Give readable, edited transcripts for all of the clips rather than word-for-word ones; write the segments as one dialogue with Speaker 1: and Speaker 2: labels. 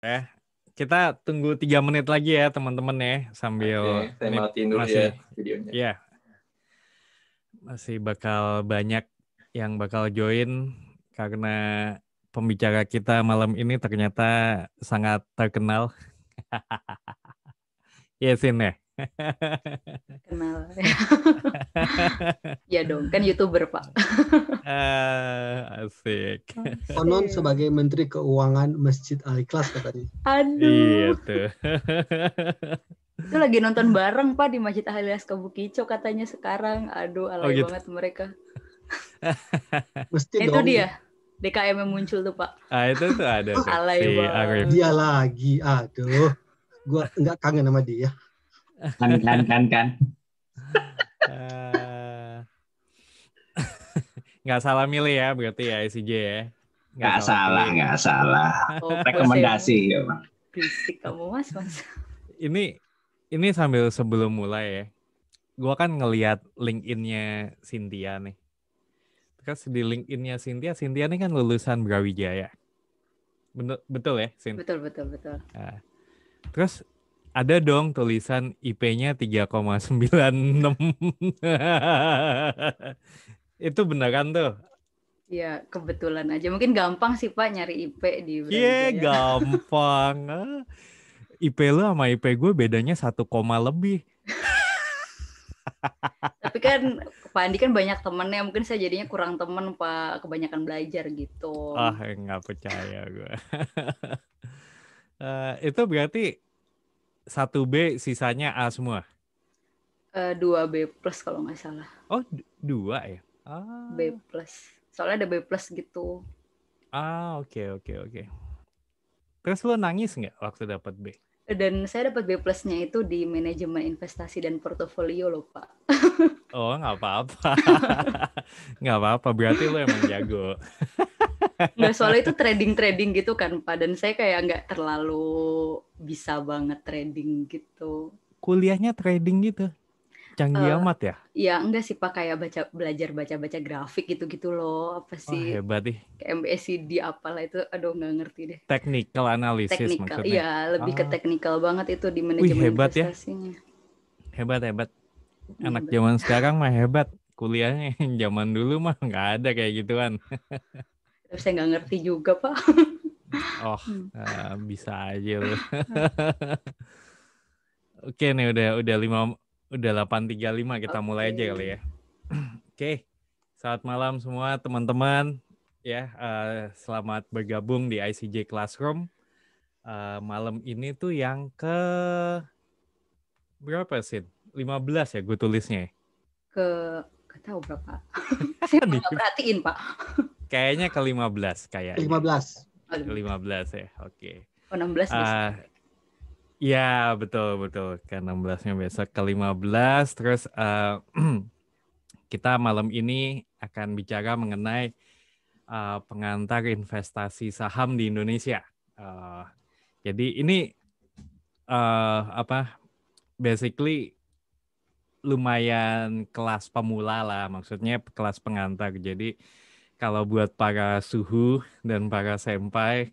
Speaker 1: Eh, kita tunggu 3 menit lagi ya teman-teman ya sambil
Speaker 2: Oke, saya
Speaker 1: ini
Speaker 2: matiin dulu
Speaker 1: masih
Speaker 2: ya videonya.
Speaker 1: ya masih bakal banyak yang bakal join karena pembicara kita malam ini ternyata sangat terkenal. Ya Sin ya.
Speaker 3: Kenal. Ya dong, kan YouTuber, Pak.
Speaker 1: Asik.
Speaker 4: Konon sebagai Menteri Keuangan Masjid Al-Ikhlas katanya.
Speaker 1: Iya
Speaker 3: Aduh.
Speaker 1: tuh.
Speaker 3: Itu lagi nonton bareng, Pak, di Masjid Al-Ikhlas Kabukico katanya sekarang. Aduh, alay
Speaker 1: gitu.
Speaker 3: banget mereka.
Speaker 4: Mesti
Speaker 3: Itu
Speaker 4: dong.
Speaker 3: dia. DKM yang muncul tuh, Pak.
Speaker 1: Itu tuh ada tuh
Speaker 3: Alay
Speaker 1: si
Speaker 3: banget.
Speaker 1: Arif.
Speaker 4: Dia lagi, aduh. Gua nggak kangen sama dia.
Speaker 2: Kan.
Speaker 1: Nggak salah milih ya berarti ya ICJ ya.
Speaker 2: Nggak salah.
Speaker 3: Oh,
Speaker 2: Rekomendasi
Speaker 3: saya
Speaker 2: ya, Bang.
Speaker 3: berisik kamu, Mas.
Speaker 1: Ini sambil sebelum mulai ya. Gua kan ngelihat LinkedIn-nya Cynthia nih. Terus di LinkedIn-nya Cynthia ini kan lulusan Brawijaya. Betul ya, Sin?
Speaker 3: Betul.
Speaker 1: Nah, terus ada dong tulisan IP-nya 3,96. Itu beneran tuh?
Speaker 3: Ya, kebetulan aja. Mungkin gampang sih, Pak, nyari IP di
Speaker 1: Iya,
Speaker 3: Brawijaya.
Speaker 1: gampang. IP lu sama IP gue bedanya 1, lebih.
Speaker 3: Tapi kan Pak Andi kan banyak temennya, mungkin saya jadinya kurang temen, Pak, kebanyakan belajar gitu.
Speaker 1: Nggak percaya gue. Itu berarti 1B sisanya A semua?
Speaker 3: 2B plus kalau nggak salah.
Speaker 1: Oh, 2 ya?
Speaker 3: B plus. Soalnya ada B plus gitu.
Speaker 1: Oke. Terus lo nangis nggak waktu dapat B?
Speaker 3: Dan saya dapat B plusnya itu di manajemen investasi dan portofolio loh, Pak.
Speaker 1: Oh, nggak apa-apa. Nggak apa-apa, berarti lo emang jago.
Speaker 3: Nggak, soalnya itu trading gitu kan, Pak. Dan saya kayak nggak terlalu bisa banget trading gitu.
Speaker 1: Kuliahnya trading gitu? Canggih amat ya?
Speaker 3: Ya enggak sih, Pak, kayak belajar baca grafik gitu-gitu loh. Apa sih?
Speaker 1: Hebat nih.
Speaker 3: Kayak MBSCD apalah itu, aduh nggak ngerti deh.
Speaker 1: Technical analysis
Speaker 3: Teknikal,
Speaker 1: maksudnya?
Speaker 3: iya lebih ke teknikal banget itu di manajemen
Speaker 1: hebat
Speaker 3: investasinya.
Speaker 1: Ya? Hebat. Anak
Speaker 3: Hebat.
Speaker 1: zaman sekarang mah hebat. Kuliahnya zaman dulu mah nggak ada kayak gituan.
Speaker 3: Tapi saya nggak ngerti juga, Pak.
Speaker 1: Bisa aja loh. Oke nih udah 8.35 kita mulai aja kali ya. Oke. Selamat malam semua teman-teman. Ya, selamat bergabung di ICJ Classroom. Malam ini tuh yang ke berapa sih? 15 ya gue tulisnya.
Speaker 3: Nggak tahu berapa. Saya nggak perhatiin, Pak.
Speaker 1: Kayaknya ke 15 kayaknya.
Speaker 4: 15.
Speaker 1: 15 ya, oke.
Speaker 3: 16 besok.
Speaker 1: Ya, betul. Ke 16-nya besok ke 15. Terus kita malam ini akan bicara mengenai pengantar investasi saham di Indonesia. Jadi ini basically lumayan kelas pemula lah, maksudnya kelas pengantar. Jadi kalau buat para suhu dan para senpai,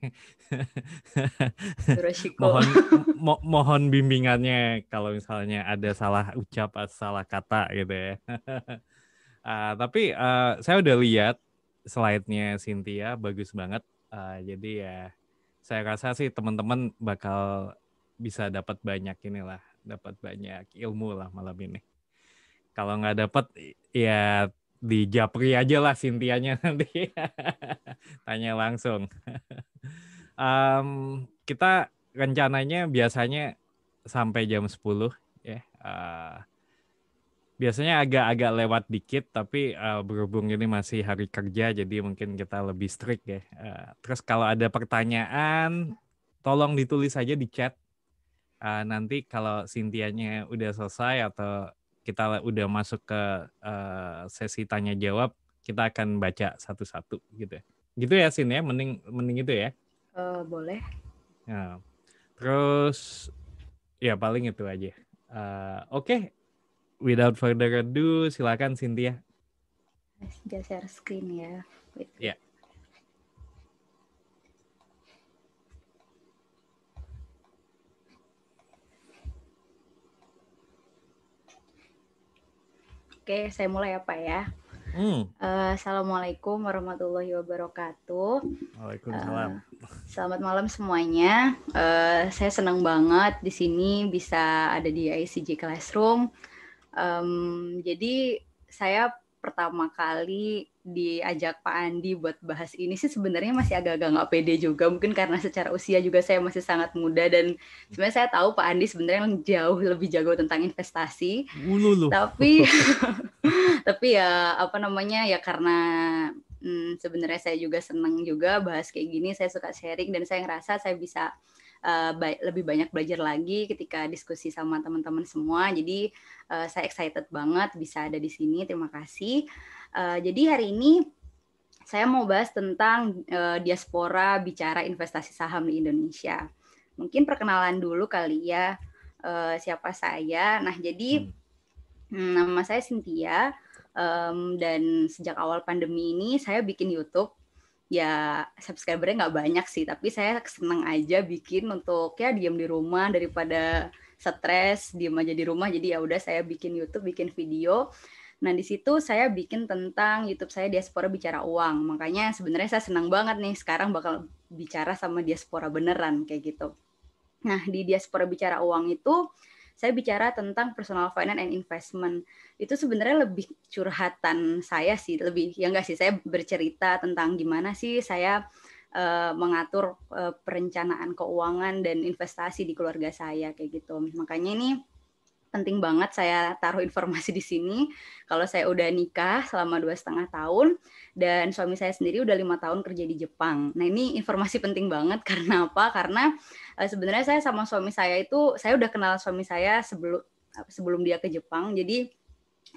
Speaker 1: mohon bimbingannya kalau misalnya ada salah ucap atau salah kata gitu ya. Tapi saya udah lihat slide-nya Cynthia, bagus banget. Jadi ya saya rasa sih teman-teman bakal bisa dapat banyak ilmu lah malam ini. Kalau nggak dapat ya di Japri aja lah Cynthia-nya nanti. Tanya langsung. Kita rencananya biasanya sampai jam 10 ya. Biasanya agak lewat dikit, tapi berhubung ini masih hari kerja, jadi mungkin kita lebih strict ya. Terus kalau ada pertanyaan, tolong ditulis aja di chat. Nanti kalau Cynthia-nya udah selesai atau kita udah masuk ke sesi tanya jawab, kita akan baca satu-satu gitu. Gitu ya Sin ya, mending itu ya.
Speaker 3: Boleh.
Speaker 1: Nah, terus ya paling itu aja. Oke. Without further ado, silakan Cynthia.
Speaker 3: Sudah share screen ya.
Speaker 1: Ya.
Speaker 3: Oke, saya mulai ya Pak ya. Assalamualaikum warahmatullahi wabarakatuh.
Speaker 1: Waalaikumsalam.
Speaker 3: Selamat malam semuanya. Saya senang banget di sini bisa ada di ICG Classroom. Jadi saya pertama kali diajak Pak Andi buat bahas ini sih sebenarnya masih agak-agak nggak pede juga, mungkin karena secara usia juga saya masih sangat muda dan sebenarnya saya tahu Pak Andi sebenarnya jauh lebih jago tentang investasi. Tapi ya apa namanya ya karena sebenarnya saya juga senang juga bahas kayak gini, saya suka sharing dan saya ngerasa saya bisa lebih banyak belajar lagi ketika diskusi sama teman-teman semua. Jadi saya excited banget bisa ada di sini. Terima kasih. Jadi hari ini saya mau bahas tentang diaspora bicara investasi saham di Indonesia. Mungkin perkenalan dulu kali ya siapa saya. Nah jadi nama saya Cynthia dan sejak awal pandemi ini saya bikin YouTube. Ya subscribernya nggak banyak sih, tapi saya seneng aja bikin untuk ya diam di rumah daripada stres, diam aja di rumah. Jadi ya udah saya bikin YouTube, bikin video. Nah di situ saya bikin tentang YouTube saya diaspora bicara uang. Makanya sebenarnya saya senang banget nih sekarang bakal bicara sama diaspora beneran kayak gitu. Nah di diaspora bicara uang itu saya bicara tentang personal finance and investment. Itu sebenarnya lebih curhatan saya sih, lebih ya enggak sih, saya bercerita tentang gimana sih saya mengatur perencanaan keuangan dan investasi di keluarga saya kayak gitu. Makanya ini penting banget saya taruh informasi di sini. Kalau saya udah nikah selama 2,5 tahun dan suami saya sendiri udah 5 tahun kerja di Jepang. Nah ini informasi penting banget karena apa? Karena sebenarnya saya sama suami saya itu, saya udah kenal suami saya sebelum dia ke Jepang. Jadi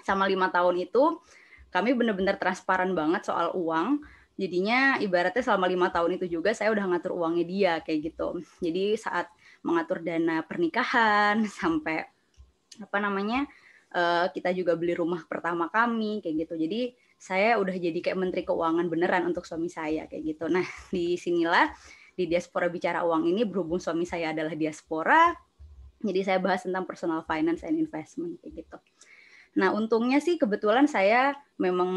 Speaker 3: sama 5 tahun itu kami benar-benar transparan banget soal uang. Jadinya ibaratnya selama 5 tahun itu juga saya udah ngatur uangnya dia kayak gitu. Jadi saat mengatur dana pernikahan sampai kita juga beli rumah pertama kami kayak gitu. Jadi saya udah jadi kayak menteri keuangan beneran untuk suami saya kayak gitu. Nah di sinilah di diaspora bicara uang ini, berhubung suami saya adalah diaspora, jadi saya bahas tentang personal finance and investment kayak gitu. Nah untungnya sih kebetulan saya memang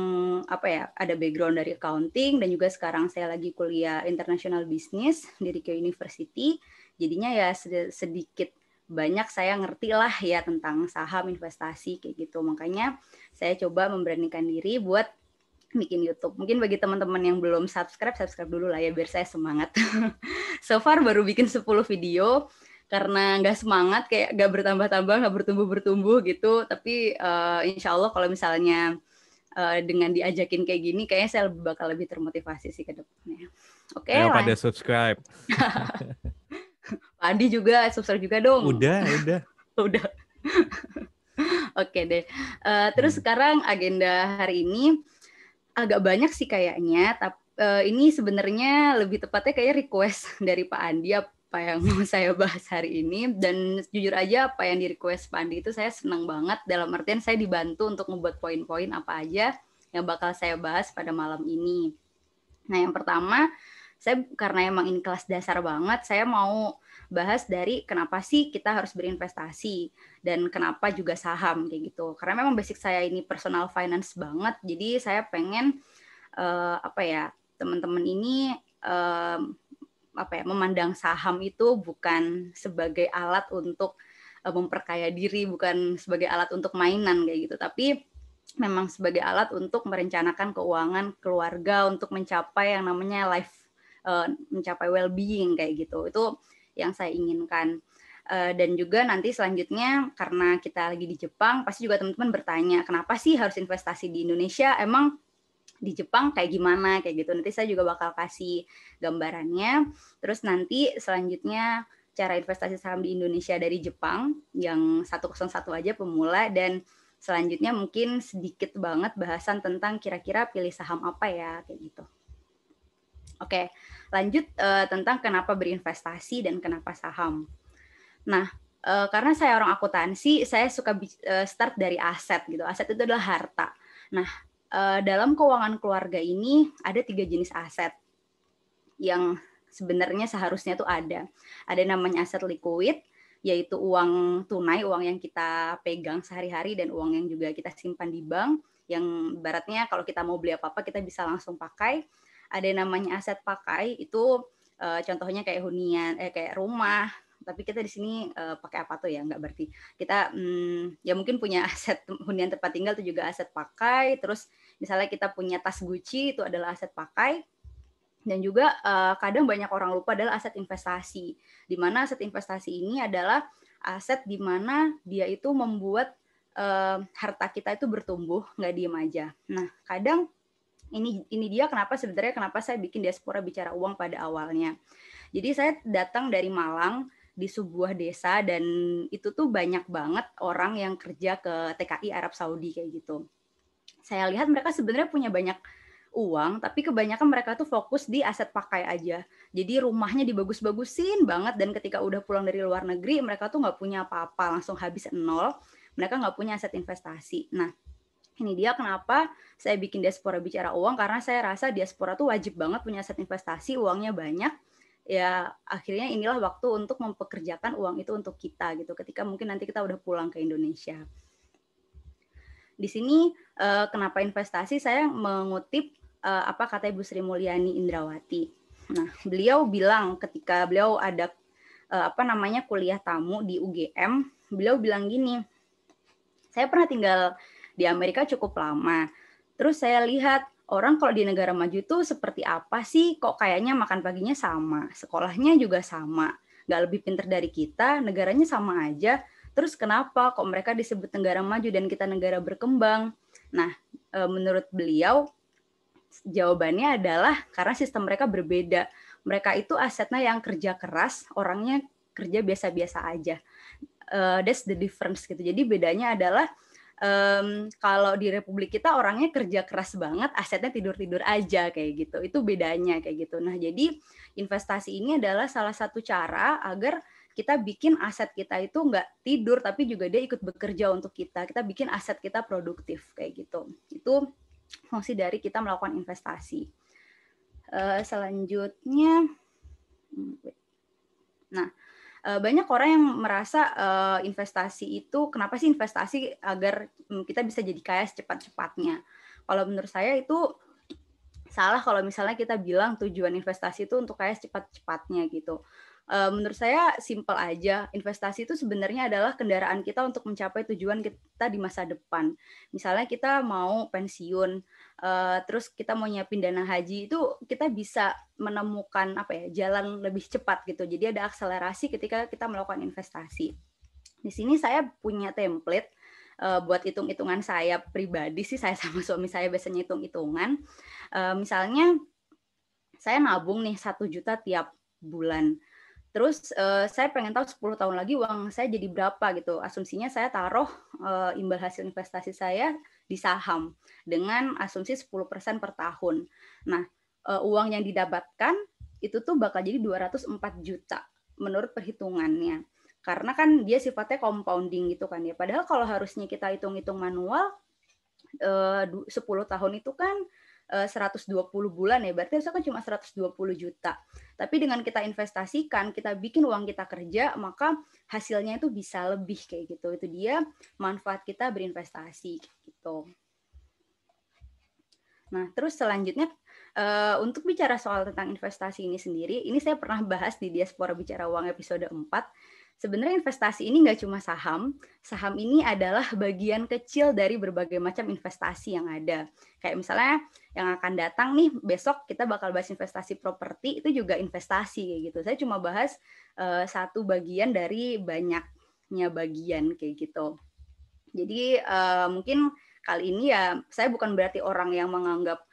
Speaker 3: ada background dari accounting dan juga sekarang saya lagi kuliah international business di Rikyo University. Jadinya ya sedikit banyak saya ngerti lah ya tentang saham, investasi kayak gitu. Makanya saya coba memberanikan diri buat bikin YouTube. Mungkin bagi teman-teman yang belum subscribe dulu lah ya biar saya semangat. So far baru bikin 10 video karena nggak semangat, kayak nggak bertambah-tambah, nggak bertumbuh-bertumbuh gitu. Tapi insya Allah kalau misalnya dengan diajakin kayak gini, kayaknya saya bakal lebih termotivasi sih ke depannya. Oke,
Speaker 1: ayo pada subscribe.
Speaker 3: Pak Andi juga subscribe juga dong.
Speaker 1: Udah.
Speaker 3: Oke deh. Terus sekarang agenda hari ini agak banyak sih kayaknya. Tapi ini sebenarnya lebih tepatnya kayak request dari Pak Andi apa yang mau saya bahas hari ini. Dan jujur aja apa yang di request Pak Andi itu saya senang banget. Dalam artian saya dibantu untuk membuat poin-poin apa aja yang bakal saya bahas pada malam ini. Nah yang pertama, saya karena emang ini kelas dasar banget, saya mau bahas dari kenapa sih kita harus berinvestasi dan kenapa juga saham kayak gitu. Karena memang basic saya ini personal finance banget, jadi saya pengen teman-teman ini memandang saham itu bukan sebagai alat untuk memperkaya diri, bukan sebagai alat untuk mainan kayak gitu, tapi memang sebagai alat untuk merencanakan keuangan keluarga untuk mencapai yang namanya mencapai well-being kayak gitu. Itu yang saya inginkan. Dan juga nanti selanjutnya karena kita lagi di Jepang, pasti juga teman-teman bertanya, kenapa sih harus investasi di Indonesia? Emang di Jepang kayak gimana? Kayak gitu. Nanti saya juga bakal kasih gambarannya. Terus nanti selanjutnya cara investasi saham di Indonesia dari Jepang yang 101 aja pemula, dan selanjutnya mungkin sedikit banget bahasan tentang kira-kira pilih saham apa ya kayak gitu. Oke, lanjut tentang kenapa berinvestasi dan kenapa saham. Nah, karena saya orang akuntansi, saya suka start dari aset gitu. Aset itu adalah harta. Nah, dalam keuangan keluarga ini ada 3 jenis aset yang sebenarnya seharusnya tuh ada. Ada namanya aset liquid, yaitu uang tunai, uang yang kita pegang sehari-hari dan uang yang juga kita simpan di bank, yang ibaratnya kalau kita mau beli apa-apa kita bisa langsung pakai. Ada yang namanya aset pakai, itu contohnya kayak hunian, kayak rumah. Tapi kita di sini pakai apa tuh ya? Nggak berarti kita ya mungkin punya aset hunian tempat tinggal itu juga aset pakai. Terus misalnya kita punya tas Gucci itu adalah aset pakai. Dan juga kadang banyak orang lupa adalah aset investasi. Di mana aset investasi ini adalah aset di mana dia itu membuat harta kita itu bertumbuh, nggak diem aja. Nah, kadang ini dia kenapa saya bikin Diaspora Bicara Uang pada awalnya. Jadi saya datang dari Malang di sebuah desa dan itu tuh banyak banget orang yang kerja ke TKI Arab Saudi kayak gitu. Saya lihat mereka sebenarnya punya banyak uang, tapi kebanyakan mereka tuh fokus di aset pakai aja. Jadi rumahnya dibagus-bagusin banget, dan ketika udah pulang dari luar negeri, mereka tuh nggak punya apa-apa, langsung habis nol. Mereka nggak punya aset investasi. Nah, ini dia kenapa saya bikin Diaspora Bicara Uang, karena saya rasa diaspora tuh wajib banget punya aset investasi, uangnya banyak. Ya, akhirnya inilah waktu untuk mempekerjakan uang itu untuk kita gitu, ketika mungkin nanti kita udah pulang ke Indonesia. Di sini kenapa investasi, saya mengutip apa kata Ibu Sri Mulyani Indrawati. Nah, beliau bilang ketika beliau ada kuliah tamu di UGM, beliau bilang gini, saya pernah tinggal di Amerika cukup lama. Terus saya lihat orang kalau di negara maju itu seperti apa sih? Kok kayaknya makan paginya sama, sekolahnya juga sama, nggak lebih pintar dari kita, negaranya sama aja. Terus kenapa kok mereka disebut negara maju dan kita negara berkembang? Nah, menurut beliau, jawabannya adalah karena sistem mereka berbeda. Mereka itu asetnya yang kerja keras, orangnya kerja biasa-biasa aja. That's the difference gitu. Jadi bedanya adalah kalau di Republik kita orangnya kerja keras banget, asetnya tidur-tidur aja kayak gitu. Itu bedanya kayak gitu. Nah, jadi investasi ini adalah salah satu cara agar kita bikin aset kita itu nggak tidur, tapi juga dia ikut bekerja untuk kita. Kita bikin aset kita produktif kayak gitu. Itu fungsi dari kita melakukan investasi. Selanjutnya, nah, banyak orang yang merasa investasi itu, kenapa sih investasi agar kita bisa jadi kaya secepat-cepatnya? Kalau menurut saya itu salah kalau misalnya kita bilang tujuan investasi itu untuk kaya secepat-cepatnya gitu. Menurut saya simpel aja, investasi itu sebenarnya adalah kendaraan kita untuk mencapai tujuan kita di masa depan. Misalnya kita mau pensiun, terus kita mau nyiapin dana haji, itu kita bisa menemukan jalan lebih cepat gitu. Jadi ada akselerasi ketika kita melakukan investasi. Di sini saya punya template buat hitung-hitungan saya pribadi sih, saya sama suami saya biasanya hitung-hitungan. Misalnya saya nabung nih 1 juta tiap bulan. Terus saya pengen tahu 10 tahun lagi uang saya jadi berapa gitu. Asumsinya saya taruh imbal hasil investasi saya di saham dengan asumsi 10% per tahun. Nah, uang yang didapatkan itu tuh bakal jadi 204 juta menurut perhitungannya. Karena kan dia sifatnya compounding gitu kan ya. Padahal kalau harusnya kita hitung-hitung manual 10 tahun itu kan 120 bulan ya, berarti itu kan cuma 120 juta. Tapi dengan kita investasikan, kita bikin uang kita kerja, maka hasilnya itu bisa lebih kayak gitu. Itu dia manfaat kita berinvestasi gitu. Nah, terus selanjutnya untuk bicara soal tentang investasi ini sendiri, ini saya pernah bahas di Diaspora Bicara Uang episode 4. Sebenarnya investasi ini nggak cuma saham. Saham ini adalah bagian kecil dari berbagai macam investasi yang ada. Kayak misalnya yang akan datang nih, besok kita bakal bahas investasi properti, itu juga investasi kayak gitu. Saya cuma bahas satu bagian dari banyaknya bagian kayak gitu. Jadi mungkin kali ini ya, saya bukan berarti orang yang menganggap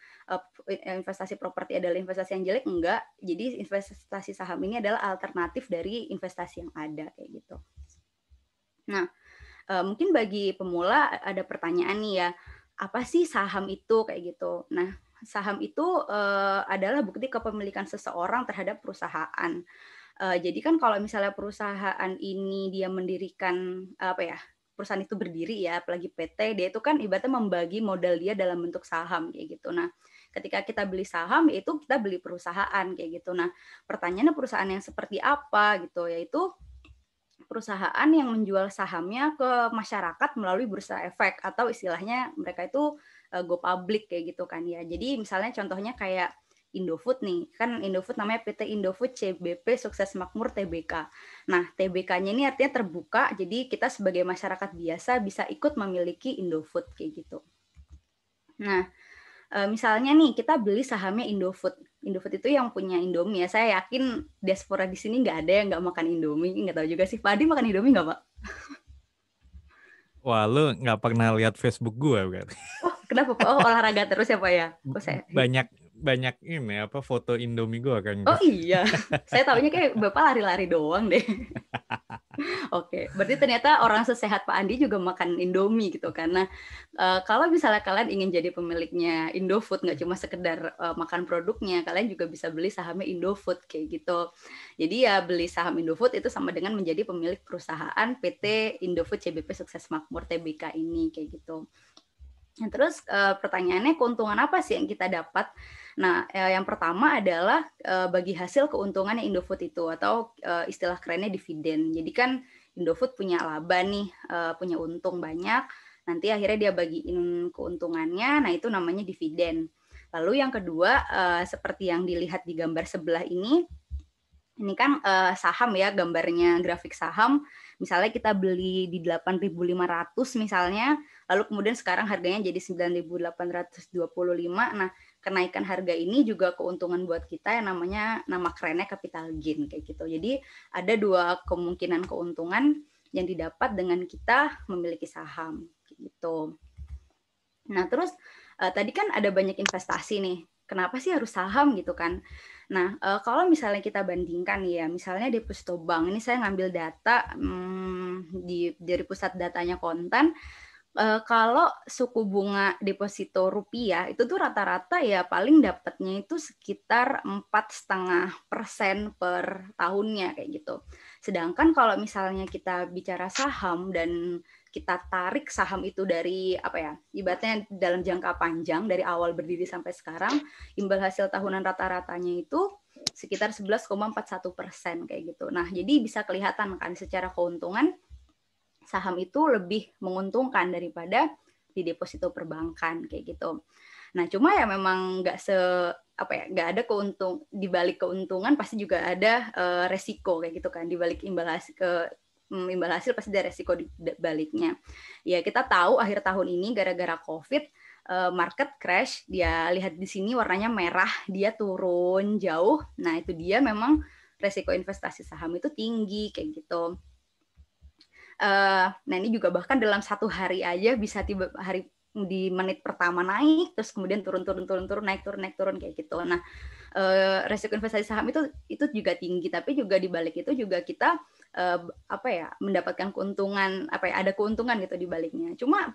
Speaker 3: investasi properti adalah investasi yang jelek, enggak. Jadi investasi saham ini adalah alternatif dari investasi yang ada kayak gitu. Nah, mungkin bagi pemula ada pertanyaan nih ya, apa sih saham itu kayak gitu. Nah, saham itu adalah bukti kepemilikan seseorang terhadap perusahaan. Jadi kan kalau misalnya perusahaan ini dia mendirikan perusahaan itu berdiri ya, apalagi PT, dia itu kan ibaratnya membagi modal dia dalam bentuk saham kayak gitu. Nah, ketika kita beli saham, yaitu kita beli perusahaan kayak gitu. Nah, pertanyaannya perusahaan yang seperti apa gitu, yaitu perusahaan yang menjual sahamnya ke masyarakat melalui bursa efek atau istilahnya mereka itu go public kayak gitu kan ya. Jadi misalnya contohnya kayak Indofood nih, kan Indofood namanya PT Indofood CBP Sukses Makmur Tbk. Nah, Tbk-nya ini artinya terbuka, jadi kita sebagai masyarakat biasa bisa ikut memiliki Indofood kayak gitu. Nah, misalnya nih kita beli sahamnya Indofood. Indofood itu yang punya Indomie ya. Saya yakin diaspora di sini nggak ada yang nggak makan Indomie. Nggak tahu juga sih. Pak Adi makan Indomie nggak, Pak?
Speaker 1: Wah, lu nggak pernah lihat Facebook gue berarti.
Speaker 3: Oh, kenapa, Pak? Oh, olahraga terus ya, Pak ya? Oh,
Speaker 1: Banyak ini apa foto Indomie gue kan.
Speaker 3: Oh iya, saya tahunya kayak Bapak lari-lari doang deh. Oke, berarti ternyata orang sesehat Pak Andi juga makan Indomie gitu. Karena kalau misalnya kalian ingin jadi pemiliknya Indofood, nggak cuma sekedar makan produknya, kalian juga bisa beli sahamnya Indofood kayak gitu. Jadi ya beli saham Indofood itu sama dengan menjadi pemilik perusahaan PT Indofood CBP Sukses Makmur Tbk ini kayak gitu. Nah, terus pertanyaannya keuntungan apa sih yang kita dapat? Nah, yang pertama adalah bagi hasil keuntungannya Indofood itu atau istilah kerennya dividen. Jadi kan Indofood punya laba nih, punya untung banyak. Nanti akhirnya dia bagiin keuntungannya, nah itu namanya dividen. Lalu yang kedua, seperti yang dilihat di gambar sebelah ini kan saham ya, gambarnya grafik saham. Misalnya kita beli di 8.500 misalnya, lalu kemudian sekarang harganya jadi 9.825. Nah, kenaikan harga ini juga keuntungan buat kita yang namanya nama kerennya capital gain kayak gitu. Jadi ada dua kemungkinan keuntungan yang didapat dengan kita memiliki saham gitu. Nah, terus tadi kan ada banyak investasi nih. Kenapa sih harus saham gitu kan? Nah, kalau misalnya kita bandingkan ya, misalnya Deposito Bank, ini saya ngambil data dari pusat datanya Kontan, kalau suku bunga deposito rupiah itu tuh rata-rata ya paling dapatnya itu sekitar 4,5% per tahunnya kayak gitu. Sedangkan kalau misalnya kita bicara saham dan kita tarik saham itu dari apa ya, ibaratnya dalam jangka panjang dari awal berdiri sampai sekarang, imbal hasil tahunan rata-ratanya itu sekitar 11,41% kayak gitu. Nah, jadi bisa kelihatan kan secara keuntungan saham itu lebih menguntungkan daripada di deposito perbankan kayak gitu. Nah, cuma ya memang nggak ada di balik keuntungan pasti juga ada resiko kayak gitu kan, di balik imbal hasil pasti ada resiko di baliknya. Ya kita tahu akhir tahun ini gara-gara COVID market crash, dia lihat di sini warnanya merah, dia turun jauh. Nah, itu dia memang resiko investasi saham itu tinggi kayak gitu. Nah, ini juga bahkan dalam satu hari aja bisa di menit pertama naik, terus kemudian turun, naik turun kayak gitu. Nah, resiko investasi saham itu juga tinggi, tapi juga di balik itu juga kita mendapatkan keuntungan, ada keuntungan gitu di baliknya. Cuma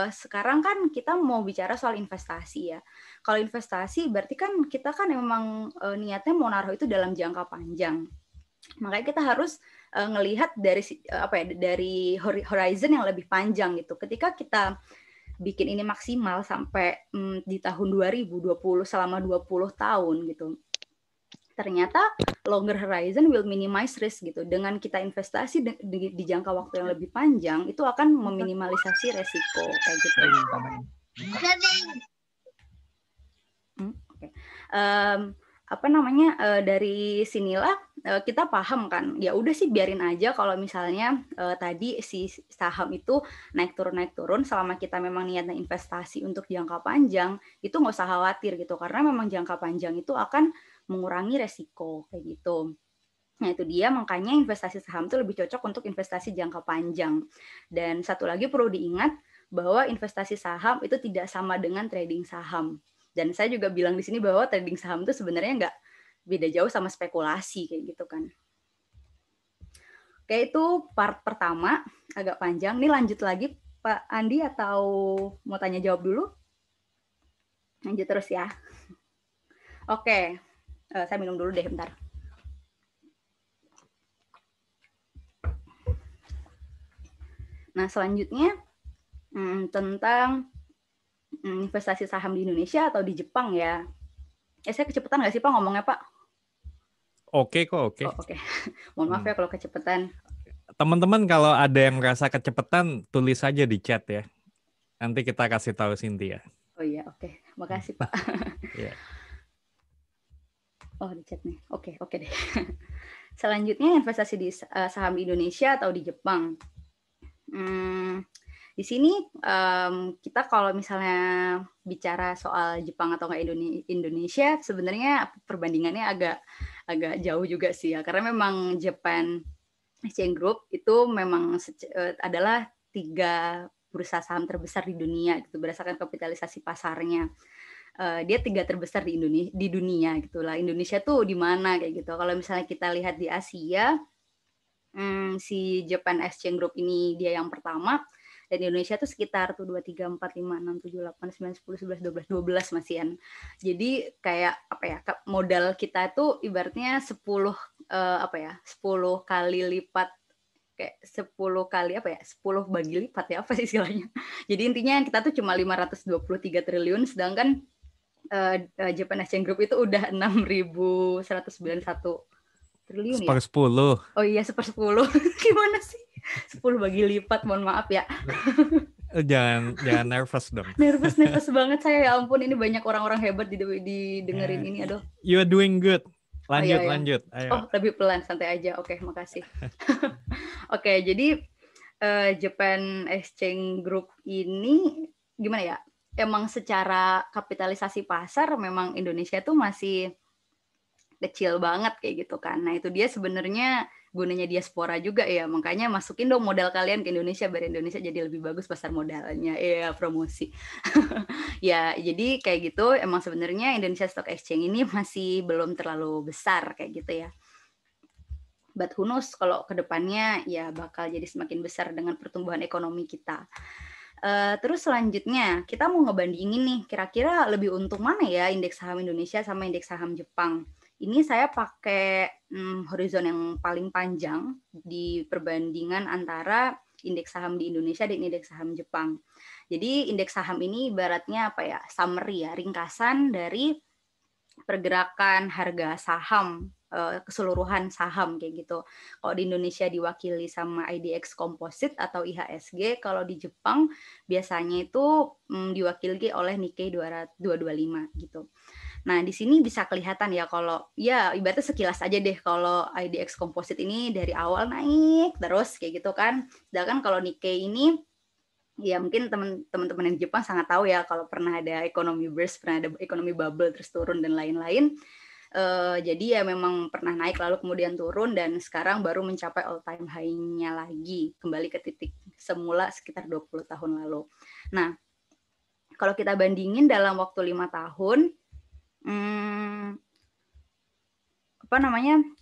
Speaker 3: sekarang kan kita mau bicara soal investasi ya. Kalau investasi berarti kan kita kan memang niatnya mau naruh itu dalam jangka panjang. Makanya kita harus ngelihat dari horizon yang lebih panjang gitu. Ketika kita bikin ini maksimal sampai di tahun 2020 selama 20 tahun gitu. Ternyata longer horizon will minimize risk gitu. Dengan kita investasi di jangka waktu yang lebih panjang, itu akan meminimalisasi resiko kayak gitu. Dari sinilah kita paham kan, ya udah sih biarin aja kalau misalnya tadi si saham itu naik turun selama kita memang niatnya investasi untuk jangka panjang, itu nggak usah khawatir gitu, karena memang jangka panjang itu akan mengurangi resiko kayak gitu. Nah, itu dia makanya investasi saham itu lebih cocok untuk investasi jangka panjang. Dan satu lagi perlu diingat bahwa investasi saham itu tidak sama dengan trading saham. Dan saya juga bilang di sini bahwa trading saham itu sebenarnya nggak beda jauh sama spekulasi kayak gitu kan. Oke, itu part pertama agak panjang. Ini lanjut lagi Pak Andi atau mau tanya jawab dulu? Lanjut terus ya. Oke, saya minum dulu deh bentar. Nah, selanjutnya tentang investasi saham di Indonesia atau di Jepang ya. Saya kecepatan nggak sih Pak ngomongnya Pak?
Speaker 1: Oke kok, oke.
Speaker 3: Oh, oke. Mohon maaf ya kalau kecepatan.
Speaker 1: teman-teman kalau ada yang merasa kecepatan, tulis saja di chat ya. Nanti kita kasih tahu Cynthia.
Speaker 3: Oh iya, oke. Makasih Pak.
Speaker 1: Iya.
Speaker 3: Oh di chat nih. Oke deh. Selanjutnya investasi di saham di Indonesia atau di Jepang. Di sini kita kalau misalnya bicara soal Jepang atau nggak Indonesia, sebenarnya perbandingannya agak jauh juga sih ya, karena memang Japan Exchange Group itu memang adalah 3 bursa saham terbesar di dunia gitu berdasarkan kapitalisasi pasarnya. Dia 3 terbesar di dunia gitulah. Indonesia tuh di mana kayak gitu. Kalau misalnya kita lihat di Asia, si Japan Exchange Group ini dia yang pertama, dan Indonesia tuh sekitar tuh 2, 3, 4, 5, 6, 7, 8, 9, 10, 11, 12 masihan. Jadi kayak apa ya, modal kita tuh ibaratnya 10 kali lipat, kayak 10 kali 10 bagi lipat ya, apa sih istilahnya. Jadi intinya kita tuh cuma 523 triliun, sedangkan Japan Exchange Group itu udah 6.191 triliun ya.
Speaker 1: 1/10.
Speaker 3: Oh iya, 1/10. Gimana sih? 10 bagi lipat, mohon maaf ya.
Speaker 1: Jangan nervous dong.
Speaker 3: Nervous banget saya, ya ampun, ini banyak orang-orang hebat didengerin ini, aduh.
Speaker 1: You are doing good. Lanjut,
Speaker 3: iya.
Speaker 1: lanjut. Ayo.
Speaker 3: Oh, lebih pelan, santai aja. Oke, makasih. Oke, jadi Japan Exchange Group ini gimana ya? Emang secara kapitalisasi pasar memang Indonesia tuh masih kecil banget kayak gitu kan. Nah, itu dia sebenarnya gunanya diaspora juga ya. Makanya masukin dong modal kalian ke Indonesia biar Indonesia jadi lebih bagus pasar modalnya. Iya, promosi. Ya, jadi kayak gitu emang sebenarnya Indonesia Stock Exchange ini masih belum terlalu besar kayak gitu ya. But who knows kalau ke depannya ya bakal jadi semakin besar dengan pertumbuhan ekonomi kita. Terus selanjutnya kita mau ngebandingin nih, kira-kira lebih untung mana ya indeks saham Indonesia sama indeks saham Jepang. Ini saya pakai horizon yang paling panjang di perbandingan antara indeks saham di Indonesia dan indeks saham Jepang. Jadi indeks saham ini ibaratnya apa ya, summary ya, ringkasan dari pergerakan harga saham, keseluruhan saham kayak gitu. Kalau di Indonesia diwakili sama IDX Composite atau IHSG, kalau di Jepang biasanya itu diwakili oleh Nikkei 225 gitu. Nah, di sini bisa kelihatan ya kalau ya ibaratnya sekilas aja deh kalau IDX Composite ini dari awal naik terus kayak gitu kan. Sedangkan kalau Nikkei ini ya mungkin teman-teman yang di Jepang sangat tahu ya kalau pernah ada ekonomi burst, pernah ada ekonomi bubble terus turun dan lain-lain. Jadi ya memang pernah naik lalu kemudian turun dan sekarang baru mencapai all time high-nya lagi, kembali ke titik semula sekitar 20 tahun lalu. Nah, kalau kita bandingin dalam waktu 5 tahun,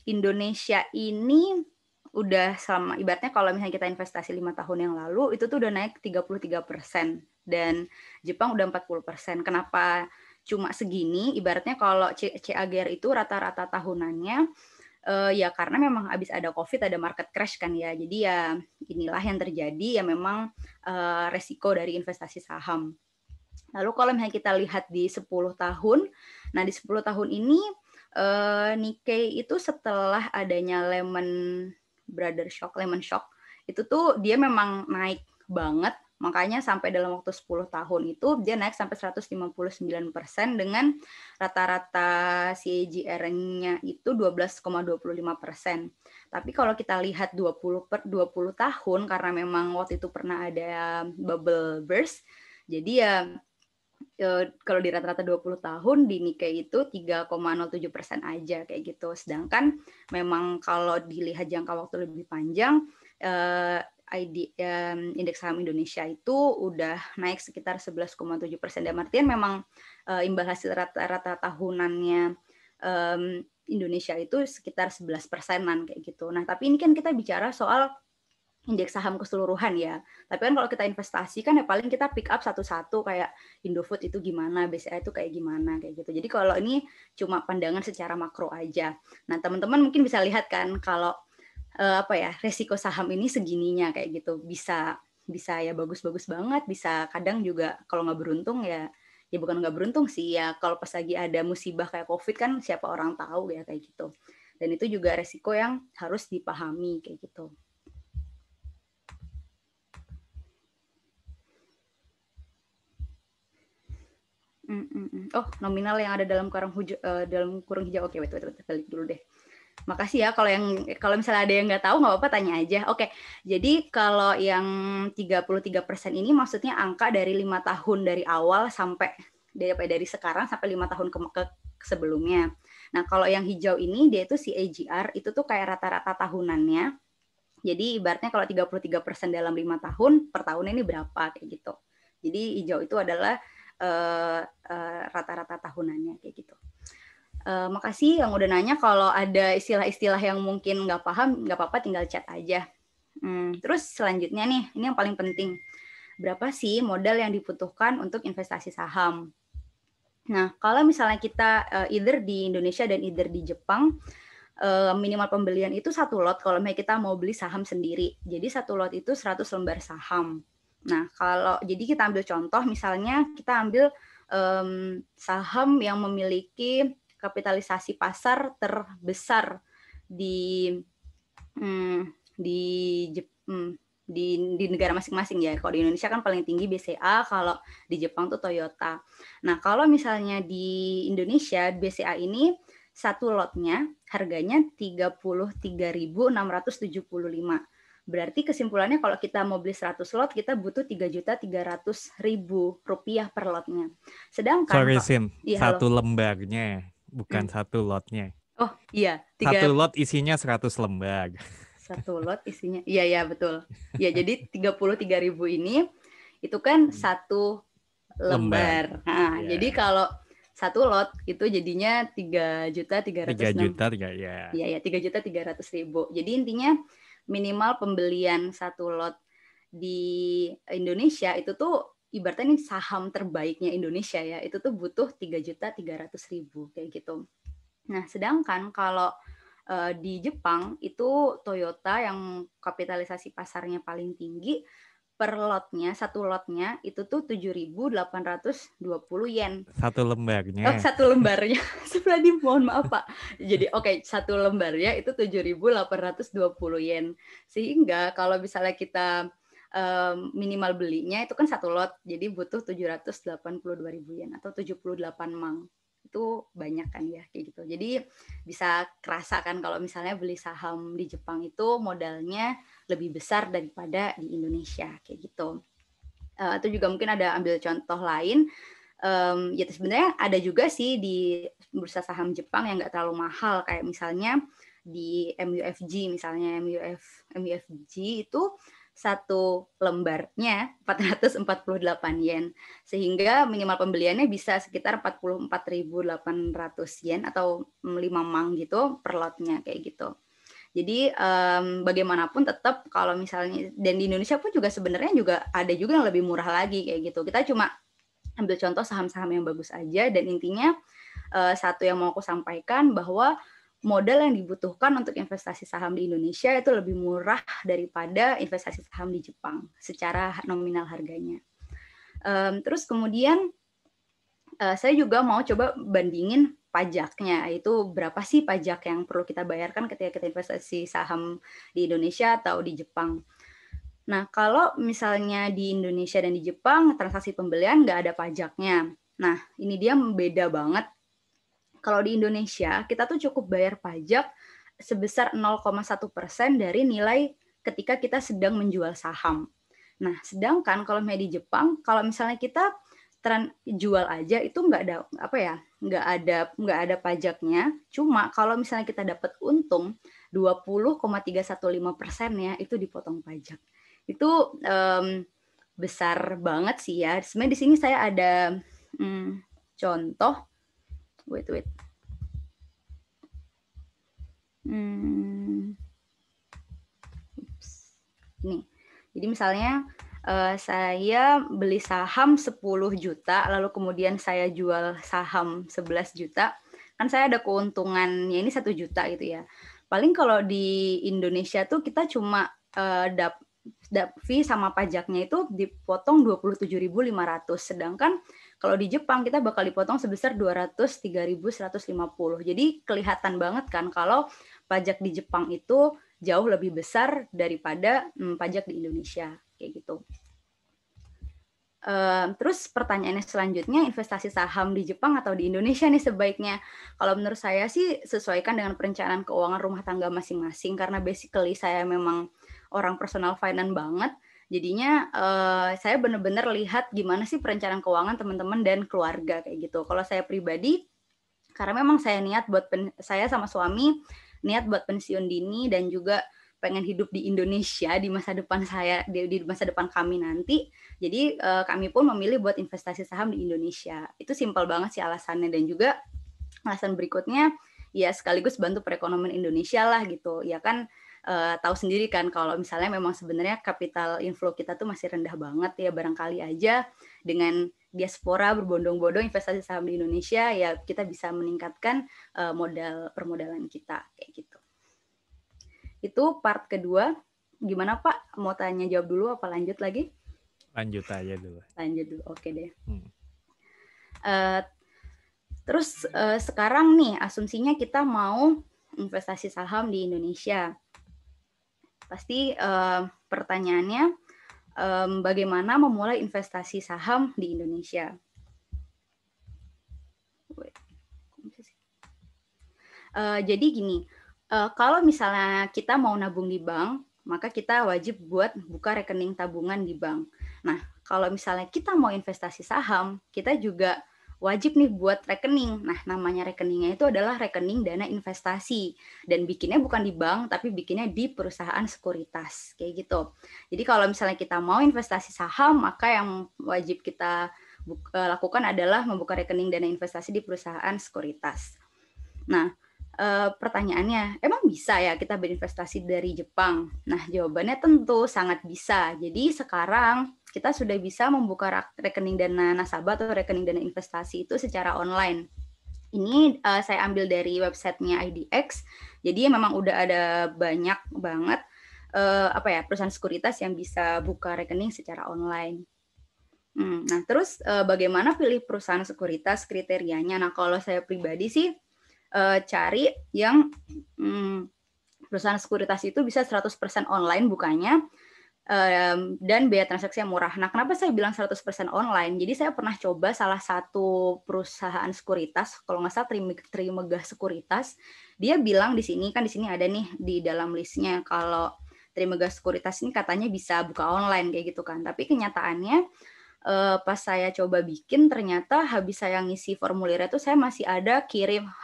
Speaker 3: Indonesia ini udah selama, ibaratnya kalau misalnya kita investasi 5 tahun yang lalu, itu tuh udah naik 33%, dan Jepang udah 40%. Kenapa cuma segini? Ibaratnya kalau CAGR itu rata-rata tahunannya, ya karena memang habis ada COVID, ada market crash kan ya. Jadi ya inilah yang terjadi, ya memang resiko dari investasi saham. Lalu kalau misalnya kita lihat di 10 tahun, nah di 10 tahun ini Nikkei itu setelah adanya Lehman Shock, itu tuh dia memang naik banget, makanya sampai dalam waktu 10 tahun itu dia naik sampai 159% dengan rata-rata CAGR-nya itu 12,25%. Tapi kalau kita lihat 20 tahun, karena memang waktu itu pernah ada bubble burst, jadi ya kalau di rata-rata 20 tahun di Nikkei itu 3,07% aja kayak gitu. Sedangkan memang kalau dilihat jangka waktu lebih panjang, indeks saham Indonesia itu udah naik sekitar 11,7%. Dan artian memang imbal hasil rata-rata tahunannya Indonesia itu sekitar 11%-an kayak gitu. Nah, tapi ini kan kita bicara soal indeks saham keseluruhan ya. Tapi kan kalau kita investasi kan ya paling kita pick up satu-satu, kayak Indofood itu gimana, BCA itu kayak gimana kayak gitu. Jadi kalau ini cuma pandangan secara makro aja. Nah, teman-teman mungkin bisa lihat kan kalau resiko saham ini segininya kayak gitu. Bisa ya bagus-bagus banget, bisa kadang juga kalau nggak beruntung ya bukan nggak beruntung sih ya, kalau pas lagi ada musibah kayak COVID kan siapa orang tahu ya kayak gitu. Dan itu juga resiko yang harus dipahami kayak gitu. Oh, nominal yang ada dalam dalam kurung hijau. Oke, wait, balik dulu deh. Makasih ya, kalau misalnya ada yang nggak tahu nggak apa-apa tanya aja. Oke, jadi kalau yang 33% ini maksudnya angka dari 5 tahun dari awal sampai dari sekarang sampai 5 tahun ke sebelumnya. Nah, kalau yang hijau ini dia itu CAGR, itu tuh kayak rata-rata tahunannya. Jadi ibaratnya kalau 33% dalam 5 tahun, per tahun ini berapa kayak gitu. Jadi hijau itu adalah rata-rata tahunannya kayak gitu. Makasih yang udah nanya. Kalau ada istilah-istilah yang mungkin nggak paham, nggak apa-apa, tinggal chat aja. Terus selanjutnya nih, ini yang paling penting. Berapa sih modal yang dibutuhkan untuk investasi saham? Nah, kalau misalnya kita either di Indonesia dan either di Jepang, minimal pembelian itu 1 lot kalau kita mau beli saham sendiri. Jadi 1 lot itu 100 lembar saham. Nah, jadi kita ambil contoh, misalnya kita ambil saham yang memiliki kapitalisasi pasar terbesar di negara masing-masing ya. Kalau di Indonesia kan paling tinggi BCA, kalau di Jepang tuh Toyota. Nah, kalau misalnya di Indonesia BCA ini 1 lotnya harganya 33.675. Berarti kesimpulannya kalau kita mau beli 100 lot, kita butuh 3.300.000 rupiah per lotnya. Sedangkan
Speaker 1: sorry Sin,
Speaker 3: iya,
Speaker 1: 1 lembarnya, bukan 1 lotnya.
Speaker 3: Oh iya,
Speaker 1: 1 lot isinya 100 lembar.
Speaker 3: 1 lot isinya, iya betul. Ya, jadi 33.000 ini itu kan 1 lembar. Nah, jadi kalau 1 lot itu jadinya 3.300.000. Iya, 3.300.000. Jadi intinya minimal pembelian 1 lot di Indonesia itu tuh ibaratnya ini saham terbaiknya Indonesia ya, itu tuh butuh 3.300.000 kayak gitu. Nah, sedangkan kalau di Jepang itu Toyota yang kapitalisasi pasarnya paling tinggi, per lotnya, 1 lotnya itu tuh 7.820 yen.
Speaker 1: 1 lembarnya.
Speaker 3: Oh, 1 lembarnya. Sebenarnya mohon maaf Pak. Jadi 1 lembarnya itu 7.820 yen. Sehingga kalau misalnya kita minimal belinya itu kan 1 lot, jadi butuh 782.000 yen atau 78 mang. Itu banyak kan ya kayak gitu. Jadi bisa kerasa kan kalau misalnya beli saham di Jepang itu modalnya lebih besar daripada di Indonesia kayak gitu. Atau juga mungkin ada ambil contoh lain. Ya sebenarnya ada juga sih di bursa saham Jepang yang nggak terlalu mahal, kayak misalnya di MUFG, misalnya MUFG itu 1 lembarnya 448 yen, sehingga minimal pembeliannya bisa sekitar 44.800 yen atau 5 mang gitu per lotnya kayak gitu. Jadi bagaimanapun tetap kalau misalnya, dan di Indonesia pun juga sebenarnya juga ada juga yang lebih murah lagi kayak gitu. Kita cuma ambil contoh saham-saham yang bagus aja, dan intinya satu yang mau aku sampaikan bahwa modal yang dibutuhkan untuk investasi saham di Indonesia itu lebih murah daripada investasi saham di Jepang secara nominal harganya. Terus kemudian saya juga mau coba bandingin pajaknya, itu berapa sih pajak yang perlu kita bayarkan ketika kita investasi saham di Indonesia atau di Jepang. Nah, kalau misalnya di Indonesia dan di Jepang, transaksi pembelian nggak ada pajaknya. Nah, ini dia beda banget. Kalau di Indonesia, kita tuh cukup bayar pajak sebesar 0,1% dari nilai ketika kita sedang menjual saham. Nah, sedangkan kalau di Jepang, kalau misalnya kita jual aja itu nggak ada pajaknya. Cuma kalau misalnya kita dapat untung 20,315%-nya itu dipotong pajak. Itu besar banget sih ya. Sebenarnya di sini saya ada contoh. Wait. Ini. Jadi misalnya saya beli saham 10 juta, lalu kemudian saya jual saham 11 juta. Kan saya ada keuntungannya ini 1 juta gitu ya. Paling kalau di Indonesia tuh kita cuma fee sama pajaknya itu dipotong 27.500. Sedangkan kalau di Jepang kita bakal dipotong sebesar 203.150. Jadi kelihatan banget kan kalau pajak di Jepang itu jauh lebih besar daripada pajak di Indonesia kayak gitu. Terus pertanyaannya selanjutnya, investasi saham di Jepang atau di Indonesia nih sebaiknya? Kalau menurut saya sih sesuaikan dengan perencanaan keuangan rumah tangga masing-masing, karena basically saya memang orang personal finance banget. Jadinya saya benar-benar lihat gimana sih perencanaan keuangan teman-teman dan keluarga kayak gitu. Kalau saya pribadi, karena memang saya niat saya sama suami niat buat pensiun dini dan juga pengen hidup di Indonesia di masa depan di masa depan kami nanti. Jadi kami pun memilih buat investasi saham di Indonesia. Itu simpel banget sih alasannya, dan juga alasan berikutnya ya sekaligus bantu perekonomian Indonesia lah gitu. Ya kan tahu sendiri kan kalau misalnya memang sebenarnya capital inflow kita tuh masih rendah banget ya, barangkali aja dengan diaspora berbondong-bondong investasi saham di Indonesia ya kita bisa meningkatkan permodalan kita kayak gitu. Itu part kedua. Gimana Pak? Mau tanya jawab dulu apa lanjut lagi?
Speaker 1: Lanjut aja dulu.
Speaker 3: Lanjut dulu, oke deh. Terus sekarang nih asumsinya kita mau investasi saham di Indonesia. Pasti pertanyaannya bagaimana memulai investasi saham di Indonesia? Jadi gini, kalau misalnya kita mau nabung di bank, maka kita wajib buat buka rekening tabungan di bank. Nah, kalau misalnya kita mau investasi saham, kita juga wajib nih buat rekening. Nah, namanya rekeningnya itu adalah rekening dana investasi. Dan bikinnya bukan di bank, tapi bikinnya di perusahaan sekuritas. Kayak gitu. Jadi kalau misalnya kita mau investasi saham, maka yang wajib kita lakukan adalah membuka rekening dana investasi di perusahaan sekuritas. Nah, pertanyaannya, emang bisa ya kita berinvestasi dari Jepang? Nah, jawabannya tentu sangat bisa. Jadi sekarang kita sudah bisa membuka rekening dana nasabah atau rekening dana investasi itu secara online. Ini saya ambil dari websitenya IDX. Jadi memang udah ada banyak banget perusahaan sekuritas yang bisa buka rekening secara online. Nah, terus bagaimana pilih perusahaan sekuritas kriterianya? Nah, kalau saya pribadi sih cari yang perusahaan sekuritas itu bisa 100% online bukanya dan biaya transaksi yang murah. Nah, kenapa saya bilang 100% online? Jadi saya pernah coba salah satu perusahaan sekuritas, kalau nggak salah Trimegah Sekuritas, dia bilang di sini ada nih di dalam listnya kalau Trimegah Sekuritas ini katanya bisa buka online kayak gitu kan. Tapi kenyataannya pas saya coba bikin ternyata habis saya ngisi formulirnya tuh saya masih ada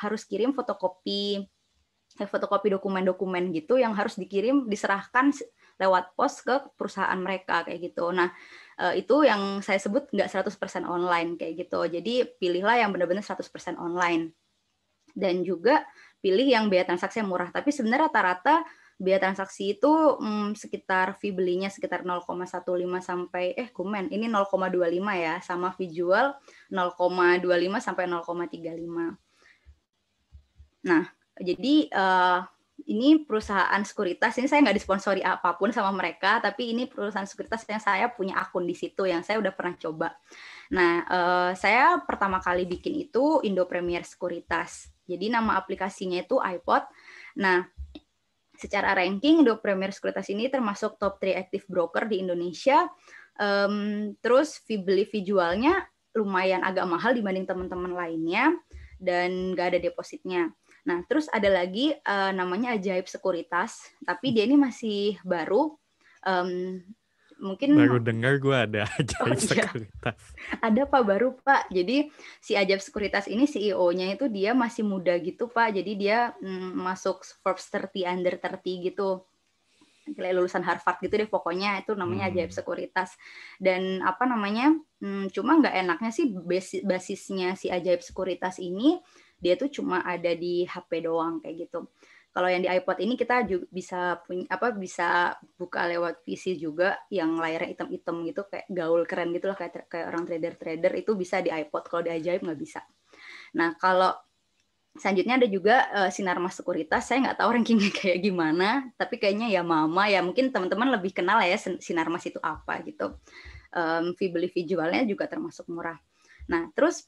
Speaker 3: harus kirim fotokopi dokumen-dokumen gitu yang harus diserahkan lewat pos ke perusahaan mereka kayak gitu. Nah, itu yang saya sebut nggak 100% online kayak gitu. Jadi pilihlah yang benar-benar 100% online. Dan juga pilih yang biaya transaksi yang murah. Tapi sebenarnya rata-rata biaya transaksi itu sekitar fee belinya sekitar 0,15 sampai ini 0,25 ya, sama fee jual 0,25 sampai 0,35. Nah, jadi ini perusahaan sekuritas, ini saya nggak disponsori apapun sama mereka, tapi ini perusahaan sekuritas yang saya punya akun di situ, yang saya udah pernah coba. Nah, saya pertama kali bikin itu Indo Premier Sekuritas. Jadi nama aplikasinya itu iPod. Nah, secara ranking, Indo Premier Sekuritas ini termasuk top 3 active broker di Indonesia. Terus fee jualnya lumayan agak mahal dibanding teman-teman lainnya, dan nggak ada depositnya. Nah, terus ada lagi namanya Ajaib Sekuritas, tapi dia ini masih baru. Mungkin
Speaker 1: baru dengar gue ada Ajaib Sekuritas.
Speaker 3: Ada Pak, baru Pak. Jadi si Ajaib Sekuritas ini CEO-nya itu dia masih muda gitu Pak. Jadi dia masuk Forbes 30 under 30 gitu. Kayak lulusan Harvard gitu deh pokoknya, itu namanya Ajaib Sekuritas. Dan cuma nggak enaknya sih basisnya si Ajaib Sekuritas ini dia tuh cuma ada di HP doang kayak gitu. Kalau yang di iPod ini kita juga bisa buka lewat PC juga, yang layarnya hitam-hitam gitu kayak gaul keren gitu lah, kayak orang trader itu bisa di iPod. Kalau di Ajaib nggak bisa. Nah, kalau selanjutnya ada juga Sinarmas Sekuritas. Saya nggak tahu rankingnya kayak gimana, tapi kayaknya ya Mama ya, mungkin teman-teman lebih kenal ya Sinarmas itu apa gitu. Fee jualnya juga termasuk murah. Nah, terus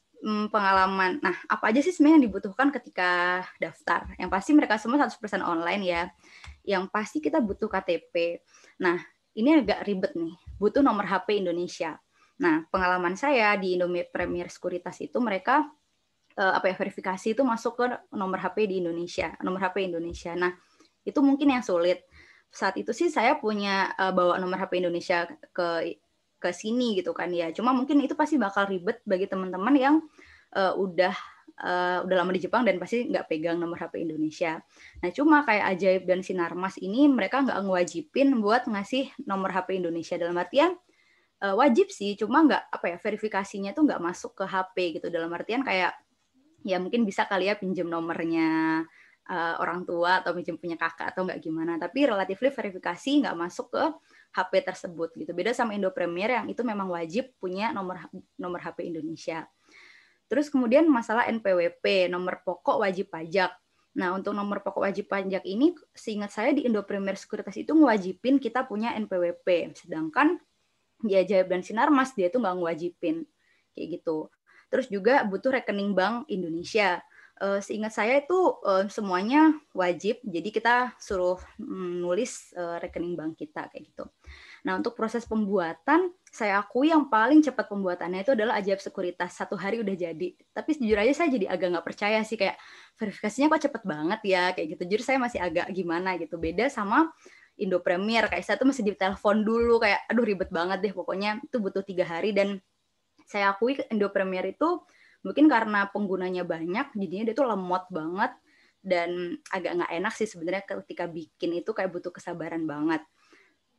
Speaker 3: pengalaman. Nah, apa aja sih sebenarnya yang dibutuhkan ketika daftar? Yang pasti mereka semua 100% online ya. Yang pasti kita butuh KTP. Nah, ini agak ribet nih. Butuh nomor HP Indonesia. Nah, pengalaman saya di Indomie Premier Sekuritas itu mereka verifikasi itu masuk ke nomor HP di Indonesia, nomor HP Indonesia. Nah, itu mungkin yang sulit. Saat itu sih saya punya bawa nomor HP Indonesia ke sini gitu kan ya. Cuma mungkin itu pasti bakal ribet bagi teman-teman yang udah lama di Jepang dan pasti nggak pegang nomor HP Indonesia. Nah, cuma kayak Ajaib dan Sinarmas ini mereka nggak ngewajibin buat ngasih nomor HP Indonesia, dalam artian wajib sih, cuma nggak verifikasinya tuh nggak masuk ke HP gitu, dalam artian kayak ya mungkin bisa kali ya pinjam nomornya orang tua atau pinjam punya kakak atau nggak gimana, tapi relatively verifikasi nggak masuk ke HP tersebut gitu. Beda sama Indo Premier yang itu memang wajib punya nomor HP Indonesia. Terus kemudian masalah NPWP, nomor pokok wajib pajak. Nah, untuk nomor pokok wajib pajak ini seingat saya di Indo Premier Sekuritas itu ngewajibin kita punya NPWP, sedangkan di Ajaib dan Sinarmas dia tuh nggak ngewajibin kayak gitu. Terus juga butuh rekening bank Indonesia. Seingat saya itu semuanya wajib, jadi kita suruh nulis rekening bank kita kayak gitu. Nah, untuk proses pembuatan, saya akui yang paling cepat pembuatannya itu adalah Ajaib Sekuritas. 1 hari udah jadi. Tapi jujur aja saya jadi agak nggak percaya sih, kayak verifikasinya kok cepet banget ya, kayak gitu. Jujur saya masih agak gimana gitu. Beda sama Indo Premier, kayak saya tuh mesti ditelepon dulu, kayak aduh ribet banget deh pokoknya, itu butuh 3 hari. Dan saya akui Indo Premier itu mungkin karena penggunanya banyak, jadinya dia tuh lemot banget dan agak nggak enak sih sebenarnya ketika bikin itu, kayak butuh kesabaran banget.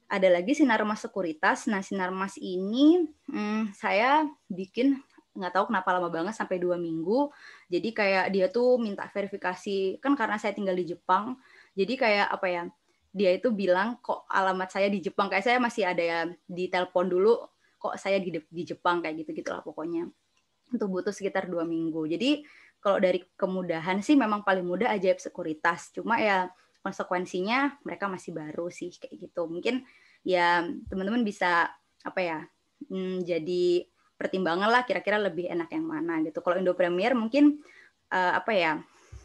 Speaker 3: Ada lagi Sinarmas Sekuritas. Nah, Sinarmas ini saya bikin nggak tahu kenapa lama banget, sampai 2 minggu. Jadi kayak dia tuh minta verifikasi, kan karena saya tinggal di Jepang, jadi kayak dia itu bilang kok alamat saya di Jepang, kayak saya masih ada ya di telepon dulu kok saya di Jepang, kayak gitu-gitulah pokoknya. Untuk butuh sekitar 2 minggu. Jadi kalau dari kemudahan sih memang paling mudah Ajaib Sekuritas. Cuma ya konsekuensinya mereka masih baru sih kayak gitu. Mungkin ya teman-teman bisa jadi pertimbangan lah kira-kira lebih enak yang mana gitu. Kalau Indo Premier mungkin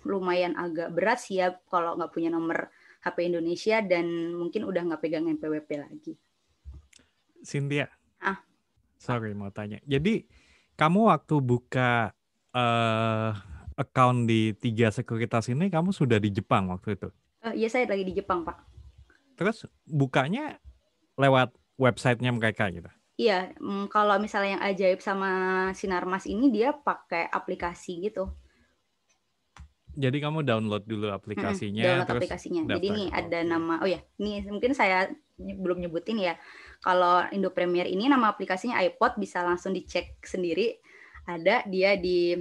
Speaker 3: lumayan agak berat sih ya kalau nggak punya nomor HP Indonesia dan mungkin udah nggak pegang NPWP lagi.
Speaker 1: Cynthia, sorry mau tanya. Jadi kamu waktu buka account di 3 sekuritas ini, kamu sudah di Jepang waktu itu?
Speaker 3: Iya, saya lagi di Jepang, Pak.
Speaker 1: Terus bukanya lewat websitenya mereka gitu?
Speaker 3: Iya, kalau misalnya yang Ajaib sama Sinarmas ini dia pakai aplikasi gitu.
Speaker 1: Jadi kamu download dulu aplikasinya.
Speaker 3: Download aplikasinya. Jadi ini ada nama, ini mungkin saya belum nyebutin ya. Kalau Indo Premier ini nama aplikasinya iPod, bisa langsung dicek sendiri. Ada dia di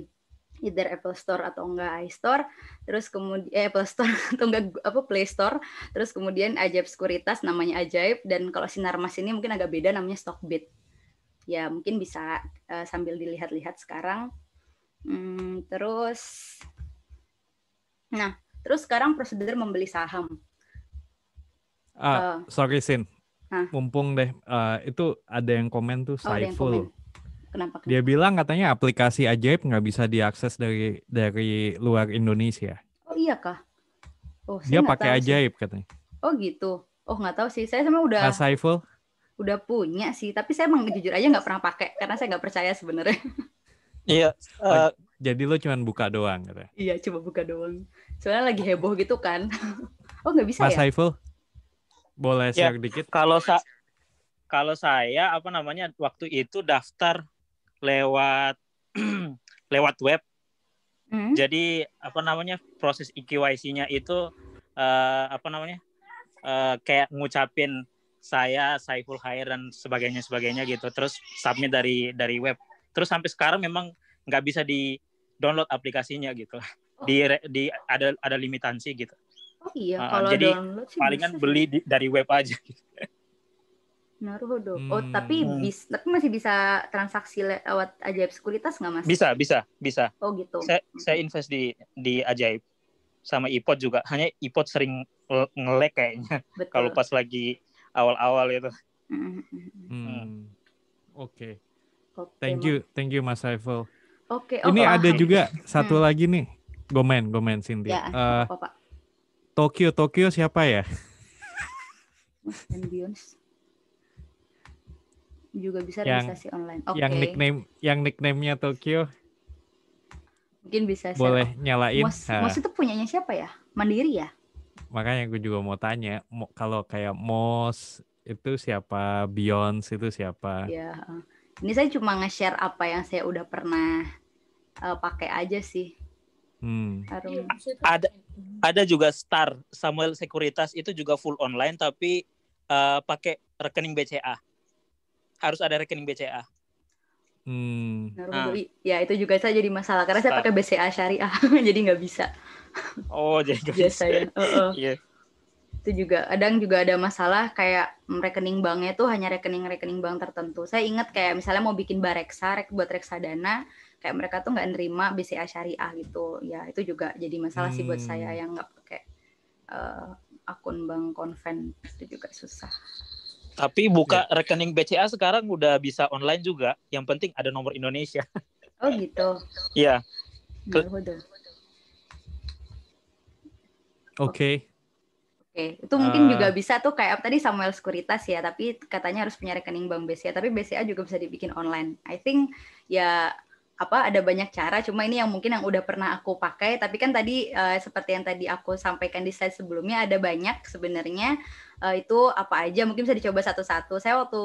Speaker 3: either Apple Store atau enggak iStore, terus kemudian Apple Store atau enggak Play Store, terus kemudian Ajaib Sekuritas namanya Ajaib, dan kalau Sinarmas ini mungkin agak beda namanya Stockbit. Ya mungkin bisa sambil dilihat-lihat sekarang. Terus sekarang prosedur membeli saham.
Speaker 1: Sorry Sin, mumpung deh, itu ada yang komen tuh, Saiful.
Speaker 3: Kenapa?
Speaker 1: Dia bilang katanya aplikasi Ajaib nggak bisa diakses dari luar Indonesia.
Speaker 3: Oh iya kah?
Speaker 1: Dia pakai Ajaib katanya.
Speaker 3: Oh gitu. Oh nggak tahu sih. Saya sama udah.
Speaker 1: Mas Saiful?
Speaker 3: Udah punya sih. Tapi saya emang jujur aja nggak pernah pakai karena saya nggak percaya sebenarnya.
Speaker 5: Iya.
Speaker 1: Jadi lo cuma buka doang katanya?
Speaker 3: Iya, cuma buka doang. Soalnya lagi heboh gitu kan. Oh nggak bisa
Speaker 1: Mas
Speaker 3: ya?
Speaker 1: Mas Saiful, boleh share dikit?
Speaker 5: Kalau saya waktu itu daftar lewat web. Jadi proses EKYC-nya itu kayak ngucapin saya Saiful Khair dan sebagainya gitu. Terus submit dari web. Terus sampai sekarang memang nggak bisa di download aplikasinya gitu. Ada limitansi gitu.
Speaker 3: Oh iya, kalau
Speaker 5: jadi
Speaker 3: download sih
Speaker 5: palingan beli dari web aja gitu.
Speaker 3: Naruhodo. Oh, tapi masih bisa transaksi lewat Ajaib Sekuritas nggak, Mas?
Speaker 5: Bisa.
Speaker 3: Oh gitu.
Speaker 5: Saya invest di Ajaib sama iPod juga. Hanya iPod sering nge-lag kayaknya. Kalau pas lagi awal-awal itu.
Speaker 1: Oke. Thank you Mas Saiful.
Speaker 3: Oke.
Speaker 1: Ini ada juga satu lagi nih. Gomen Cynthia.
Speaker 3: Ya, apa, Pak?
Speaker 1: Tokyo siapa ya?
Speaker 3: Mas Ambience. Juga bisa
Speaker 1: Yang
Speaker 3: registrasi online.
Speaker 1: yang nickname-nya Tokyo
Speaker 3: Mungkin bisa share.
Speaker 1: boleh nyalain.
Speaker 3: Mos itu punyanya siapa ya? Mandiri ya?
Speaker 1: Makanya gue juga mau tanya, kalau kayak Mos itu siapa, Beyonce itu siapa?
Speaker 3: Ya. Ini saya cuma nge-share apa yang saya udah pernah pakai aja sih.
Speaker 5: Ada juga Star Samuel Sekuritas itu juga full online tapi pakai rekening BCA. Harus ada rekening BCA.
Speaker 3: Ya itu juga saya jadi masalah karena saya pakai BCA syariah jadi nggak bisa.
Speaker 5: Jadi nggak
Speaker 3: bisa.
Speaker 5: Yeah.
Speaker 3: Itu juga kadang juga ada masalah kayak rekening banknya tuh hanya rekening bank tertentu. Saya ingat kayak misalnya mau bikin bareksa buat reksadana, kayak mereka tuh nggak nerima BCA syariah gitu. Ya itu juga jadi masalah sih buat saya yang nggak pakai akun bank konven, itu juga susah.
Speaker 5: Tapi buka rekening BCA sekarang udah bisa online juga. Yang penting ada nomor Indonesia.
Speaker 3: Oh gitu.
Speaker 5: Iya.
Speaker 1: Oke,
Speaker 3: itu mungkin juga bisa tuh kayak tadi Samuel Sekuritas ya, tapi katanya harus punya rekening bank BCA, tapi BCA juga bisa dibikin online. I think ya ada banyak cara, cuma ini yang mungkin yang udah pernah aku pakai, tapi kan tadi seperti yang tadi aku sampaikan di slide sebelumnya ada banyak sebenarnya itu apa aja, mungkin bisa dicoba satu-satu. Saya waktu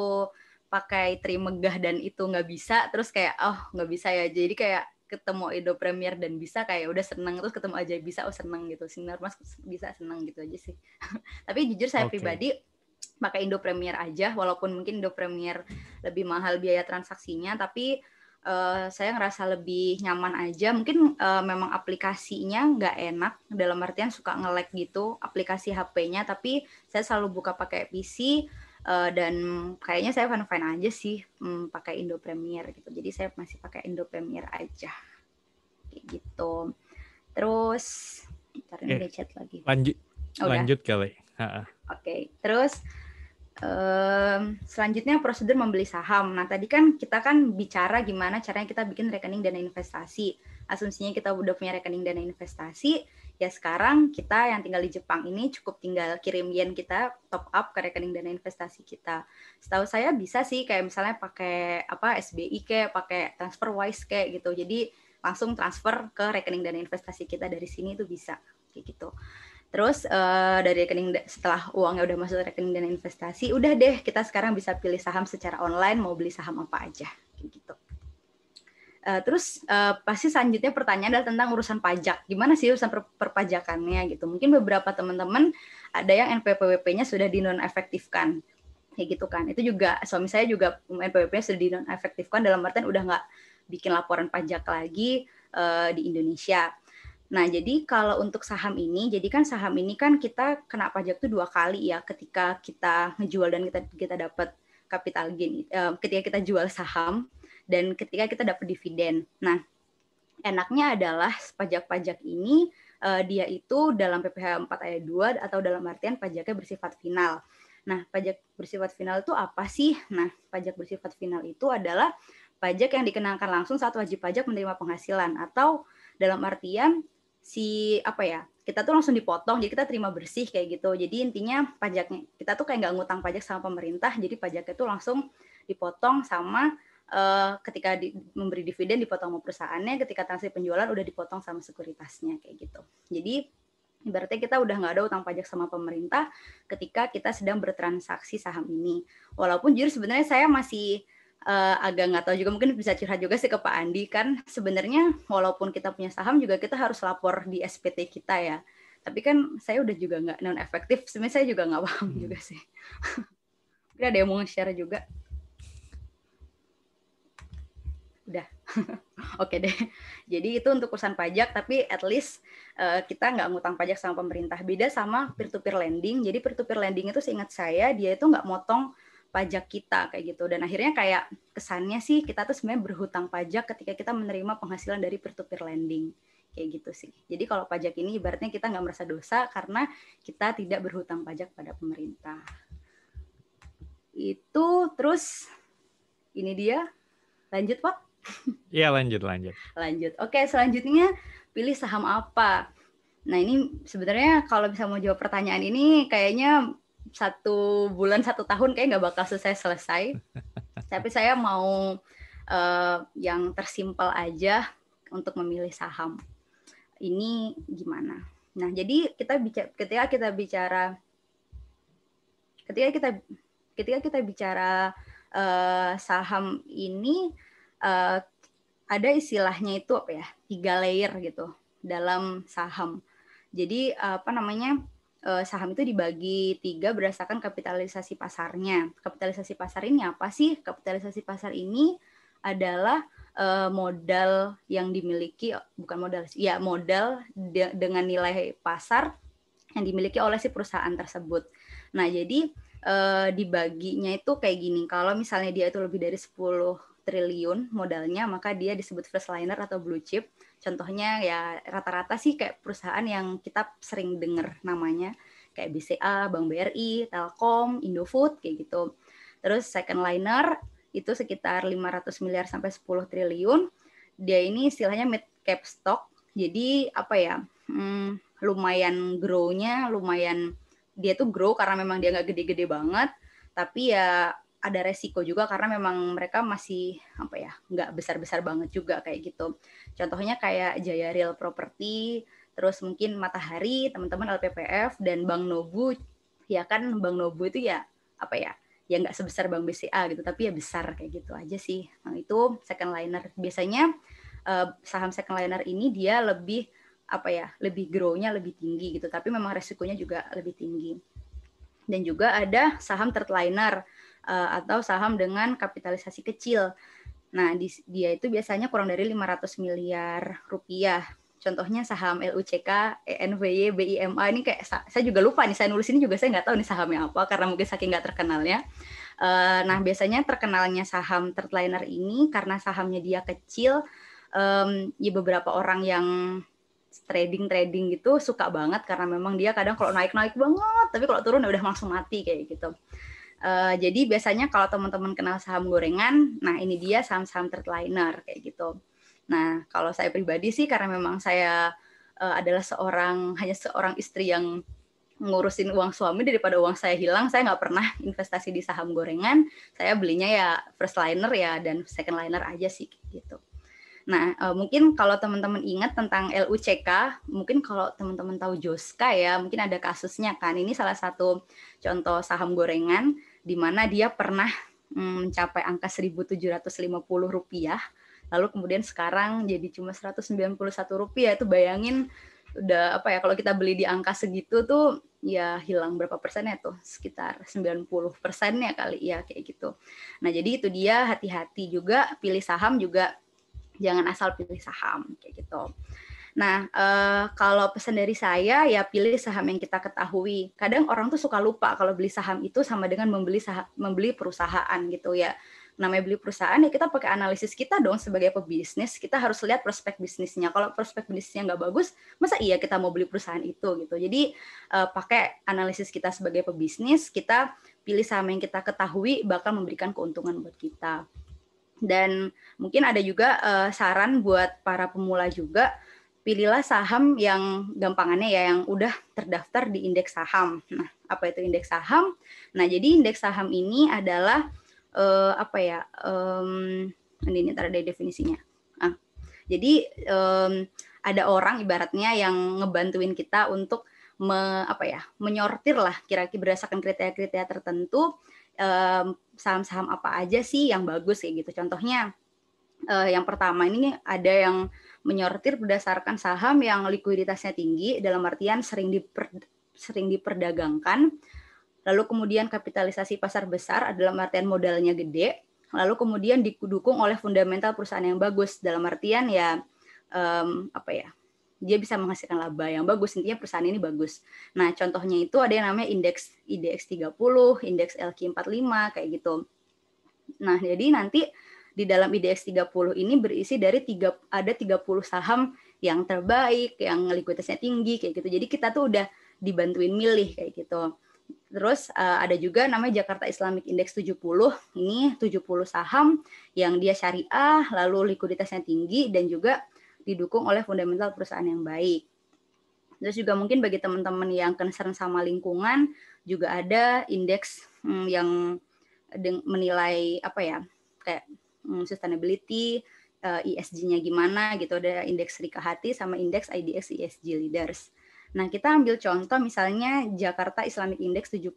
Speaker 3: pakai Trimegah dan itu nggak bisa, terus kayak nggak bisa ya, jadi kayak ketemu Indo Premier dan bisa kayak udah seneng, terus ketemu aja bisa seneng gitu, Sinar Mas bisa seneng gitu aja sih. Tapi jujur saya pribadi pakai Indo Premier aja, walaupun mungkin Indo Premier lebih mahal biaya transaksinya, tapi saya ngerasa lebih nyaman aja. Mungkin memang aplikasinya nggak enak, dalam artian suka nge-lag gitu aplikasi HP-nya, tapi saya selalu buka pakai PC. Dan kayaknya saya fine aja sih pakai Indo Premier gitu. Jadi saya masih pakai Indo Premier aja kayak gitu. Terus ntar ini chat lagi.
Speaker 1: Lanjut kali.
Speaker 3: Oke. Terus selanjutnya prosedur membeli saham. Nah tadi kan kita bicara gimana caranya kita bikin rekening dana investasi. Asumsinya kita udah punya rekening dana investasi, ya sekarang kita yang tinggal di Jepang ini cukup tinggal kirim yen kita top up ke rekening dana investasi kita. Setahu saya bisa sih kayak misalnya pakai SBI kayak pakai TransferWise kayak gitu. Jadi langsung transfer ke rekening dana investasi kita dari sini itu bisa kayak gitu. Terus dari rekening setelah uangnya udah masuk rekening dana investasi, udah deh kita sekarang bisa pilih saham secara online, mau beli saham apa aja kayak gitu. Terus pasti selanjutnya pertanyaan adalah tentang urusan pajak. Gimana sih urusan perpajakannya gitu. Mungkin beberapa teman-teman ada yang NPWP-nya sudah dinonaktifkan. Kayak gitu kan. Itu juga suami saya juga NPWP-nya sudah dinonaktifkan dalam artian udah nggak bikin laporan pajak lagi di Indonesia. Nah, jadi kalau untuk saham ini, jadi kan saham ini kan kita kena pajak tuh 2 kali ya ketika kita ngejual dan kita dapat capital gain. Ketika kita jual saham dan ketika kita dapat dividen. Nah, enaknya adalah pajak-pajak ini dia itu dalam PPh 4 ayat 2 atau dalam artian pajaknya bersifat final. Nah, pajak bersifat final itu apa sih? Nah, pajak bersifat final itu adalah pajak yang dikenakan langsung saat wajib pajak menerima penghasilan, atau dalam artian kita tuh langsung dipotong, jadi kita terima bersih kayak gitu. Jadi intinya pajaknya kita tuh kayak nggak ngutang pajak sama pemerintah, jadi pajaknya tuh langsung dipotong sama ketika memberi dividen dipotong sama perusahaannya, ketika transaksi penjualan udah dipotong sama sekuritasnya kayak gitu. Jadi ibaratnya kita udah nggak ada utang pajak sama pemerintah ketika kita sedang bertransaksi saham ini. Walaupun jujur sebenarnya saya masih agak nggak tahu juga, mungkin bisa curhat juga sih ke Pak Andi, kan sebenarnya walaupun kita punya saham juga kita harus lapor di SPT kita ya. Tapi kan saya udah juga nggak non efektif, sebenarnya saya juga nggak paham juga sih. Mungkin ada yang mau share juga. Udah. Oke deh. Jadi itu untuk urusan pajak, tapi at least kita nggak ngutang pajak sama pemerintah. Beda sama peer-to-peer lending. Jadi peer-to-peer lending itu seingat saya dia itu nggak motong pajak kita kayak gitu. Dan akhirnya kayak kesannya sih kita tuh sebenarnya berhutang pajak ketika kita menerima penghasilan dari peer-to-peer lending. Kayak gitu sih. Jadi kalau pajak ini ibaratnya kita nggak merasa dosa karena kita tidak berhutang pajak pada pemerintah. Itu terus ini dia. Lanjut Pak.
Speaker 1: Iya lanjut.
Speaker 3: Oke, selanjutnya pilih saham apa? Nah ini sebenarnya kalau bisa mau jawab pertanyaan ini kayaknya 1 bulan 1 tahun kayak nggak bakal selesai. Tapi saya mau yang tersimpel aja untuk memilih saham. Ini gimana? Nah, jadi ketika kita bicara saham ini ada istilahnya itu apa ya? 3 layer gitu dalam saham. Jadi saham itu dibagi 3 berdasarkan kapitalisasi pasarnya. Kapitalisasi pasar ini apa sih? Kapitalisasi pasar ini adalah modal yang dimiliki, modal dengan nilai pasar yang dimiliki oleh si perusahaan tersebut. Nah, jadi dibaginya itu kayak gini. Kalau misalnya dia itu lebih dari 10 triliun modalnya, maka dia disebut first liner atau blue chip. Contohnya ya rata-rata sih kayak perusahaan yang kita sering dengar namanya, kayak BCA, Bank BRI, Telkom, Indofood, kayak gitu. Terus second liner itu sekitar 500 miliar sampai 10 triliun. Dia ini istilahnya mid cap stock. Jadi lumayan grow-nya, dia tuh grow karena memang dia nggak gede-gede banget, tapi ya ada resiko juga karena memang mereka masih nggak besar-besar banget juga kayak gitu. Contohnya kayak Jaya Real Property, terus mungkin Matahari, teman-teman LPPF, dan Bank Nobu. Ya kan Bank Nobu itu ya nggak sebesar Bank BCA gitu, tapi ya besar kayak gitu aja sih. Nah, itu second liner. Biasanya saham second liner ini dia lebih grow-nya lebih tinggi gitu, tapi memang resikonya juga lebih tinggi. Dan juga ada saham third liner atau saham dengan kapitalisasi kecil. Nah, dia itu biasanya kurang dari 500 miliar rupiah. Contohnya saham LUCK, ENVY, BIMA, ini kayak saya juga lupa nih, saya nulis ini juga saya nggak tahu nih sahamnya apa, karena mungkin saking nggak terkenalnya. Nah, biasanya terkenalnya saham third liner ini karena sahamnya dia kecil, ya beberapa orang yang trading gitu suka banget karena memang dia kadang kalau naik banget, tapi kalau turun udah langsung mati kayak gitu. Jadi biasanya kalau teman-teman kenal saham gorengan, nah ini dia saham-saham third liner kayak gitu. Nah, kalau saya pribadi sih karena memang saya adalah hanya seorang istri yang ngurusin uang suami, daripada uang saya hilang, saya nggak pernah investasi di saham gorengan. Saya belinya ya first liner ya dan second liner aja sih gitu. Nah, mungkin kalau teman-teman ingat tentang LUCK, mungkin kalau teman-teman tahu Joska ya, mungkin ada kasusnya kan. Ini salah satu contoh saham gorengan di mana dia pernah mencapai angka Rp1.750, lalu kemudian sekarang jadi cuma Rp191. Itu bayangin udah kalau kita beli di angka segitu tuh ya hilang berapa persennya tuh, sekitar 90% ya kali ya kayak gitu. Nah, jadi itu dia, hati-hati juga pilih saham juga. Jangan asal pilih saham kayak gitu. Nah, kalau pesan dari saya ya pilih saham yang kita ketahui. Kadang orang tuh suka lupa kalau beli saham itu sama dengan membeli perusahaan gitu ya. Namanya beli perusahaan ya kita pakai analisis kita dong sebagai pebisnis. Kita harus lihat prospek bisnisnya. Kalau prospek bisnisnya nggak bagus, masa iya kita mau beli perusahaan itu gitu. Jadi pakai analisis kita sebagai pebisnis, kita pilih saham yang kita ketahui bakal memberikan keuntungan buat kita. Dan mungkin ada juga saran buat para pemula juga, pilihlah saham yang gampangannya ya yang udah terdaftar di indeks saham. Nah, apa itu indeks saham? Nah, jadi indeks saham ini adalah ini ntar ada definisinya. Jadi ada orang ibaratnya yang ngebantuin kita untuk menyortir lah kira-kira berdasarkan kriteria-kriteria tertentu saham-saham apa aja sih yang bagus kayak gitu. Contohnya yang pertama ini ada yang menyortir berdasarkan saham yang likuiditasnya tinggi, dalam artian sering diperdagangkan, lalu kemudian kapitalisasi pasar besar, dalam artian modalnya gede, lalu kemudian didukung oleh fundamental perusahaan yang bagus, dalam artian ya dia bisa menghasilkan laba yang bagus, intinya perusahaan ini bagus. Nah, contohnya itu ada yang namanya indeks IDX 30, indeks LQ45 kayak gitu. Nah, jadi nanti di dalam IDX 30 ini berisi dari 30 saham yang terbaik, yang likuiditasnya tinggi kayak gitu. Jadi kita tuh udah dibantuin milih kayak gitu. Terus ada juga namanya Jakarta Islamic Index 70. Ini 70 saham yang dia syariah, lalu likuiditasnya tinggi dan juga didukung oleh fundamental perusahaan yang baik. Terus juga mungkin bagi teman-teman yang concern sama lingkungan juga ada indeks yang menilai kayak sustainability, ESG-nya gimana gitu, ada indeks Rika Hati sama indeks IDX ESG Leaders. Nah, kita ambil contoh misalnya Jakarta Islamic Index 70.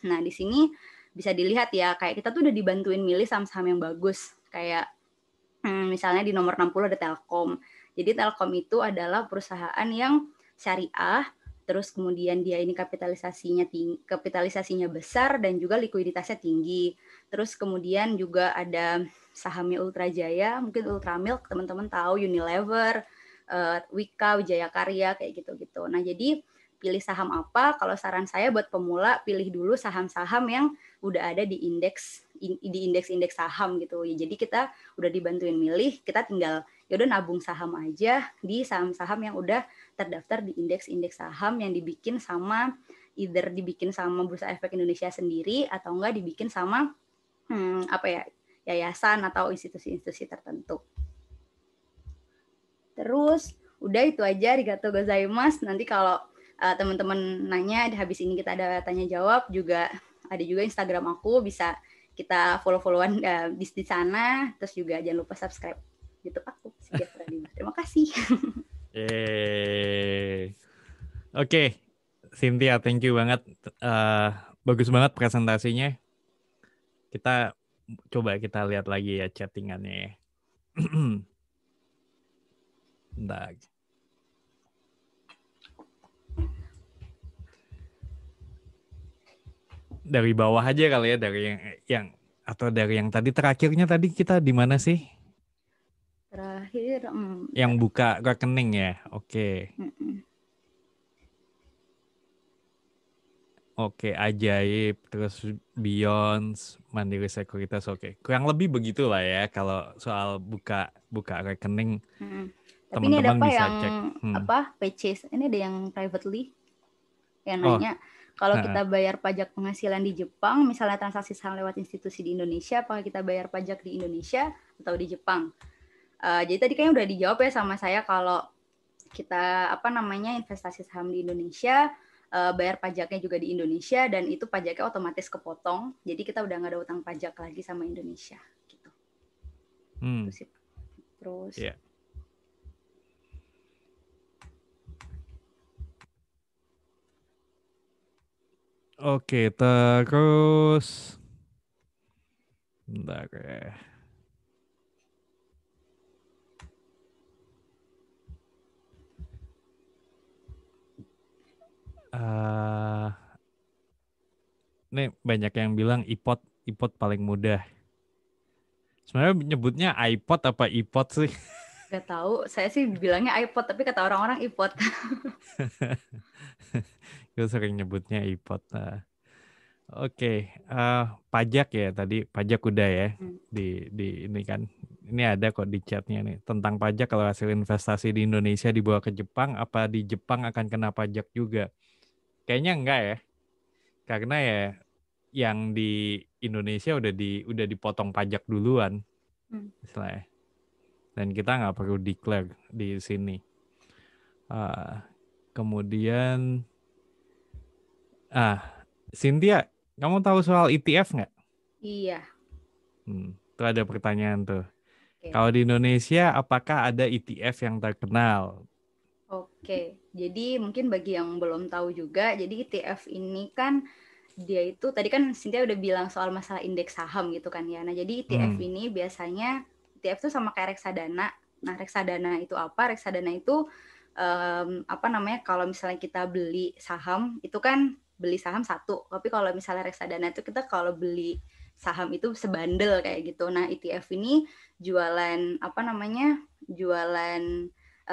Speaker 3: Nah, di sini bisa dilihat ya, kayak kita tuh udah dibantuin milih saham-saham yang bagus. Kayak misalnya di nomor 60 ada Telkom. Jadi Telkom itu adalah perusahaan yang syariah, terus kemudian dia ini kapitalisasinya besar dan juga likuiditasnya tinggi. Terus kemudian juga ada sahamnya Ultra Jaya, mungkin Ultramilk teman-teman tahu, Unilever, Wika, Wijaya Karya, kayak gitu-gitu. Nah, jadi pilih saham apa? Kalau saran saya buat pemula, pilih dulu saham-saham yang udah ada di indeks saham gitu. Ya, jadi kita udah dibantuin milih, kita tinggal ya udah nabung saham aja di saham-saham yang udah terdaftar di indeks saham yang dibikin sama Bursa Efek Indonesia sendiri atau enggak dibikin sama yayasan atau institusi-institusi tertentu. Terus udah itu aja, arigatou gozaimasu. Nanti kalau teman-teman nanya habis ini kita ada tanya jawab, juga ada juga Instagram aku, bisa kita follow-followan di sana. Terus juga jangan lupa subscribe YouTube aku. Terima kasih.
Speaker 1: Oke, Cynthia, thank you banget. Bagus banget presentasinya. Coba kita lihat lagi ya chattingannya. Bentar. Dari bawah aja kali ya, dari yang atau dari yang terakhirnya tadi kita di mana sih?
Speaker 3: Terakhir
Speaker 1: yang buka rekening ya. Oke. Oke, Ajaib, terus Beyond, Mandiri Sekuritas, oke. Kurang lebih begitulah ya kalau soal buka rekening.
Speaker 3: Tapi ini ada
Speaker 1: Teman-teman
Speaker 3: apa
Speaker 1: bisa
Speaker 3: yang
Speaker 1: cek.
Speaker 3: PC? Ini ada yang privately yang nanya. Kalau kita bayar pajak penghasilan di Jepang, misalnya transaksi saham lewat institusi di Indonesia, apakah kita bayar pajak di Indonesia atau di Jepang? Jadi tadi kayaknya udah dijawab ya sama saya, kalau kita investasi saham di Indonesia, bayar pajaknya juga di Indonesia, dan itu pajaknya otomatis kepotong. Jadi kita udah nggak ada utang pajak lagi sama Indonesia gitu. Terus
Speaker 1: yeah. Oke, terus bentar ya. Nih banyak yang bilang iPod paling mudah. Sebenarnya nyebutnya iPod apa iPod sih?
Speaker 3: Gak tahu, saya sih bilangnya iPod, tapi kata orang-orang iPod.
Speaker 1: Gue sering nyebutnya iPod. Oke, pajak ya tadi, pajak udah ya di ini kan. Ini ada kok di chatnya nih tentang pajak kalau hasil investasi di Indonesia dibawa ke Jepang, apa di Jepang akan kena pajak juga? Kayaknya enggak ya, karena ya yang di Indonesia udah dipotong pajak duluan, istilahnya, dan kita nggak perlu declare di sini. Kemudian, Cynthia, kamu tahu soal ETF nggak?
Speaker 3: Iya.
Speaker 1: Itu ada pertanyaan tuh. Okay. Kalau di Indonesia, apakah ada ETF yang terkenal?
Speaker 3: Oke, jadi mungkin bagi yang belum tahu juga, jadi ETF ini kan dia itu tadi kan Cynthia udah bilang soal masalah indeks saham gitu kan ya. Nah, jadi ETF ini biasanya ETF itu sama kayak reksadana. Nah, reksadana itu apa? Reksadana itu kalau misalnya kita beli saham itu kan beli saham satu, tapi kalau misalnya reksadana itu kita kalau beli saham itu sebandel kayak gitu. Nah, ETF ini jualan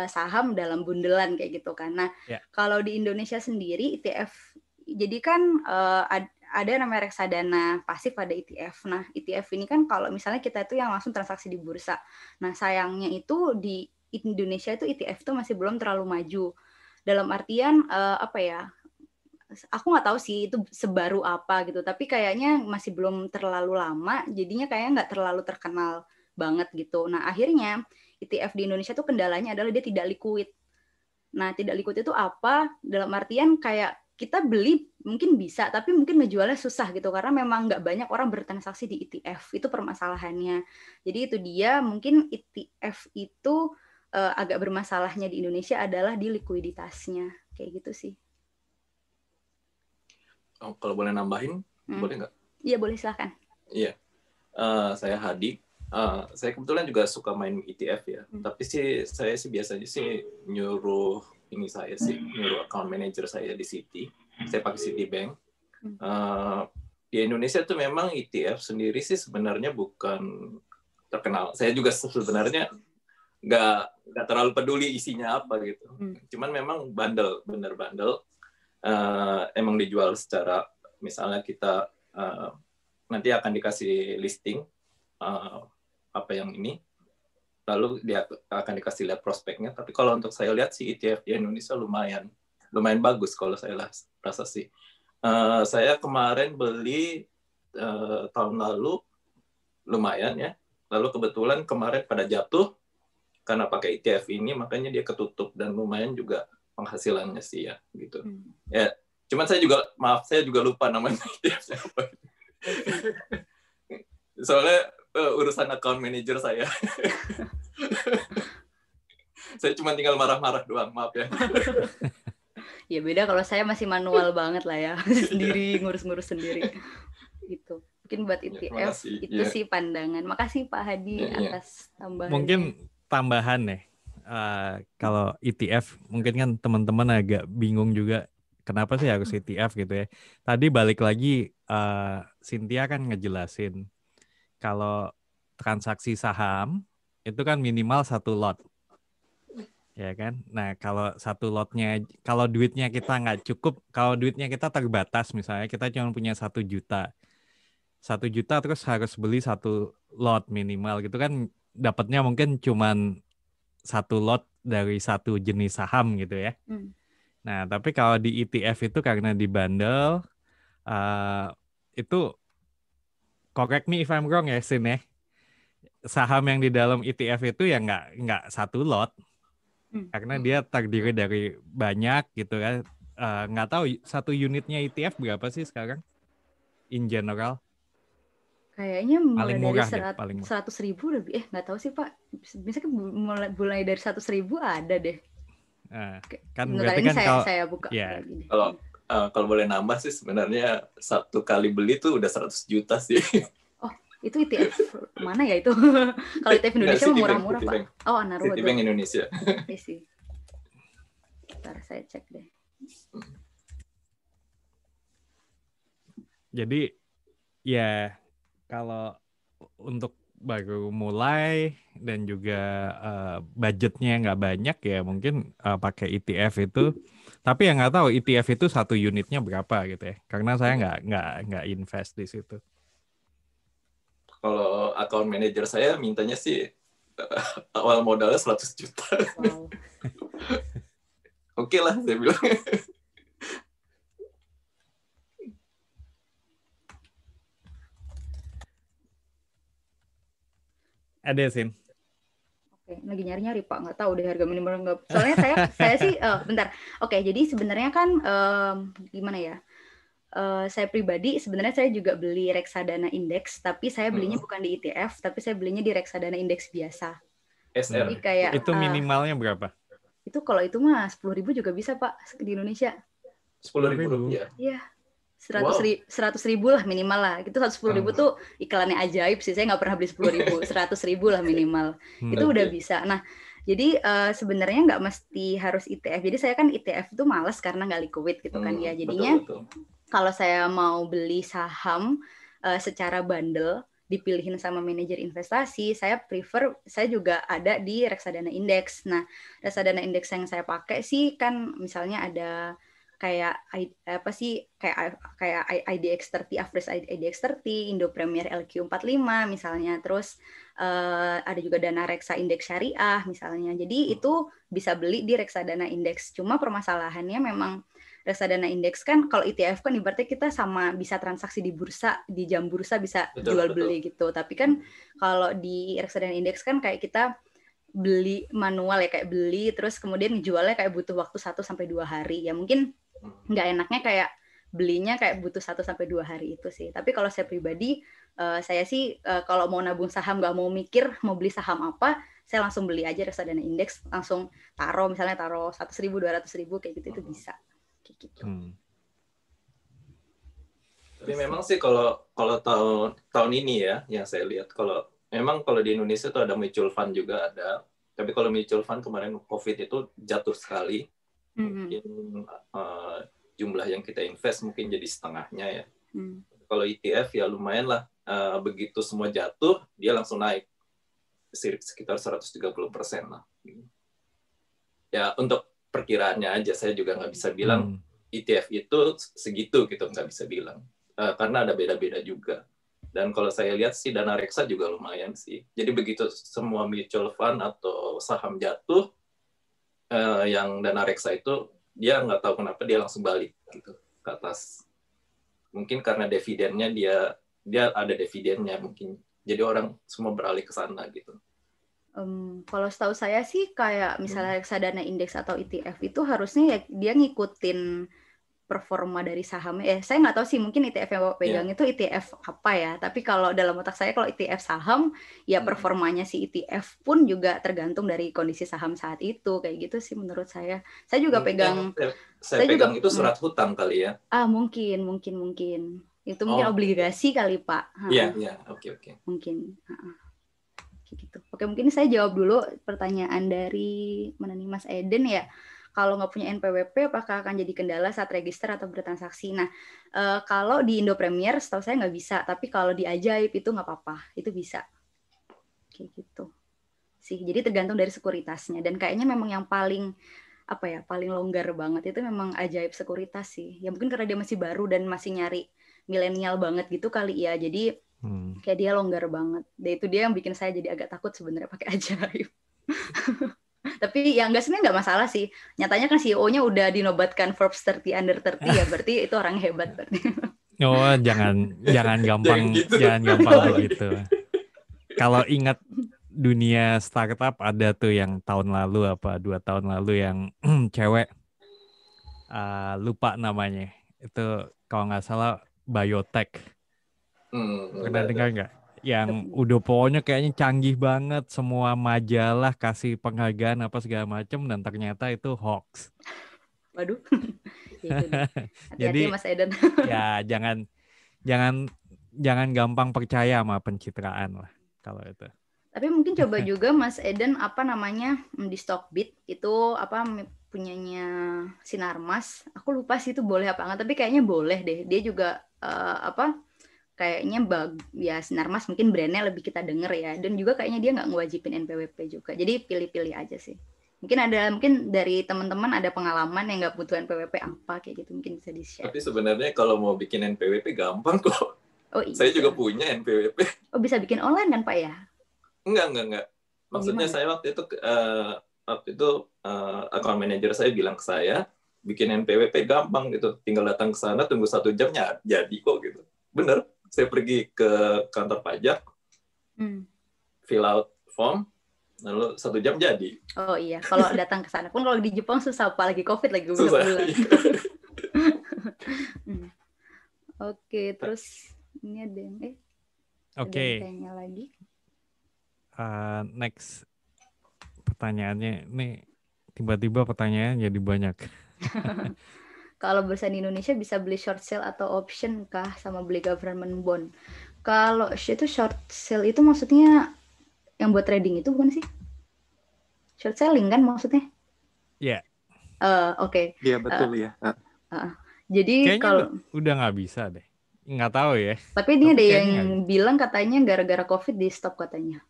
Speaker 3: saham dalam bundelan kayak gitu kan. Nah, kalau di Indonesia sendiri ETF, jadi kan ada namanya reksadana pasif, ada ETF. Nah, ETF ini kan kalau misalnya kita itu yang langsung transaksi di bursa. Nah, sayangnya itu di Indonesia itu ETF itu masih belum terlalu maju. Dalam artian aku nggak tahu sih itu sebaru apa gitu, tapi kayaknya masih belum terlalu lama, jadinya kayaknya nggak terlalu terkenal banget gitu. Nah, akhirnya ETF di Indonesia tuh kendalanya adalah dia tidak liquid. Nah, tidak liquid itu apa? Dalam artian kayak kita beli mungkin bisa, tapi mungkin ngejualnya susah gitu karena memang nggak banyak orang bertransaksi di ETF, itu permasalahannya. Jadi itu dia, mungkin ETF itu agak bermasalahnya di Indonesia adalah di likuiditasnya, kayak gitu sih.
Speaker 6: Oh, kalau boleh nambahin, boleh nggak?
Speaker 3: Iya boleh, silakan.
Speaker 6: Iya, saya Hadi. Saya kebetulan juga suka main ETF ya, tapi saya biasanya nyuruh account manager saya di Citi. Saya pakai Citibank. Di Indonesia tuh memang ETF sendiri sih sebenarnya bukan terkenal. Saya juga sebenarnya nggak terlalu peduli isinya apa gitu. Cuman memang bener bandel. Emang dijual secara, misalnya kita nanti akan dikasih listing apa yang ini, lalu dia akan dikasih lihat prospeknya. Tapi kalau untuk saya lihat si ETF di Indonesia lumayan bagus kalau saya rasa sih. Saya kemarin beli tahun lalu lumayan ya. Lalu kebetulan kemarin pada jatuh karena pakai ETF ini, makanya dia ketutup dan lumayan juga penghasilannya sih ya gitu. Ya, cuman saya juga lupa namanya ETF apa. Soalnya urusan account manager saya. Saya cuma tinggal marah-marah doang, maaf ya.
Speaker 3: Ya beda kalau saya masih manual banget lah ya, sendiri ngurus-ngurus sendiri gitu. Mungkin buat ETF itu sih pandangan. Makasih Pak Hadi atas tambahan.
Speaker 1: Mungkin tambahan nih, kalau ETF mungkin kan teman-teman agak bingung juga kenapa sih harus ETF gitu ya. Tadi balik lagi Cynthia kan ngejelasin kalau transaksi saham itu kan minimal 1 lot. Ya kan? Nah, kalau 1 lotnya, kalau duitnya kita nggak cukup, kalau duitnya kita terbatas, misalnya kita cuma punya 1 juta. 1 juta terus harus beli 1 lot minimal gitu kan, dapatnya mungkin cuma 1 lot dari 1 jenis saham gitu ya. Nah, tapi kalau di ETF itu karena dibandel, itu correct me if I'm wrong ya, Sin ya. Saham yang di dalam ETF itu ya nggak 1 lot. Karena dia terdiri dari banyak gitu kan. Nggak tahu 1 unitnya ETF berapa sih sekarang? In general?
Speaker 3: Kayaknya mulai
Speaker 1: murah
Speaker 3: dari 100.000 lebih. Nggak tahu sih Pak. Misalnya mulai dari 100.000 ada deh.
Speaker 1: Kan
Speaker 3: berarti
Speaker 1: kan
Speaker 3: saya buka.
Speaker 1: Ya.
Speaker 6: Kalau boleh nambah sih sebenarnya 1 kali beli tuh udah 100 juta sih.
Speaker 3: Oh, itu ETF mana ya itu? Kalau ETF Indonesia murah-murah Pak. Oh, Naruto.
Speaker 6: Citibank Indonesia.
Speaker 3: Iya sih. Ntar saya cek deh.
Speaker 1: Jadi ya kalau untuk baru mulai dan juga budgetnya nggak banyak ya mungkin pakai ETF itu. Tapi yang nggak tahu ETF itu 1 unitnya berapa gitu ya. Karena saya nggak invest di situ.
Speaker 6: Kalau account manager saya mintanya sih awal modalnya 100 juta.
Speaker 3: Wow.
Speaker 6: Oke lah, saya bilang.
Speaker 1: Ada Sin.
Speaker 3: Oke, lagi nyari-nyari Pak, nggak tahu deh harga minimal nggak. Soalnya saya sih, bentar. Oke, jadi sebenarnya kan gimana ya? Saya pribadi sebenarnya saya juga beli reksadana indeks, tapi saya belinya bukan di ETF, tapi saya belinya di reksadana indeks biasa.
Speaker 6: SR.
Speaker 3: Jadi kayak
Speaker 1: itu minimalnya berapa?
Speaker 3: Itu kalau itu mah 10.000 juga bisa Pak di Indonesia.
Speaker 6: 10.000 rupiah.
Speaker 3: Iya. 100.000 lah minimal lah. Itu 110.000 tuh iklannya ajaib sih. Saya nggak pernah beli 10.000, 100.000 lah minimal. Itu udah bisa. Nah, jadi sebenarnya nggak mesti harus ETF. Jadi saya kan ETF itu malas karena nggak liquid gitu kan ya. Jadinya betul. Kalau saya mau beli saham secara bundle, dipilihin sama manajer investasi, saya juga ada di reksadana indeks. Nah, reksadana indeks yang saya pakai sih kan misalnya ada kayak IDX30, Average IDX30, Indo Premier LQ45 misalnya, terus ada juga dana reksa indeks syariah misalnya. Jadi itu bisa beli di reksadana indeks. Cuma permasalahannya memang reksadana indeks kan kalau ETF kan ibaratnya kita sama bisa transaksi di bursa, di jam bursa bisa jual beli gitu. Tapi kan kalau di reksadana indeks kan kayak kita beli manual ya, kayak beli terus kemudian jualnya kayak butuh waktu 1-2 hari. Ya mungkin Nggak enaknya kayak belinya kayak butuh 1-2 hari itu sih. Tapi kalau saya pribadi, saya sih kalau mau nabung saham nggak mau mikir mau beli saham apa, saya langsung beli aja reksadana indeks, langsung misalnya taruh 100.000, 200.000 kayak gitu, itu bisa. Kayak gitu.
Speaker 6: Tapi memang sih kalau tahun ini ya, yang saya lihat kalau di Indonesia tuh ada mutual fund juga ada. Tapi kalau mutual fund kemarin COVID itu jatuh sekali. Mungkin jumlah yang kita invest mungkin jadi setengahnya ya. Kalau ETF ya lumayan lah. Begitu semua jatuh, dia langsung naik sekitar 130% lah. Ya untuk perkiraannya aja, saya juga nggak bisa bilang ETF itu segitu gitu, nggak bisa bilang. Karena ada beda-beda juga. Dan kalau saya lihat sih dana reksa juga lumayan sih. Jadi begitu semua mutual fund atau saham jatuh, yang dana reksa itu dia nggak tahu kenapa dia langsung balik gitu ke atas. Mungkin karena dividennya dia ada dividennya mungkin. Jadi orang semua beralih ke sana gitu.
Speaker 3: Kalau setahu saya sih kayak misalnya reksadana indeks atau ETF itu harusnya ya dia ngikutin performa dari sahamnya. Saya nggak tahu sih, mungkin ETF yang Bapak pegang itu ETF apa ya. Tapi kalau dalam otak saya kalau ETF saham, ya performanya si ETF pun juga tergantung dari kondisi saham saat itu. Kayak gitu sih menurut saya. Saya juga pegang...
Speaker 6: Saya pegang itu surat hutang kali ya.
Speaker 3: Mungkin. Itu mungkin obligasi kali, Pak.
Speaker 6: Iya, oke.
Speaker 3: Mungkin. Gitu. Oke, mungkin saya jawab dulu pertanyaan dari mana nih, Mas Eden ya. Kalau nggak punya NPWP, apakah akan jadi kendala saat register atau bertransaksi? Nah, kalau di Indo Premier, setahu saya nggak bisa. Tapi kalau di Ajaib itu nggak apa-apa, itu bisa. Kayak gitu. Sih, jadi tergantung dari sekuritasnya. Dan kayaknya memang yang paling longgar banget itu memang Ajaib Sekuritas sih. Ya mungkin karena dia masih baru dan masih nyari milenial banget gitu kali ya. Jadi kayak dia longgar banget. Dan itu dia yang bikin saya jadi agak takut sebenarnya pakai Ajaib. Tapi ya sebenarnya nggak masalah sih. Nyatanya kan CEO-nya udah dinobatkan Forbes 30 under 30 ya, berarti itu orang hebat berarti.
Speaker 1: Jangan gampang begitu. Kalau ingat dunia startup ada tuh yang tahun lalu 2 tahun lalu yang cewek lupa namanya. Itu kalau nggak salah biotech. Pernah dengar nggak? Yang udah pokoknya kayaknya canggih banget, semua majalah kasih penghargaan apa segala macam, dan ternyata itu hoax.
Speaker 3: Waduh.
Speaker 1: Jadi
Speaker 3: Mas Eden.
Speaker 1: Ya jangan gampang percaya sama pencitraan lah kalau itu.
Speaker 3: Tapi mungkin coba juga Mas Eden di Stockbit itu punyanya Sinarmas. Aku lupa sih itu boleh apa enggak, tapi kayaknya boleh deh. Dia juga kayaknya ya Sinarmas mungkin brandnya lebih kita denger ya, dan juga kayaknya dia nggak ngewajibin NPWP juga, jadi pilih-pilih aja sih. Mungkin dari teman-teman ada pengalaman yang nggak butuh NPWP apa kayak gitu, mungkin bisa di-share.
Speaker 6: Tapi sebenarnya kalau mau bikin NPWP gampang kok.
Speaker 3: Iya.
Speaker 6: Saya juga punya NPWP.
Speaker 3: Bisa bikin online kan Pak ya?
Speaker 6: Enggak. Maksudnya saya waktu itu account manager saya bilang ke saya, bikin NPWP gampang gitu, tinggal datang ke sana tunggu 1 jam jadi kok gitu. Bener. Saya pergi ke kantor pajak, fill out form, lalu 1 jam jadi.
Speaker 3: Oh iya, kalau datang ke sana pun, kalau di Jepang susah, apalagi COVID lagi bisa
Speaker 6: pulang.
Speaker 3: Oke, terus ini ada yang tanya lagi.
Speaker 1: Next pertanyaannya, nih tiba-tiba pertanyaannya jadi banyak.
Speaker 3: Kalau bursa di Indonesia bisa beli short sale atau option kah sama beli government bond? Kalau itu short sale itu maksudnya yang buat trading itu bukan sih? Short selling kan maksudnya?
Speaker 1: Iya.
Speaker 3: Oke.
Speaker 6: Iya betul ya.
Speaker 3: Jadi kalau
Speaker 1: udah nggak bisa deh. Nggak tahu ya.
Speaker 3: Tapi ini ada yang bilang katanya gara-gara COVID di stop katanya.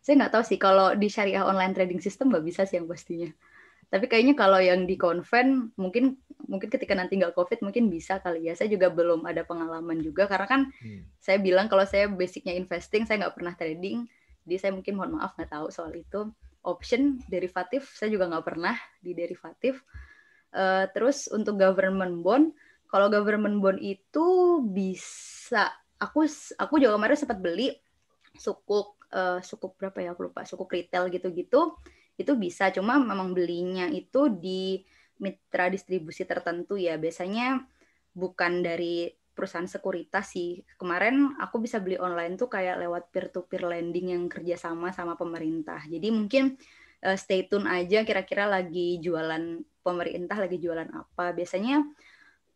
Speaker 3: Saya nggak tahu sih, kalau di syariah online trading system nggak bisa sih yang pastinya. Tapi kayaknya kalau yang di konven mungkin ketika nanti nggak COVID mungkin bisa kali ya. Saya juga belum ada pengalaman juga karena kan saya bilang kalau saya basicnya investing, saya nggak pernah trading. Jadi saya mungkin mohon maaf nggak tahu soal itu. Option, derivatif, saya juga nggak pernah di derivatif. Terus untuk government bond, kalau government bond itu bisa, aku juga kemarin sempat beli sukuk berapa ya, aku lupa, sukuk retail gitu-gitu. Itu bisa, cuma memang belinya itu di mitra distribusi tertentu ya, biasanya bukan dari perusahaan sekuritas sih. Kemarin aku bisa beli online tuh kayak lewat peer-to-peer lending yang kerjasama sama pemerintah. Jadi mungkin stay tune aja kira-kira lagi jualan pemerintah, lagi jualan apa. Biasanya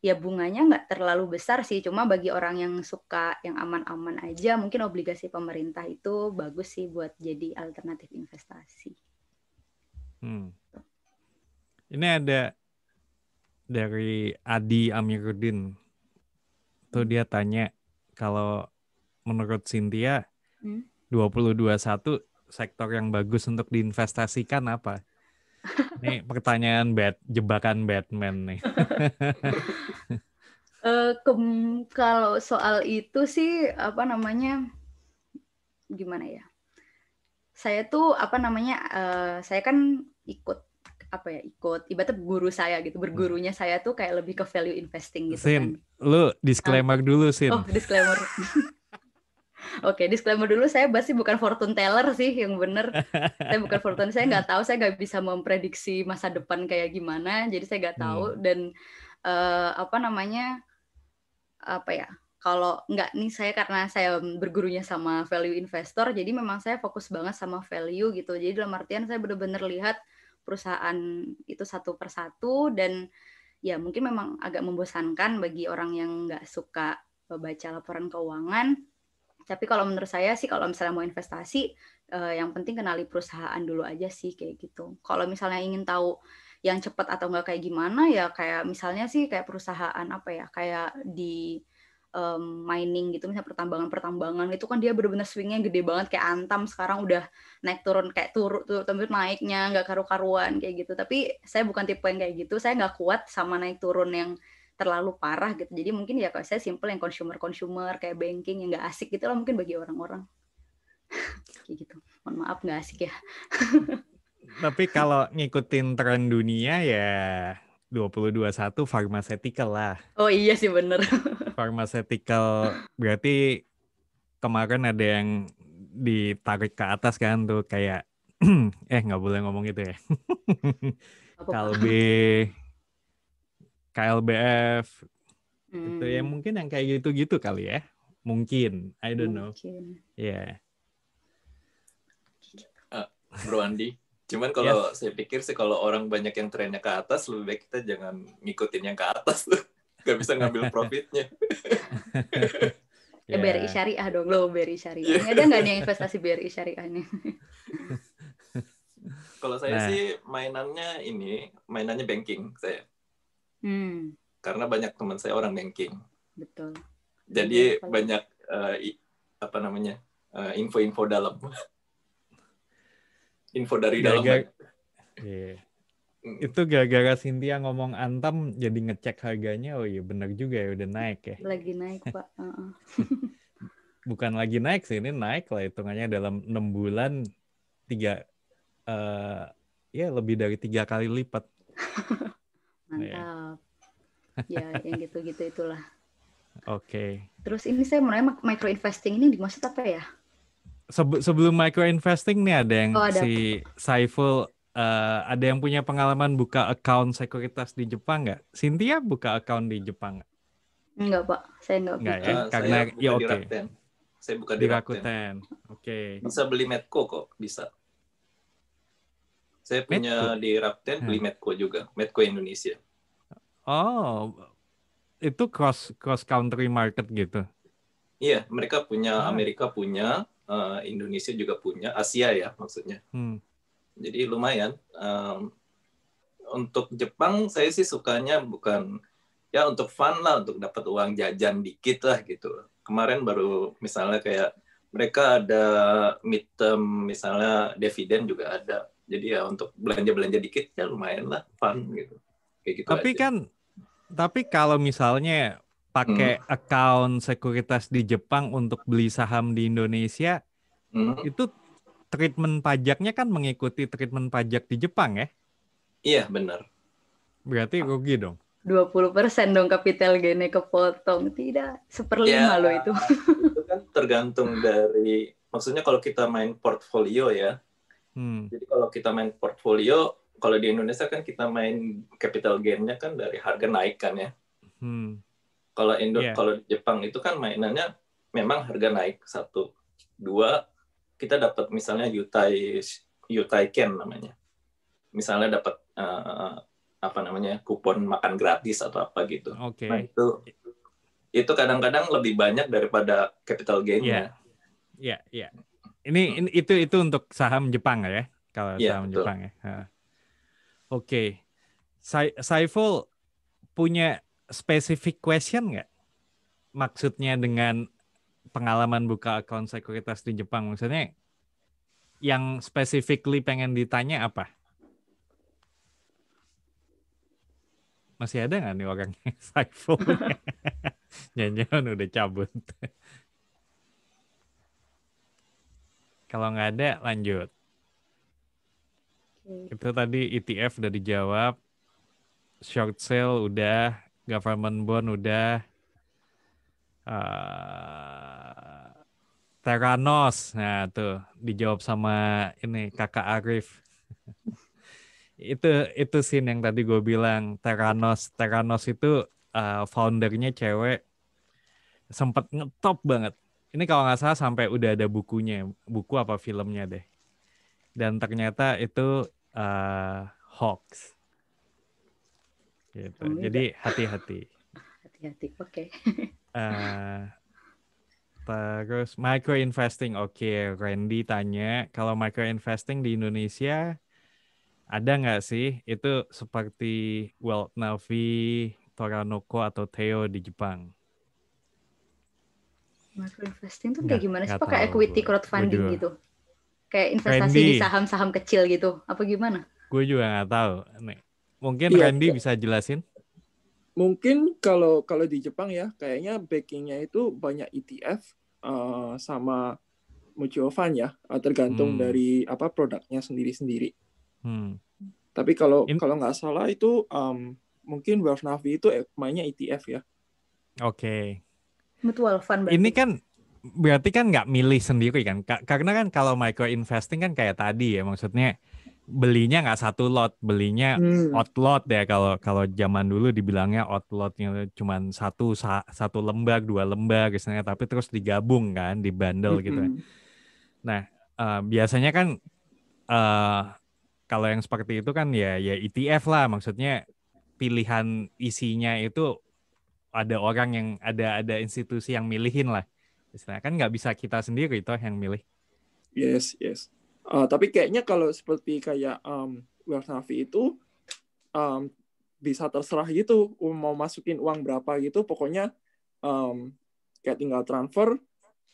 Speaker 3: ya bunganya nggak terlalu besar sih, cuma bagi orang yang suka yang aman-aman aja, mungkin obligasi pemerintah itu bagus sih buat jadi alternatif investasi.
Speaker 1: Ini ada dari Adi Amiruddin. Tuh dia tanya, kalau menurut Cynthia, 2021 sektor yang bagus untuk diinvestasikan apa? Ini pertanyaan jebakan Batman nih.
Speaker 3: Kalau soal itu sih gimana ya? Saya tuh saya kan ikut ibaratnya guru saya gitu, bergurunya saya tuh kayak lebih ke value investing gitu.
Speaker 1: Sin, kan. Lu disclaimer dulu, Sin.
Speaker 3: Oh, disclaimer. Oke, disclaimer dulu, saya pasti bukan fortune teller sih, yang bener. Saya bukan fortune, saya nggak tahu, saya nggak bisa memprediksi masa depan kayak gimana, jadi saya nggak tahu. Dan kalau nggak nih, saya karena saya bergurunya sama value investor, jadi memang saya fokus banget sama value gitu. Jadi dalam artian saya benar-benar lihat perusahaan itu satu persatu, dan ya mungkin memang agak membosankan bagi orang yang nggak suka baca laporan keuangan. Tapi kalau menurut saya sih, kalau misalnya mau investasi, yang penting kenali perusahaan dulu aja sih, kayak gitu. Kalau misalnya ingin tahu yang cepat atau nggak kayak gimana, ya kayak misalnya sih kayak perusahaan kayak di mining gitu, misalnya pertambangan itu kan dia benar-benar swingnya gede banget, kayak Antam sekarang udah naik turun, kayak turun naiknya nggak karu-karuan kayak gitu. Tapi saya bukan tipe yang kayak gitu, saya nggak kuat sama naik turun yang terlalu parah gitu. Jadi mungkin ya kalau saya simple yang consumer kayak banking yang nggak asik gitu lah mungkin bagi orang-orang. Kayak gitu. Mohon maaf nggak asik ya.
Speaker 1: Tapi kalau ngikutin tren dunia ya 2021 pharmaceutical lah.
Speaker 3: Oh iya sih bener.
Speaker 1: Pharmaceutical berarti kemarin ada yang ditarik ke atas kan tuh kayak nggak boleh ngomong gitu ya. KLBF itu ya, mungkin yang kayak gitu-gitu kali ya, mungkin I don't know ya.
Speaker 6: Bro Andi, cuman kalau saya pikir sih kalau orang banyak yang trennya ke atas, lebih baik kita jangan ngikutin yang ke atas tuh, nggak bisa ngambil profitnya.
Speaker 3: BRI Syariah dong lo, BRI Syariah. Ada nggak nih investasi BRI Syariah nih?
Speaker 6: Kalau saya sih mainannya banking saya. Karena banyak teman saya orang banking.
Speaker 3: Betul.
Speaker 6: Jadi banyak info-info dalam. Info dari dalam.
Speaker 1: Itu gara-gara Cynthia ngomong Antam jadi ngecek harganya. Oh iya benar juga ya, udah naik ya.
Speaker 3: Lagi naik Pak.
Speaker 1: Bukan lagi naik sih, ini naik lah hitungannya dalam 6 bulan lebih dari 3 kali lipat.
Speaker 3: Mantap. Ya, yang gitu-gitu itulah.
Speaker 1: Oke.
Speaker 3: Terus ini saya mau nanya, micro investing ini dimaksud apa ya?
Speaker 1: Sebelum micro investing nih ada yang si Saiful ada yang punya pengalaman buka account sekuritas di Jepang nggak? Cynthia buka account di Jepang nggak?
Speaker 3: Enggak Pak, saya nggak buka.
Speaker 1: Ya? Karena
Speaker 6: saya buka di Rakuten. Saya buka di Rakuten.
Speaker 1: Oke.
Speaker 6: Bisa beli Medco kok, bisa. Saya punya di Rakuten, beli Medco juga, Medco Indonesia.
Speaker 1: Oh, itu cross country market gitu?
Speaker 6: Iya, mereka punya, Amerika punya, Indonesia juga punya, Asia ya maksudnya. Jadi lumayan. Untuk Jepang saya sih sukanya bukan ya untuk fun lah, untuk dapat uang jajan dikit lah gitu. Kemarin baru misalnya kayak mereka ada midterm misalnya dividen juga ada. Jadi ya untuk belanja dikit ya lumayan lah, fun gitu. Kayak gitu aja.
Speaker 1: Tapi kalau misalnya pakai account sekuritas di Jepang untuk beli saham di Indonesia, itu treatment pajaknya kan mengikuti treatment pajak di Jepang ya?
Speaker 6: Iya, benar.
Speaker 1: Berarti rugi dong.
Speaker 3: 20% dong kapital gainnya kepotong. Tidak, 1/5 loh itu.
Speaker 6: Itu kan tergantung dari, maksudnya kalau kita main portfolio ya. Jadi kalau kita main portfolio, kalau di Indonesia kan kita main capital gain-nya kan dari harga naik kan ya. Kalau kalau di Jepang itu kan mainannya memang harga naik 1, 2 kita dapat misalnya yutai ken namanya. Misalnya dapat kupon makan gratis atau apa gitu. Nah, itu kadang-kadang lebih banyak daripada capital gain-nya.
Speaker 1: Iya. Ini itu untuk saham Jepang ya? Kalau saham
Speaker 6: betul.
Speaker 1: Jepang ya. Oke. Saiful punya specific question nggak? Maksudnya dengan pengalaman buka akun sekuritas di Jepang, maksudnya yang specifically pengen ditanya apa? Masih ada nggak nih orangnya Saiful? Jangan udah cabut. Kalau nggak ada, lanjut. Itu tadi ETF udah dijawab, short sale udah, government bond udah, Theranos, nah tuh dijawab sama ini kakak Arif. itu scene yang tadi gue bilang, Theranos itu foundernya cewek, sempat ngetop banget. Ini kalau nggak salah sampai udah ada bukunya, buku apa filmnya deh. Dan ternyata itu hoax. Gitu. Jadi hati-hati.
Speaker 3: Hati-hati, oke.
Speaker 1: Terus micro investing, oke. Randy tanya, kalau micro investing di Indonesia ada nggak sih? Itu seperti Wealth Navi, Toranoko atau Theo di Jepang.
Speaker 3: Micro investing tuh kayak gimana sih?
Speaker 1: Kayak
Speaker 3: Kayak equity crowdfunding gitu? Kayak investasi
Speaker 1: Randy
Speaker 3: di saham-saham kecil gitu? Apa gimana?
Speaker 1: Gue juga nggak tahu. Nih, mungkin
Speaker 7: Iya,
Speaker 1: Randy bisa jelasin?
Speaker 7: Mungkin kalau di Jepang ya, kayaknya backingnya itu banyak ETF sama mutual fund ya, tergantung dari apa produknya sendiri-sendiri. Tapi kalau nggak salah itu mungkin Wealth Navi itu mainnya ETF ya.
Speaker 1: Oke.
Speaker 3: Mutual fund berarti.
Speaker 1: Ini kan berarti kan nggak milih sendiri kan? Karena kan kalau micro investing kan kayak tadi ya, maksudnya belinya nggak satu lot, belinya outlot ya, kalau zaman dulu dibilangnya outlotnya cuma satu lembar, 2 lembar misalnya, tapi terus digabung kan, dibundle gitu. Nah biasanya kan kalau yang seperti itu kan ya ETF lah, maksudnya pilihan isinya itu ada orang yang ada institusi yang milihin lah, istilahnya kan nggak bisa kita sendiri toh yang milih.
Speaker 7: Yes. Tapi kayaknya kalau seperti kayak Wealth Navi itu bisa terserah gitu mau masukin uang berapa gitu, pokoknya kayak tinggal transfer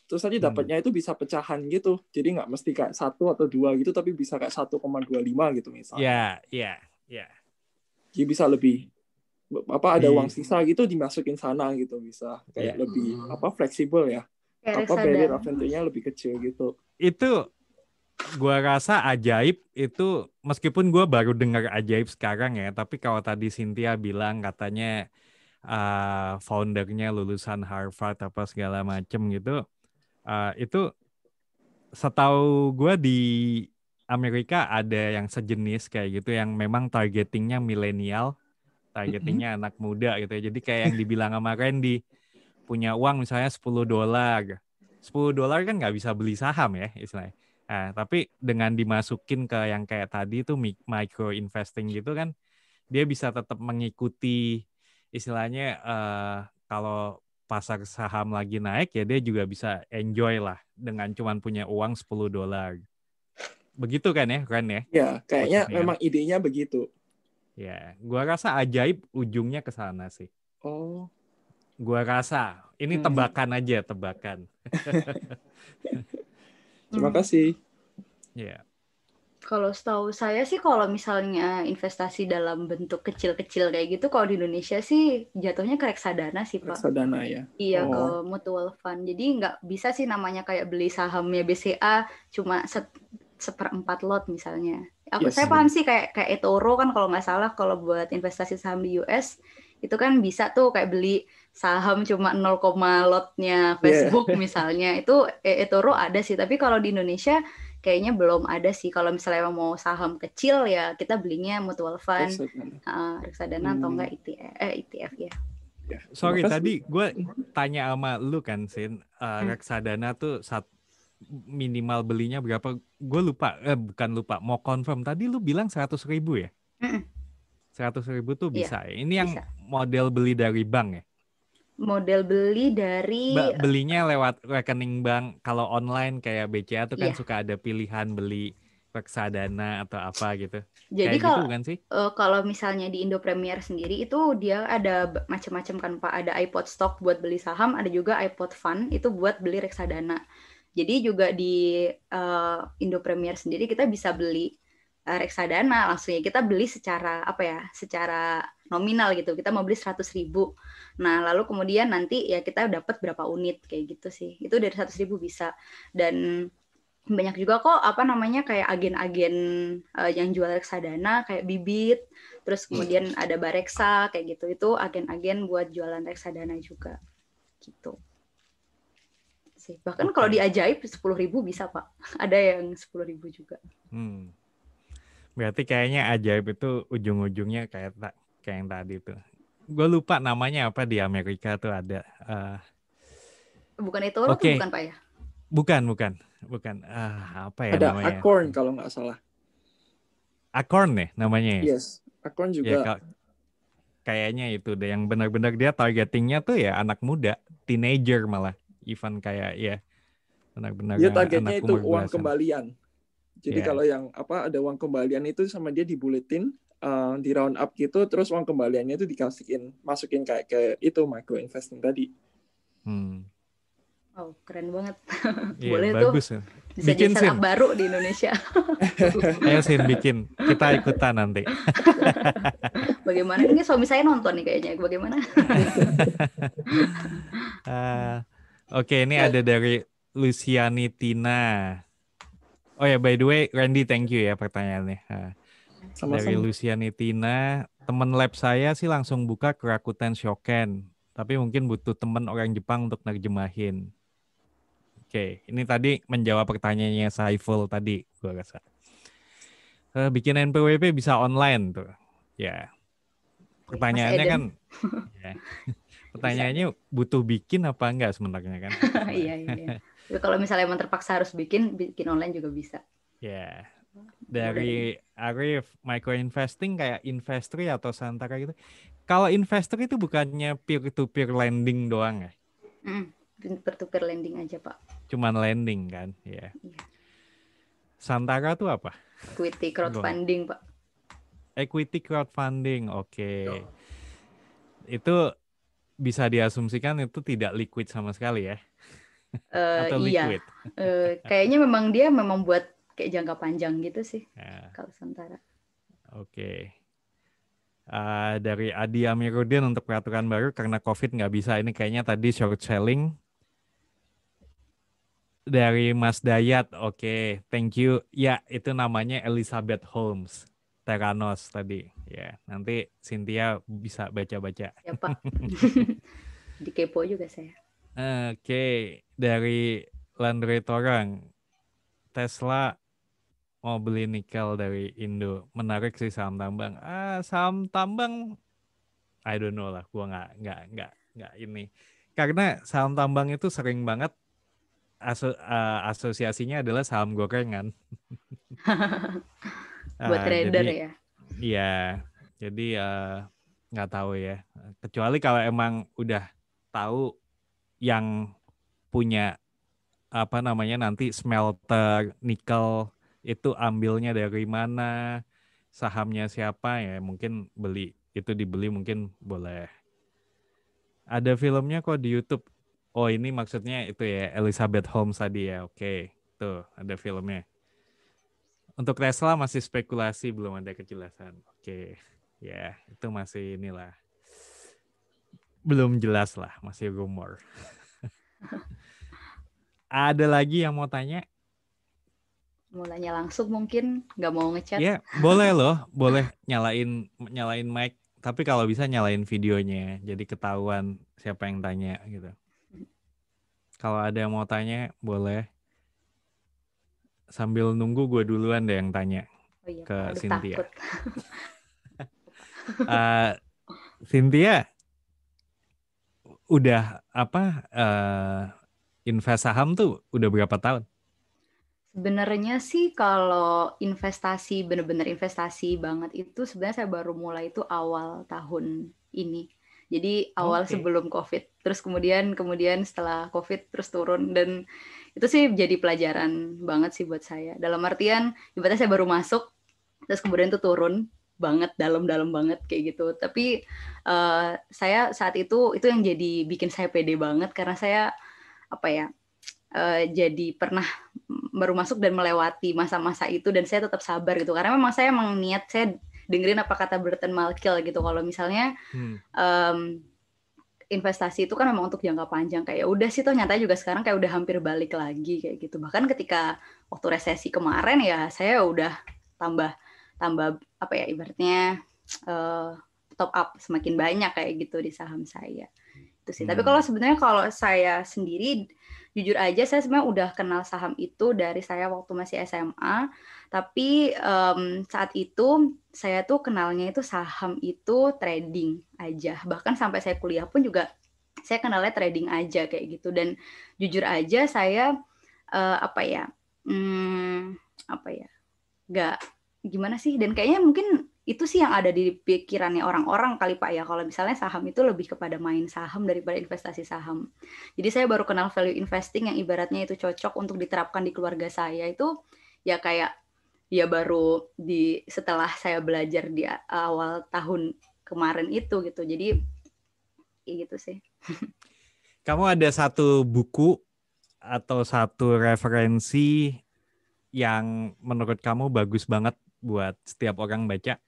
Speaker 7: terus nanti dapatnya itu bisa pecahan gitu, jadi nggak mesti kayak 1 atau 2 gitu, tapi bisa kayak 1,25 gitu misalnya.
Speaker 1: Iya.
Speaker 7: Jadi bisa lebih ada uang sisa gitu dimasukin sana gitu, bisa kayak lebih fleksibel ya, barrier of entry-nya lebih kecil gitu.
Speaker 1: Itu gua rasa ajaib itu, meskipun gua baru dengar ajaib sekarang ya, tapi kalau tadi Cynthia bilang katanya foundernya lulusan Harvard apa segala macem gitu, itu setahu gua di Amerika ada yang sejenis kayak gitu yang memang targetingnya milenial, targetingnya anak muda gitu ya. Jadi kayak yang dibilang sama Randy, punya uang misalnya $10 kan nggak bisa beli saham ya istilahnya. Nah, tapi dengan dimasukin ke yang kayak tadi itu micro investing gitu kan, dia bisa tetap mengikuti istilahnya kalau pasar saham lagi naik ya dia juga bisa enjoy lah dengan cuman punya uang $10. Begitu kan ya, Ren ya?
Speaker 7: Ya, kayaknya memang idenya begitu.
Speaker 1: Ya, gua rasa ajaib ujungnya ke sana sih.
Speaker 7: Oh.
Speaker 1: Gua rasa ini tebakan aja, tebakan.
Speaker 7: Terima kasih.
Speaker 1: Ya.
Speaker 3: Kalau setahu saya sih kalau misalnya investasi dalam bentuk kecil-kecil kayak gitu, kalau di Indonesia sih jatuhnya ke reksadana sih, Pak.
Speaker 7: Reksadana ya?
Speaker 3: Iya, ke mutual fund. Jadi nggak bisa sih namanya kayak beli sahamnya BCA cuma 1/4 lot misalnya. Saya paham sih kayak eToro kan kalau nggak salah, kalau buat investasi saham di US itu kan bisa tuh kayak beli saham cuma 0, lotnya Facebook misalnya. Itu eToro ada sih, tapi kalau di Indonesia kayaknya belum ada sih. Kalau misalnya emang mau saham kecil ya kita belinya mutual fund, reksadana atau enggak ETF ya.
Speaker 7: Ya,
Speaker 1: Sorry,
Speaker 7: terima kasih.
Speaker 1: tadi gue tanya sama lu kan, Sin, reksadana tuh minimal belinya berapa? Gue lupa, bukan lupa, mau confirm. Tadi lu bilang 100.000 ya? 100.000 tuh
Speaker 3: Iya,
Speaker 1: bisa ya? Ini yang
Speaker 3: bisa.
Speaker 1: model beli dari bank ya?
Speaker 3: Model beli dari
Speaker 1: Belinya lewat rekening bank. Kalau online kayak BCA tuh kan
Speaker 3: Iya.
Speaker 1: suka ada pilihan beli reksadana atau apa gitu.
Speaker 3: Jadi
Speaker 1: Kayak gitu bukan sih?
Speaker 3: kalau misalnya di Indo Premier sendiri itu dia ada macam-macam kan Pak. Ada iPod Stock buat beli saham, ada juga iPod Fund itu buat beli reksadana. Jadi juga di Indo Premier sendiri kita bisa beli reksadana langsung ya, kita beli secara secara nominal gitu, kita mau beli 100.000. Nah lalu kemudian nanti ya kita dapat berapa unit kayak gitu sih, itu dari 100.000 bisa. Dan banyak juga kok kayak agen-agen yang jual reksadana kayak Bibit, terus kemudian ada Bareksa kayak gitu, itu agen-agen buat jualan reksadana juga gitu sih. Bahkan kalau di Ajaib 10.000 bisa Pak, ada yang 10.000 juga.
Speaker 1: Berarti kayaknya Ajaib itu ujung-ujungnya kayak yang tadi tuh. Gue lupa namanya apa di Amerika tuh ada.
Speaker 3: Bukan itu loh, bukan Pak ya?
Speaker 1: Bukan. Apa ya
Speaker 7: ada
Speaker 1: namanya?
Speaker 7: Acorn kalau nggak salah.
Speaker 1: Acorn ya namanya?
Speaker 7: Yes, Acorn juga.
Speaker 1: Ya, kayaknya itu deh yang benar-benar dia targetingnya tuh ya anak muda, teenager malah. Even kayak ya benar-benar
Speaker 7: dia targetnya
Speaker 1: anak
Speaker 7: itu
Speaker 1: umur
Speaker 7: uang
Speaker 1: belasan.
Speaker 7: kembalian. Jadi kalau yang ada uang kembalian itu sama dia dibuletin, di round up gitu, terus uang kembaliannya itu masukin kayak ke itu micro investing tadi.
Speaker 3: Oh, keren banget.
Speaker 1: Boleh
Speaker 3: bagus, tuh. Bisa
Speaker 1: bikin
Speaker 3: jadi startup baru di Indonesia.
Speaker 1: Ayo Sin bikin, kita ikutan nanti.
Speaker 3: Bagaimana? Ini suami saya nonton nih kayaknya. Bagaimana?
Speaker 1: Oke, ini ada dari Luciani Tina. Oh ya, by the way, Randy, thank you ya pertanyaannya.
Speaker 7: Sama-sama.
Speaker 1: Dari Luciani Tina, teman lab saya sih langsung buka ke Rakuten Shoken, tapi mungkin butuh teman orang Jepang untuk nerjemahin. Oke, ini tadi menjawab pertanyaannya Saiful tadi, gua rasa. Bikin NPWP bisa online tuh, ya. Pertanyaannya kan, ya. Pertanyaannya butuh bikin apa enggak sebenarnya kan?
Speaker 3: Iya. Tapi kalau misalnya emang terpaksa harus bikin online juga bisa.
Speaker 1: Ya. Dari Arif, micro investing kayak Investri atau Santara gitu. Kalau Investri itu bukannya peer-to-peer lending doang ya?
Speaker 3: Peer-to-peer lending aja Pak.
Speaker 1: Cuman lending kan, ya. Santara tuh apa?
Speaker 3: Equity crowdfunding Pak.
Speaker 1: Equity crowdfunding, oke. Itu bisa diasumsikan itu tidak liquid sama sekali ya? Atau liquid?
Speaker 3: Kayaknya memang dia buat kayak jangka panjang gitu sih, kalau Santara.
Speaker 1: Oke. Dari Adi Amiruddin untuk peraturan baru karena COVID nggak bisa. Ini kayaknya tadi short selling. Dari Mas Dayat, oke. Thank you. Ya, itu namanya Elizabeth Holmes. Theranos tadi. Ya, nanti Cynthia bisa baca-baca.
Speaker 3: Ya Pak. Di kepo juga saya.
Speaker 1: Oke. Dari Landry Torang. Tesla mau beli nikel dari Indo, menarik sih saham tambang. Saham tambang, I don't know lah, gua nggak ini. Karena saham tambang itu sering banget asosiasinya adalah saham gorengan.
Speaker 3: Buat trader ya.
Speaker 1: Iya, jadi nggak tahu ya. Kecuali kalau emang udah tahu yang punya nanti smelter nikel itu ambilnya dari mana, sahamnya siapa ya, mungkin dibeli mungkin boleh. Ada filmnya kok di YouTube. Oh, ini maksudnya itu ya Elizabeth Holmes tadi ya. Oke, tuh ada filmnya. Untuk Tesla masih spekulasi, belum ada kejelasan. Oke. Ya, itu masih inilah. Belum jelas lah, masih rumor. Ada lagi yang mau tanya?
Speaker 3: Mulanya langsung mungkin, nggak mau ngechat.
Speaker 1: Ya, boleh loh, boleh nyalain mic, tapi kalau bisa nyalain videonya, jadi ketahuan siapa yang tanya gitu. Kalau ada yang mau tanya, boleh. sambil nunggu gue duluan deh yang tanya
Speaker 3: Oh iya,
Speaker 1: ke
Speaker 3: aduh
Speaker 1: Cynthia.
Speaker 3: takut.
Speaker 1: Cynthia udah invest saham tuh udah berapa tahun?
Speaker 3: Sebenarnya sih kalau investasi, bener-bener investasi banget itu sebenarnya saya baru mulai itu awal tahun ini. Jadi awal
Speaker 1: Oke.
Speaker 3: sebelum COVID. Terus kemudian setelah COVID terus turun. Dan itu sih jadi pelajaran banget sih buat saya. Dalam artian, ibaratnya saya baru masuk, terus kemudian itu turun banget, dalam-dalam banget kayak gitu. Tapi saya saat itu yang jadi bikin saya pede banget karena saya jadi pernah baru masuk dan melewati masa-masa itu dan saya tetap sabar gitu karena memang saya niat saya dengerin apa kata Burton Malkiel gitu kalau misalnya investasi itu kan memang untuk jangka panjang kayak udah sih toh nyatanya juga sekarang kayak udah hampir balik lagi kayak gitu bahkan ketika waktu resesi kemarin ya saya udah tambah ibaratnya top up semakin banyak kayak gitu di saham saya itu sih. Tapi kalau sebenarnya kalau saya sendiri jujur aja saya sebenarnya udah kenal saham itu dari saya waktu masih SMA. Tapi saat itu saya tuh kenalnya itu saham itu trading aja. Bahkan sampai saya kuliah pun juga saya kenalnya trading aja kayak gitu. Dan jujur aja saya nggak gimana sih. Dan kayaknya mungkin itu sih yang ada di pikirannya orang-orang kali Pak ya, kalau misalnya saham itu lebih kepada main saham daripada investasi saham. Jadi saya baru kenal value investing yang ibaratnya itu cocok untuk diterapkan di keluarga saya itu ya kayak ya baru setelah saya belajar di awal tahun kemarin itu gitu. Jadi ya gitu sih.
Speaker 1: Kamu ada satu buku atau satu referensi yang menurut kamu bagus banget buat setiap orang baca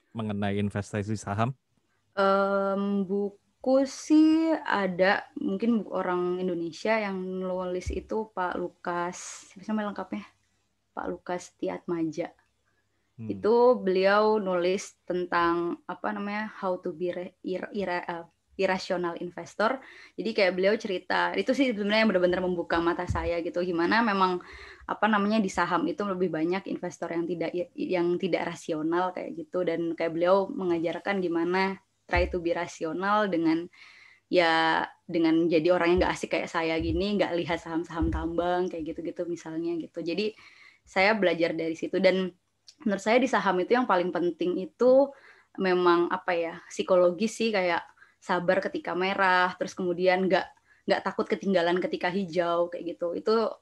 Speaker 1: mengenai investasi saham?
Speaker 3: Buku sih ada, mungkin orang Indonesia yang nulis itu Pak Lukas, siapa nama lengkapnya? Pak Lukas Tiatmaja. Itu beliau nulis tentang how to be irrational investor. Jadi kayak beliau cerita, itu sih sebenarnya yang benar-benar membuka mata saya gitu. Gimana memang di saham itu lebih banyak investor yang tidak rasional kayak gitu dan kayak beliau mengajarkan gimana try to be rasional dengan jadi orang yang nggak asik kayak saya gini, nggak lihat saham-saham tambang kayak gitu-gitu misalnya gitu. Jadi saya belajar dari situ dan menurut saya di saham itu yang paling penting itu memang psikologis sih, kayak sabar ketika merah, terus kemudian nggak takut ketinggalan ketika hijau kayak gitu. Itu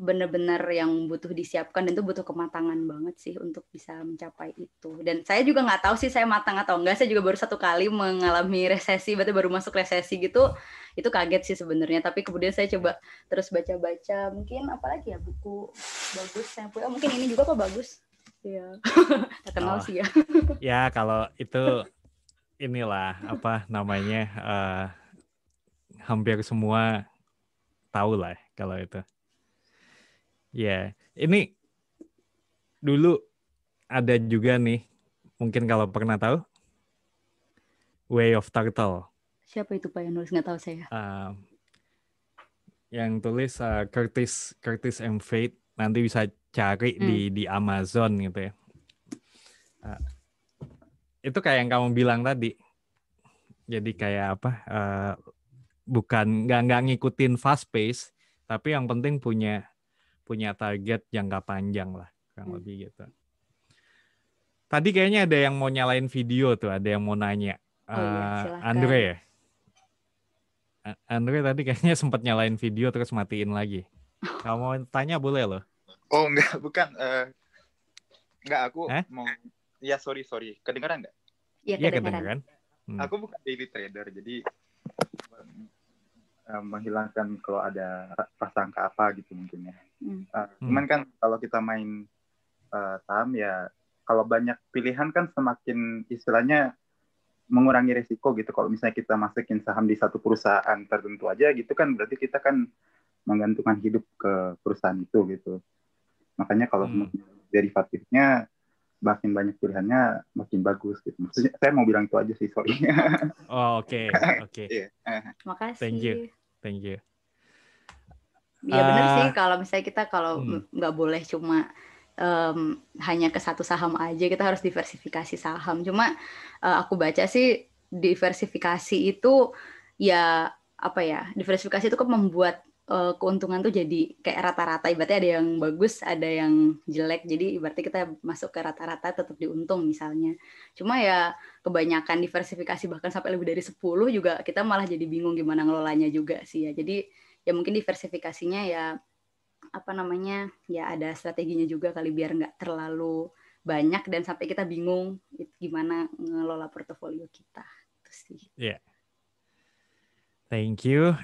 Speaker 3: benar-benar yang butuh disiapkan dan itu butuh kematangan banget sih untuk bisa mencapai itu. Dan saya juga nggak tahu sih saya matang atau enggak. Saya juga baru 1 kali mengalami resesi, berarti baru masuk resesi gitu. Itu kaget sih sebenarnya. Tapi kemudian saya coba terus baca-baca. Mungkin apalagi ya buku bagus yang punya. Mungkin ini juga kok bagus. Iya. Tak kenal sih ya.
Speaker 1: Ya kalau itu inilah hampir semua tahu lah kalau itu. Ya, ini dulu ada juga nih, mungkin kalau pernah tahu, Way of Turtle.
Speaker 3: Siapa itu Pak yang nulis? Nggak tahu saya.
Speaker 1: Yang tulis Curtis M. Fate, nanti bisa cari di Amazon gitu ya. Itu kayak yang kamu bilang tadi. Jadi kayak bukan nggak ngikutin fast pace, tapi yang penting punya target jangka panjang lah, kurang lebih gitu. Tadi kayaknya ada yang mau nyalain video tuh, ada yang mau nanya.
Speaker 3: Silakan.
Speaker 1: Andre ya? Andre tadi kayaknya sempat nyalain video terus matiin lagi. Kalau mau tanya boleh loh.
Speaker 8: Oh enggak, bukan. Enggak, aku mau... Ya sorry. Kedengeran nggak?
Speaker 3: Iya kedengeran.
Speaker 8: Aku bukan daily trader, jadi menghilangkan kalau ada prasangka apa gitu mungkin ya. Cuman kan kalau kita main saham ya, kalau banyak pilihan kan semakin istilahnya mengurangi resiko gitu. Kalau misalnya kita masukin saham di satu perusahaan tertentu aja gitu kan, berarti kita kan menggantungkan hidup ke perusahaan itu gitu. Makanya kalau derivatifnya makin banyak pilihannya makin bagus gitu. Maksudnya saya mau bilang itu aja sih, sorry.
Speaker 1: Oh, oke.
Speaker 3: Makasih.
Speaker 1: Thank you.
Speaker 3: Iya benar sih, kalau misalnya kita nggak boleh cuma hanya ke satu saham aja, kita harus diversifikasi saham. Cuma aku baca sih diversifikasi itu ya apa ya? Diversifikasi itu kan membuat keuntungan tuh jadi kayak rata-rata. Ibaratnya ada yang bagus, ada yang jelek. Jadi ibaratnya kita masuk ke rata-rata tetap diuntung misalnya. Cuma ya kebanyakan diversifikasi bahkan sampai lebih dari 10 juga kita malah jadi bingung gimana ngelolanya juga sih ya. Jadi ya mungkin diversifikasinya ya apa namanya ya ada strateginya juga kali biar nggak terlalu banyak dan sampai kita bingung gimana ngelola portofolio kita. Itu sih.
Speaker 1: Yeah. Thank you.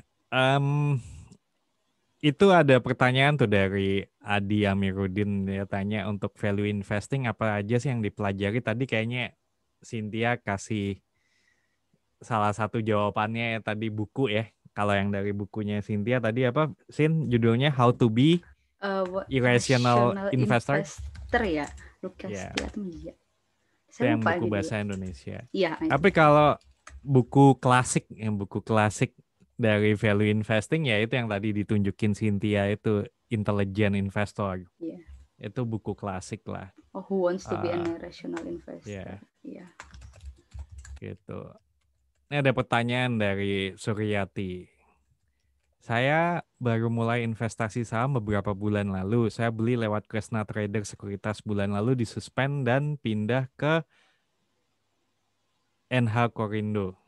Speaker 1: Itu ada pertanyaan tuh dari Adi Amiruddin, dia tanya untuk value investing apa aja sih yang dipelajari. Tadi kayaknya Cynthia kasih salah satu jawabannya tadi buku ya. Kalau yang dari bukunya Cynthia tadi apa, Sin? Judulnya How to Be Irrational Investor
Speaker 3: ya. Lukas Tiatmija.
Speaker 1: Itu yang buku bahasa Indonesia.
Speaker 3: Iya.
Speaker 1: Tapi kalau buku klasik dari value investing ya itu yang tadi ditunjukin Cynthia itu Intelligent Investor.
Speaker 3: Yeah.
Speaker 1: Itu buku klasik lah.
Speaker 3: Oh, Who Wants to Be a Rational Investor.
Speaker 1: Yeah.
Speaker 3: Yeah.
Speaker 1: Gitu. Ini ada pertanyaan dari Suryati. Saya baru mulai investasi saham beberapa bulan lalu. Saya beli lewat Kresna Trader Sekuritas bulan lalu disuspend dan pindah ke NH Korindo.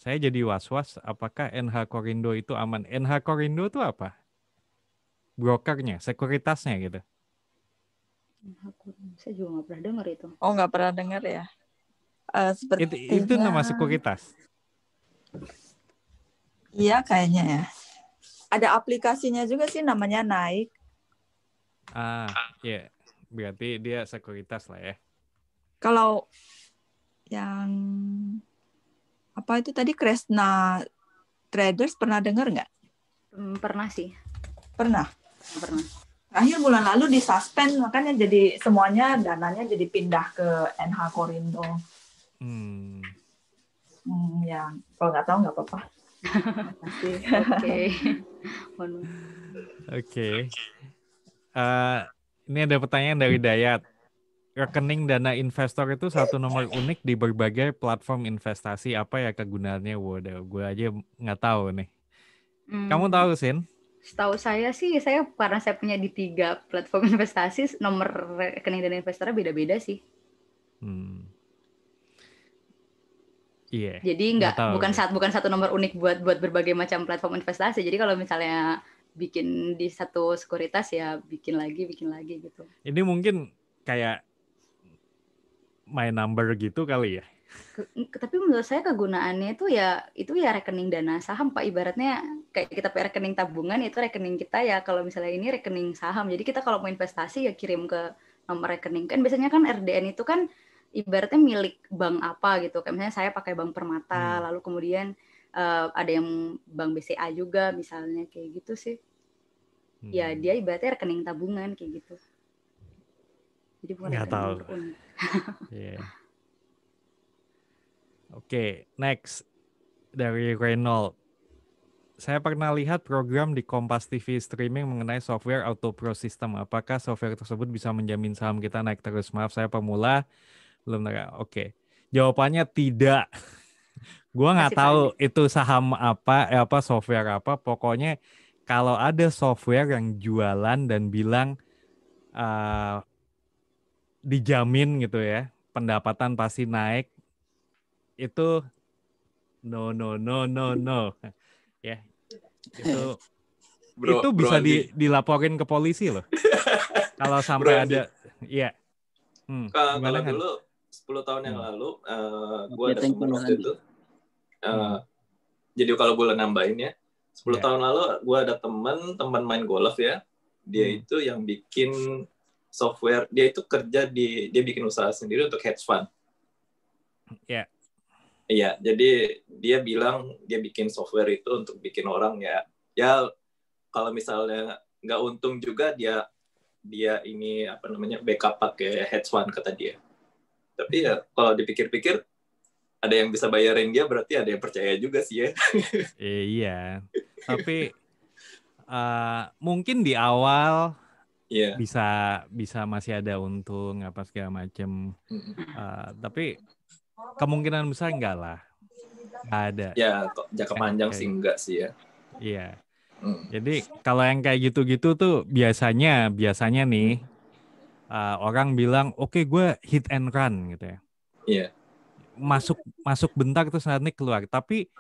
Speaker 1: Saya jadi was-was apakah NH Korindo itu aman. NH Korindo itu apa? Brokernya, sekuritasnya gitu.
Speaker 3: Saya juga nggak pernah dengar itu.
Speaker 9: Oh, nggak pernah dengar ya?
Speaker 1: Itu nama sekuritas?
Speaker 9: Iya kayaknya ya. Ada aplikasinya juga sih namanya Naik.
Speaker 1: Ya. Berarti dia sekuritas lah ya.
Speaker 9: Kalau yang apa itu tadi Kresna Traders pernah dengar nggak?
Speaker 3: Pernah sih.
Speaker 9: Pernah.
Speaker 3: Terakhir
Speaker 9: bulan lalu disuspend, makanya jadi semuanya dananya jadi pindah ke NH Korindo. Ya kalau nggak tahu nggak apa-apa.
Speaker 1: Oke. Ini ada pertanyaan dari Dayat. Rekening dana investor itu satu nomor unik di berbagai platform investasi. Apa ya kegunaannya? Waduh, gue aja nggak tahu nih. Kamu tahu, Sin?
Speaker 3: Setahu saya sih, karena saya punya di 3 platform investasi, nomor rekening dana investornya beda-beda sih.
Speaker 1: Iya.
Speaker 3: Jadi bukan satu nomor unik buat berbagai macam platform investasi. Jadi kalau misalnya bikin di satu sekuritas ya bikin lagi gitu. Ini
Speaker 1: mungkin kayak my number gitu kali ya.
Speaker 3: Tapi menurut saya kegunaannya itu ya rekening dana saham Pak, ibaratnya kayak kita punya rekening tabungan, itu rekening kita ya, kalau misalnya ini rekening saham. Jadi kita kalau mau investasi ya kirim ke nomor rekening. Kan biasanya kan RDN itu kan ibaratnya milik bank apa gitu. Kayak misalnya saya pakai Bank Permata, lalu kemudian ada yang Bank BCA juga misalnya, kayak gitu sih. Ya dia ibaratnya rekening tabungan kayak gitu. Jadi bukan
Speaker 1: nggak tahu. Yeah. Oke, next dari Reynold. Saya pernah lihat program di Kompas TV streaming mengenai software Auto Pro System. Apakah software tersebut bisa menjamin saham kita naik terus? Maaf, saya pemula, belum tahu. Oke, jawabannya tidak. Gua nggak tahu itu saham apa software apa. Pokoknya kalau ada software yang jualan dan bilang dijamin gitu ya, pendapatan pasti naik, itu no. Ya. Itu bisa dilaporin ke polisi loh. Kalau sampai ada iya.
Speaker 6: Kalau dulu 10 tahun yang lalu gue ada teman waktu itu. Jadi kalau boleh nambahin ya, 10 tahun lalu gue ada teman main golf ya. Dia itu yang bikin software, dia bikin usaha sendiri untuk hedge fund.
Speaker 1: Iya.
Speaker 6: Iya, jadi dia bilang dia bikin software itu untuk bikin orang ya kalau misalnya nggak untung juga dia ini backup pakai hedge fund kata dia. Tapi ya kalau dipikir-pikir ada yang bisa bayarin dia, berarti ada yang percaya juga sih ya.
Speaker 1: Iya, tapi mungkin di awal
Speaker 6: Iya.
Speaker 1: bisa masih ada untung apa segala macam. Tapi kemungkinan besar enggak lah. Nggak ada.
Speaker 6: Ya, kok jangka panjang sih enggak sih ya.
Speaker 1: Iya. Jadi kalau yang kayak gitu-gitu tuh biasanya nih orang bilang oke, gue hit and run gitu ya.
Speaker 6: Iya.
Speaker 1: Masuk bentar terus nanti keluar. Tapi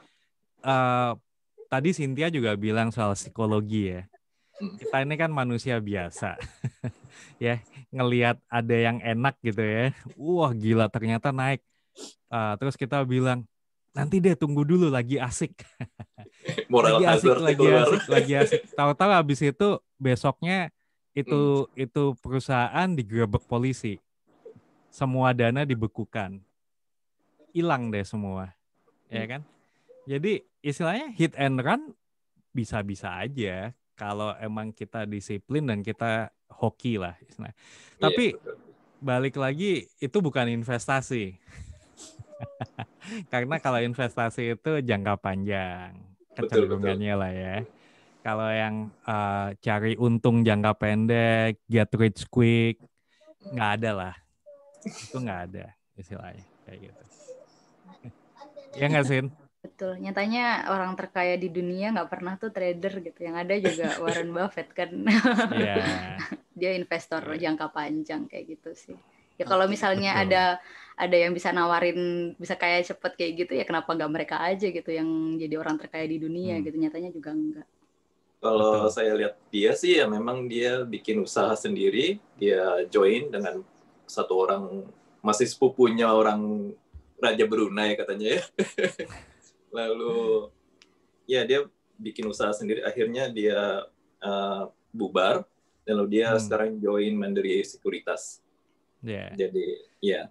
Speaker 1: tadi Cynthia juga bilang soal psikologi ya. Kita ini kan manusia biasa. Ya, ngelihat ada yang enak gitu ya. Wah, gila ternyata naik. Terus kita bilang nanti deh tunggu dulu lagi asik.
Speaker 6: Moral
Speaker 1: lagi asik. Tahu-tahu habis itu besoknya itu perusahaan digerebek polisi. Semua dana dibekukan. Hilang deh semua. Ya kan? Jadi istilahnya hit and run bisa-bisa aja kalau emang kita disiplin dan kita hoki lah istilahnya. Tapi balik lagi itu bukan investasi. Karena kalau investasi itu jangka panjang kecenderungannya lah ya. Kalau yang cari untung jangka pendek, get rich quick, nggak ada lah. Itu nggak ada istilahnya kayak gitu. Ya nggak Sin?
Speaker 3: Betul. Nyatanya orang terkaya di dunia nggak pernah tuh trader gitu. Yang ada juga Warren Buffett kan. Dia investor jangka panjang kayak gitu sih. Ya kalau misalnya ada yang bisa nawarin bisa kaya cepet kayak gitu ya kenapa nggak mereka aja gitu yang jadi orang terkaya di dunia gitu. Nyatanya juga enggak.
Speaker 6: Kalau saya lihat dia sih ya memang dia bikin usaha sendiri, dia join dengan satu orang masih sepupunya orang Raja Brunei katanya ya. Lalu ya dia bikin usaha sendiri, akhirnya dia bubar, lalu dia sekarang join Mandiri Sekuritas. Jadi ya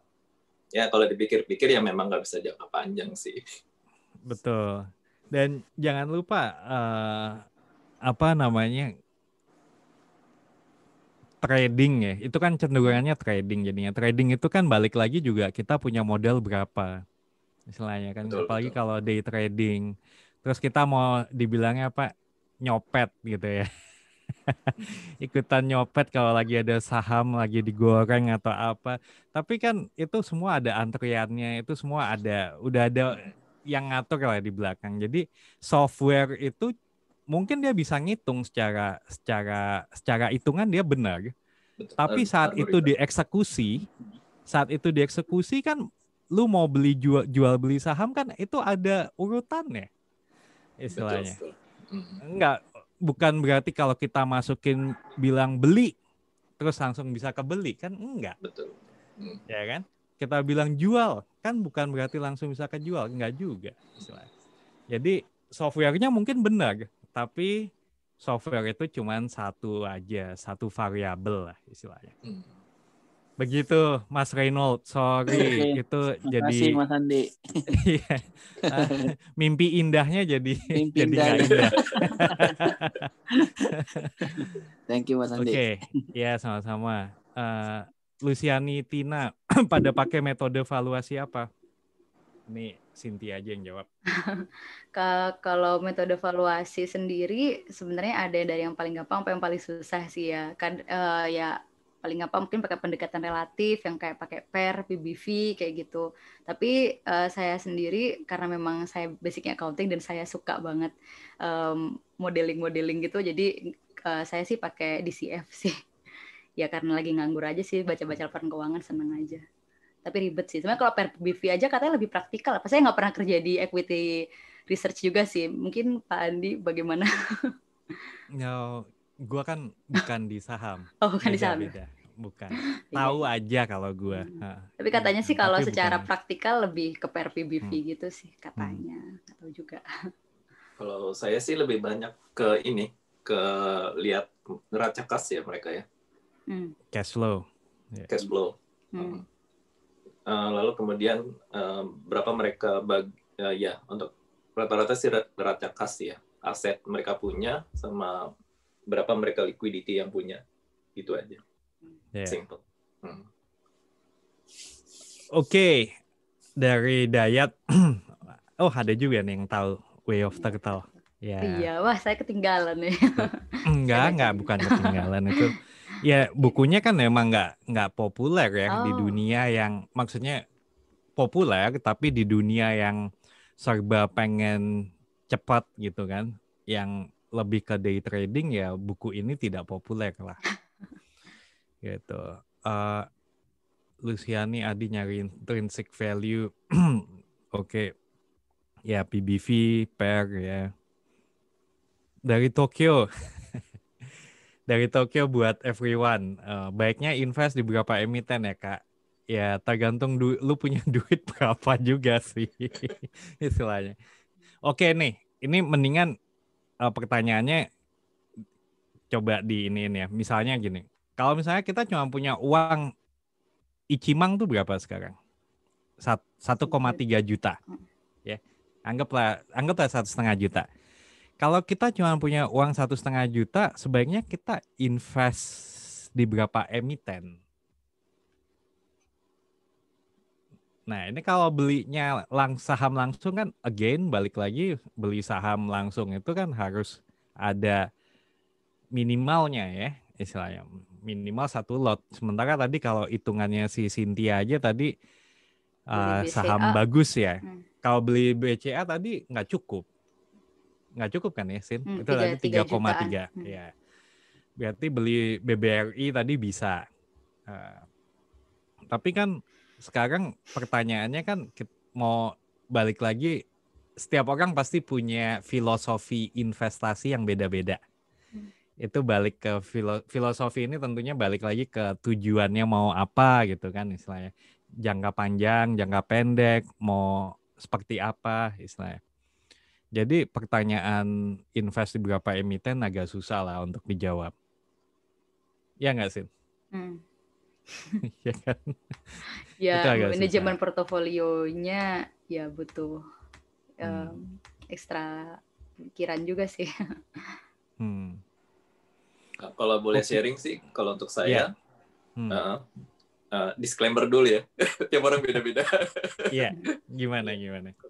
Speaker 6: kalau dipikir-pikir ya memang nggak bisa jangka panjang sih.
Speaker 1: Betul. Dan jangan lupa trading ya, itu kan cenderungannya trading jadinya. Trading itu kan balik lagi juga kita punya modal berapa. Istilahnya kan, apalagi kalau day trading. Terus kita mau dibilangnya apa? Nyopet gitu ya. Ikutan nyopet kalau lagi ada saham lagi digoreng atau apa. Tapi kan itu semua ada antriannya, itu semua udah ada yang ngatur lah di belakang. Jadi software itu mungkin dia bisa ngitung secara hitungan dia benar. Tapi saat itu dieksekusi kan lu mau beli jual beli saham kan itu ada urutannya istilahnya. Bukan berarti kalau kita masukin bilang beli terus langsung bisa kebeli kan enggak.
Speaker 6: Betul.
Speaker 1: Ya kan? Kita bilang jual kan bukan berarti langsung bisa kejual, enggak juga istilahnya. Jadi softwarenya mungkin benar, tapi software itu cuma satu variabel lah istilahnya. Begitu Mas Reynold, sorry itu jadi
Speaker 10: Mas Andi.
Speaker 1: Mimpi indahnya jadi nggak indah.
Speaker 10: Thank you Mas Andi.
Speaker 1: Oke, ya sama-sama. Luciani, Tina pada pakai metode valuasi apa? Ini Cynthia aja yang jawab.
Speaker 3: Kalau metode valuasi sendiri sebenarnya ada dari yang paling gampang sampai yang paling susah sih ya. Ya paling gampang mungkin pakai pendekatan relatif yang kayak pakai PER, PBV kayak gitu. Tapi saya sendiri karena memang saya basicnya accounting dan saya suka banget modeling gitu, jadi saya sih pakai DCF sih. Ya karena lagi nganggur aja sih, baca-baca laporan keuangan seneng aja. Tapi ribet sih. Sebenarnya kalau PER, PBV aja katanya lebih praktikal. Saya nggak pernah kerja di equity research juga sih. Mungkin Pak Andi bagaimana?
Speaker 1: No. Gua kan bukan di saham.
Speaker 3: Oh, bukan di saham.
Speaker 1: Beda. Bukan. Tahu aja kalau gua.
Speaker 3: Tapi katanya sih kalau secara praktikal lebih ke PER PBV gitu sih katanya. Nggak tahu juga.
Speaker 6: Kalau saya sih lebih banyak ke lihat neraca kas ya mereka ya.
Speaker 1: Cash flow.
Speaker 6: Cash flow. Lalu kemudian berapa mereka untuk rata-rata sih neraca kas ya. Aset mereka punya sama berapa mereka liquidity yang punya, itu aja. Simple.
Speaker 1: Oke. Dari Dayat, oh ada juga nih yang tahu way of turtle. Ya.
Speaker 3: Iya, wah saya ketinggalan nih.
Speaker 1: Enggak, bukan ketinggalan itu. Ya bukunya kan memang nggak populer ya di dunia yang maksudnya populer tapi di dunia yang serba pengen cepat gitu kan, yang lebih ke day trading ya buku ini tidak populer lah. Gitu. Luciani Adi nyari intrinsic value. Oke. Ya PBV, pair ya. Dari Tokyo. Dari Tokyo buat everyone. Baiknya invest di beberapa emiten ya Kak. Ya tergantung lu punya duit berapa juga sih istilahnya. Oke nih, ini mendingan pertanyaannya coba di ini ya. Misalnya gini, kalau misalnya kita cuma punya uang Ichimang tuh berapa sekarang? 1,3 juta. Ya, anggaplah 1,5 juta. Kalau kita cuma punya uang 1,5 juta, sebaiknya kita invest di berapa emiten? Nah, ini kalau belinya saham langsung kan, again, balik lagi, beli saham langsung itu kan harus ada minimalnya ya, istilahnya. Minimal 1 lot. Sementara tadi kalau hitungannya si Cynthia aja tadi saham bagus ya. Kalau beli BCA tadi nggak cukup. Nggak cukup kan ya, Sin? Itu tadi 3,3. Ya. Berarti beli BBRI tadi bisa. Tapi kan sekarang pertanyaannya kan mau balik lagi, setiap orang pasti punya filosofi investasi yang beda-beda. Itu balik ke filosofi ini tentunya balik lagi ke tujuannya mau apa gitu kan istilahnya. Jangka panjang, jangka pendek, mau seperti apa istilahnya. Jadi pertanyaan invest di berapa emiten agak susah lah untuk dijawab. Ya nggak sih? Ya kan?
Speaker 3: Ya manajemen portofolionya ya butuh ekstra pikiran juga sih.
Speaker 6: Kalau boleh sharing sih, kalau untuk saya, disclaimer dulu ya, tiap orang beda-beda.
Speaker 1: Iya, gimana?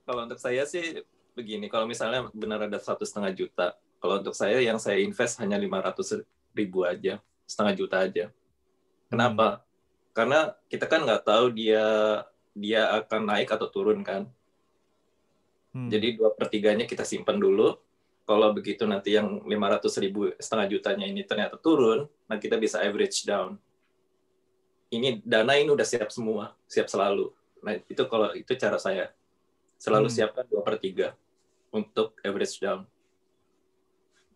Speaker 6: Kalau untuk saya sih begini, kalau misalnya benar ada 1,5 juta, kalau untuk saya yang saya invest hanya 500.000 aja, 0,5 juta aja. Kenapa? Karena kita kan nggak tahu dia akan naik atau turun kan. Jadi 2/3-nya kita simpan dulu. Kalau begitu nanti yang 500.000, 0,5 jutanya ini ternyata turun, nah kita bisa average down. Ini dana ini udah siap semua, siap selalu. Nah itu cara saya. Selalu siapkan 2/3 untuk average down.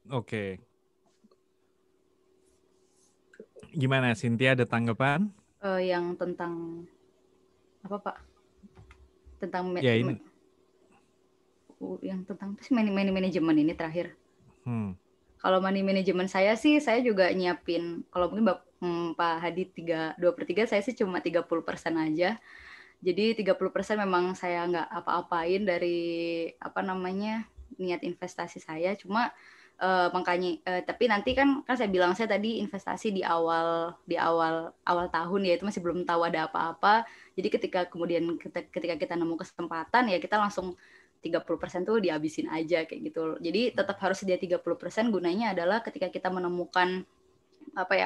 Speaker 1: Oke. Gimana, Cynthia, ada tanggapan?
Speaker 3: Yang tentang apa Pak? Tentang
Speaker 1: ya, ini.
Speaker 3: Yang tentang manajemen ini terakhir. Kalau money management saya sih, saya juga nyiapin. Kalau mungkin Pak Hadi 2/3, saya sih cuma 30% aja. Jadi 30% memang saya nggak apa-apain dari niat investasi saya. Cuma makanya tapi nanti kan saya bilang saya tadi investasi di awal tahun ya, itu masih belum tahu ada apa-apa. Jadi ketika kita nemu kesempatan ya kita langsung 30% tuh dihabisin aja kayak gitu. Jadi tetap harus sedia 30%, gunanya adalah ketika kita menemukan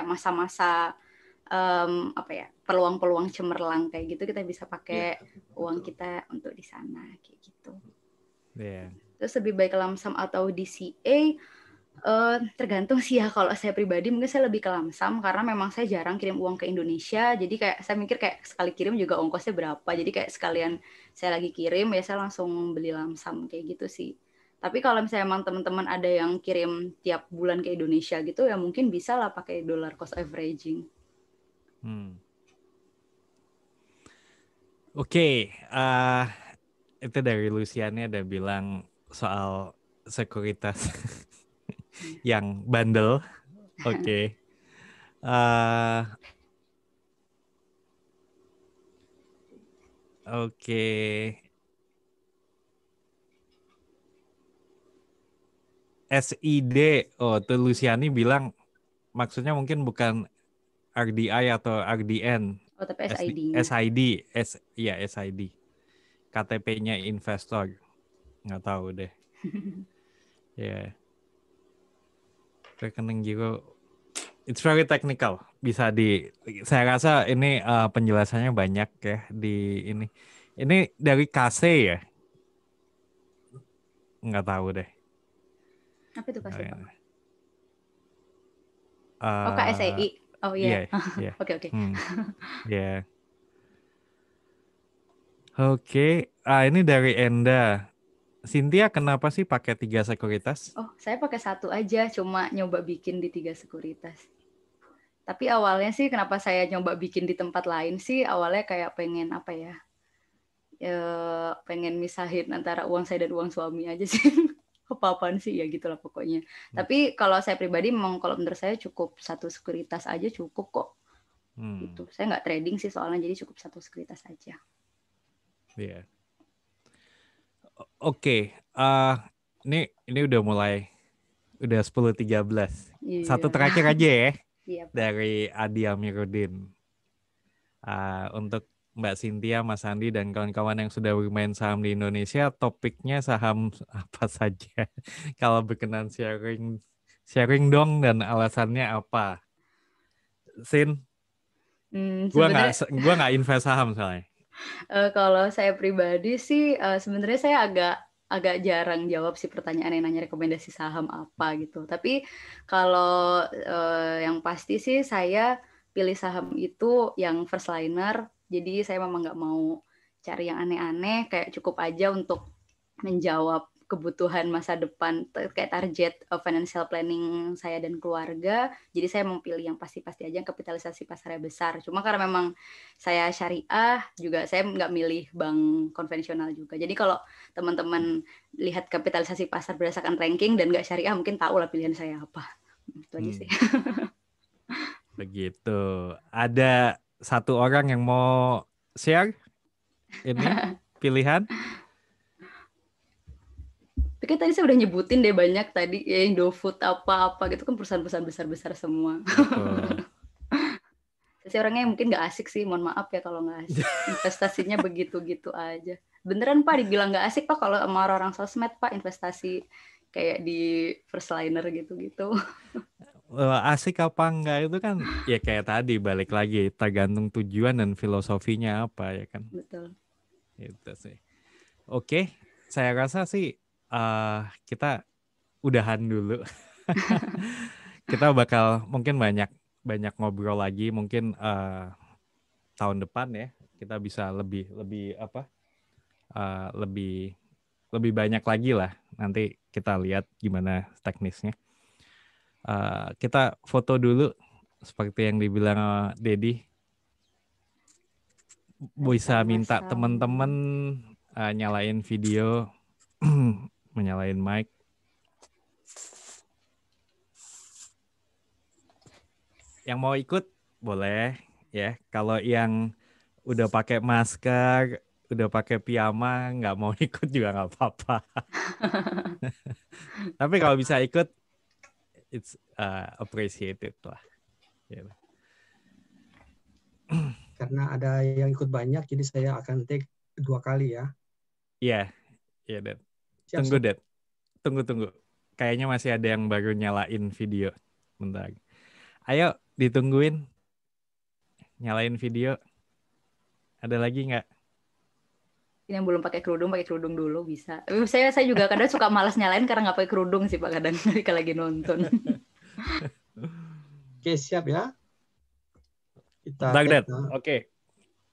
Speaker 3: masa-masa peluang-peluang cemerlang kayak gitu, kita bisa pakai uang kita untuk di sana kayak gitu. Terus lebih baik lump sum atau DCA, tergantung sih ya. Kalau saya pribadi mungkin saya lebih ke lump sum karena memang saya jarang kirim uang ke Indonesia. Jadi kayak saya mikir kayak sekali kirim juga ongkosnya berapa. Jadi kayak sekalian saya lagi kirim ya saya langsung beli lump sum kayak gitu sih. Tapi kalau misalnya emang teman-teman ada yang kirim tiap bulan ke Indonesia gitu ya mungkin bisa lah pakai dollar cost averaging.
Speaker 1: Oke, itu dari Luciani ada bilang soal sekuritas yang bandel. Oke. Oke. SID, tuh Luciani bilang maksudnya mungkin bukan RDI atau RDN.
Speaker 3: Tapi SID-nya.
Speaker 1: SID. KTP-nya investor. Nggak tahu deh. Ya. Rekening giro, it's very technical. Saya rasa ini penjelasannya banyak ya di ini. Ini dari KC ya? Nggak tahu deh.
Speaker 3: Apa itu KC, Pak?
Speaker 1: Oh,
Speaker 3: KSEI. Oh iya.
Speaker 1: Iya.
Speaker 3: Oke.
Speaker 1: Ya. Oke. Ini dari Enda. Cynthia, kenapa sih pakai 3 sekuritas?
Speaker 3: Oh, saya pakai 1 aja, cuma nyoba bikin di 3 sekuritas. Tapi awalnya sih kenapa saya nyoba bikin di tempat lain sih, awalnya kayak pengen apa ya, pengen misahin antara uang saya dan uang suami aja sih. Apa-apaan sih ya gitulah pokoknya. Tapi kalau saya pribadi memang kalau menurut saya cukup 1 sekuritas aja cukup kok. Gitu. Saya nggak trading sih soalnya, jadi cukup 1 sekuritas aja.
Speaker 1: Iya. Oke, ini udah mulai, udah 10.13.
Speaker 3: Iya.
Speaker 1: Satu terakhir aja ya,
Speaker 3: Iya,
Speaker 1: dari Adi Amiruddin. Untuk Mbak Cynthia, Mas Andi, dan kawan-kawan yang sudah bermain saham di Indonesia, topiknya saham apa saja? Kalau berkenan sharing dong, dan alasannya apa? Sin, gua nggak invest saham soalnya.
Speaker 3: Kalau saya pribadi sih sebenarnya saya agak jarang jawab sih pertanyaan yang nanya rekomendasi saham apa gitu. Tapi kalau yang pasti sih saya pilih saham itu yang first liner. Jadi saya memang nggak mau cari yang aneh-aneh, kayak cukup aja untuk menjawab kebutuhan masa depan kayak target financial planning saya dan keluarga. Jadi saya mau pilih yang pasti-pasti aja, yang kapitalisasi pasarnya besar. Cuma karena memang saya syariah juga, saya nggak milih bank konvensional juga. Jadi kalau teman-teman lihat kapitalisasi pasar berdasarkan ranking dan nggak syariah, mungkin tahu lah pilihan saya apa. Itu aja sih.
Speaker 1: Begitu. Ada satu orang yang mau share ini pilihan?
Speaker 3: Tapi tadi saya udah nyebutin deh banyak tadi ya, Indofood apa-apa gitu kan perusahaan-perusahaan besar-besar semua. Saya orangnya mungkin nggak asik sih, mohon maaf ya kalau nggak asik. Investasinya begitu-gitu aja. Beneran Pak dibilang nggak asik Pak kalau sama orang sosmed Pak investasi kayak di first liner gitu-gitu.
Speaker 1: Asik apa enggak itu kan ya kayak tadi, balik lagi tergantung tujuan dan filosofinya apa ya kan.
Speaker 3: Betul.
Speaker 1: Itu sih. Oke, saya rasa sih kita udahan dulu. Kita bakal mungkin banyak ngobrol lagi mungkin tahun depan ya. Kita bisa lebih banyak lagi lah. Nanti kita lihat gimana teknisnya. Kita foto dulu seperti yang dibilang Dedi. Bisa minta teman-teman nyalain video, menyalain mic. Yang mau ikut boleh ya. Kalau yang udah pakai masker, udah pakai piyama, nggak mau ikut juga nggak apa-apa. Tapi kalau bisa ikut, it's appreciated lah. Yeah.
Speaker 4: Karena ada yang ikut banyak, jadi saya akan take 2 kali ya.
Speaker 1: Iya, Dad. Tunggu, Dad. Tunggu. Kayaknya masih ada yang baru nyalain video. Bentar. Ayo, ditungguin. Nyalain video. Ada lagi nggak?
Speaker 3: Yang belum pakai kerudung dulu bisa. Saya juga kadang suka malas nyalain karena nggak pakai kerudung sih Pak, kadang kalau lagi nonton.
Speaker 4: Oke, siap ya. Kita
Speaker 1: Dad. Oke.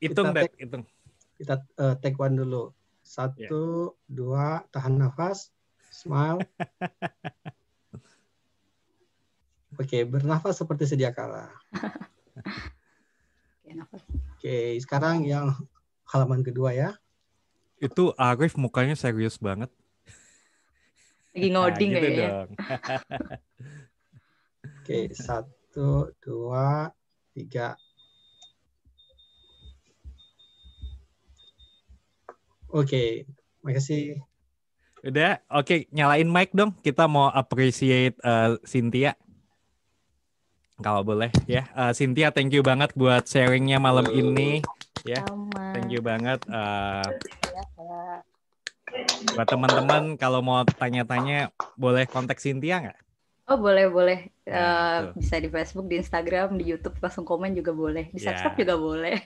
Speaker 1: Hitung, Dad. Hitung.
Speaker 4: Kita take 1 dulu. 1, 2, tahan nafas, smile. Oke, bernafas seperti sedia kala. Oke, sekarang yang halaman kedua ya.
Speaker 1: Itu Arif mukanya serius banget.
Speaker 3: Lagi ngoding
Speaker 1: gitu
Speaker 3: kayaknya.
Speaker 1: Dong.
Speaker 4: Oke, 1, 2, 3. Oke, makasih.
Speaker 1: Udah, oke, nyalain mic dong. Kita mau appreciate Cynthia. Kalau boleh ya. Cynthia, thank you banget buat sharingnya malam ini. Ya, thank you banget. Buat teman-teman kalau mau tanya-tanya boleh kontak Cynthia nggak?
Speaker 3: Oh boleh.
Speaker 1: Nah,
Speaker 3: Bisa di Facebook, di Instagram, di YouTube langsung komen juga boleh. Di subscribe juga boleh.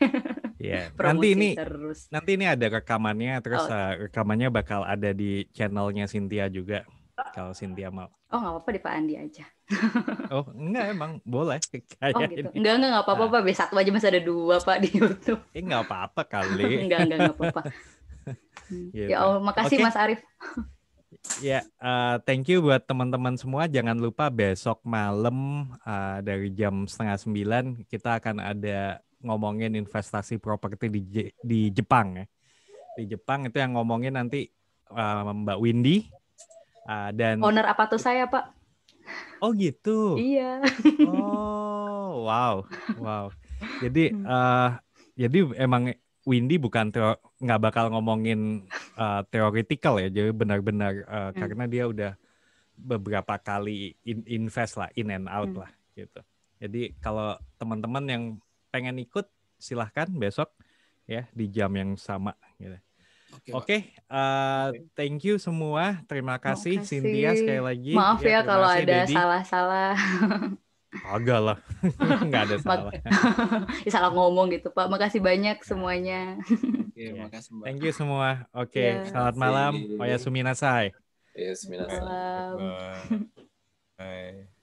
Speaker 1: Iya.
Speaker 3: Promosi terus.
Speaker 1: Nanti ini ada rekamannya, terus
Speaker 3: Okay.
Speaker 1: rekamannya bakal ada di channelnya Cynthia juga kalau Cynthia mau.
Speaker 3: Oh nggak apa-apa di Pak Andi aja.
Speaker 1: Oh enggak, emang boleh kayak
Speaker 3: Oh gitu.
Speaker 1: ini.
Speaker 3: Enggak apa-apa Pak. B1 aja masih ada 2 Pak di YouTube.
Speaker 1: Nggak apa-apa kali.
Speaker 3: Enggak apa-apa.
Speaker 1: Gitu.
Speaker 3: Ya Allah, makasih Mas Arif.
Speaker 1: Ya, thank you buat teman-teman semua. Jangan lupa besok malam dari jam 8:30 kita akan ada ngomongin investasi properti di Jepang ya. Di Jepang itu yang ngomongin nanti Mbak Windy dan
Speaker 3: owner apa tuh saya Pak?
Speaker 1: Oh gitu.
Speaker 3: Iya.
Speaker 1: Oh wow. Jadi emang Windy bukan nggak bakal ngomongin theoretical ya, jadi benar-benar karena dia udah beberapa kali invest lah, in and out lah gitu. Jadi kalau teman-teman yang pengen ikut silahkan besok ya di jam yang sama gitu. Oke, thank you semua, terima kasih Cynthia sekali lagi.
Speaker 3: Maaf ya kalau ada
Speaker 1: Daddy.
Speaker 3: salah-salah.
Speaker 1: Agak lah, nggak ada salah.
Speaker 3: Salah ngomong gitu Pak. Makasih banyak semuanya.
Speaker 10: Oke, makasih Mbak.
Speaker 1: Thank you semua. Oke, selamat malam. Oyasumi nasai.
Speaker 6: Oyasumi nasai.
Speaker 3: Malam.
Speaker 1: Bye.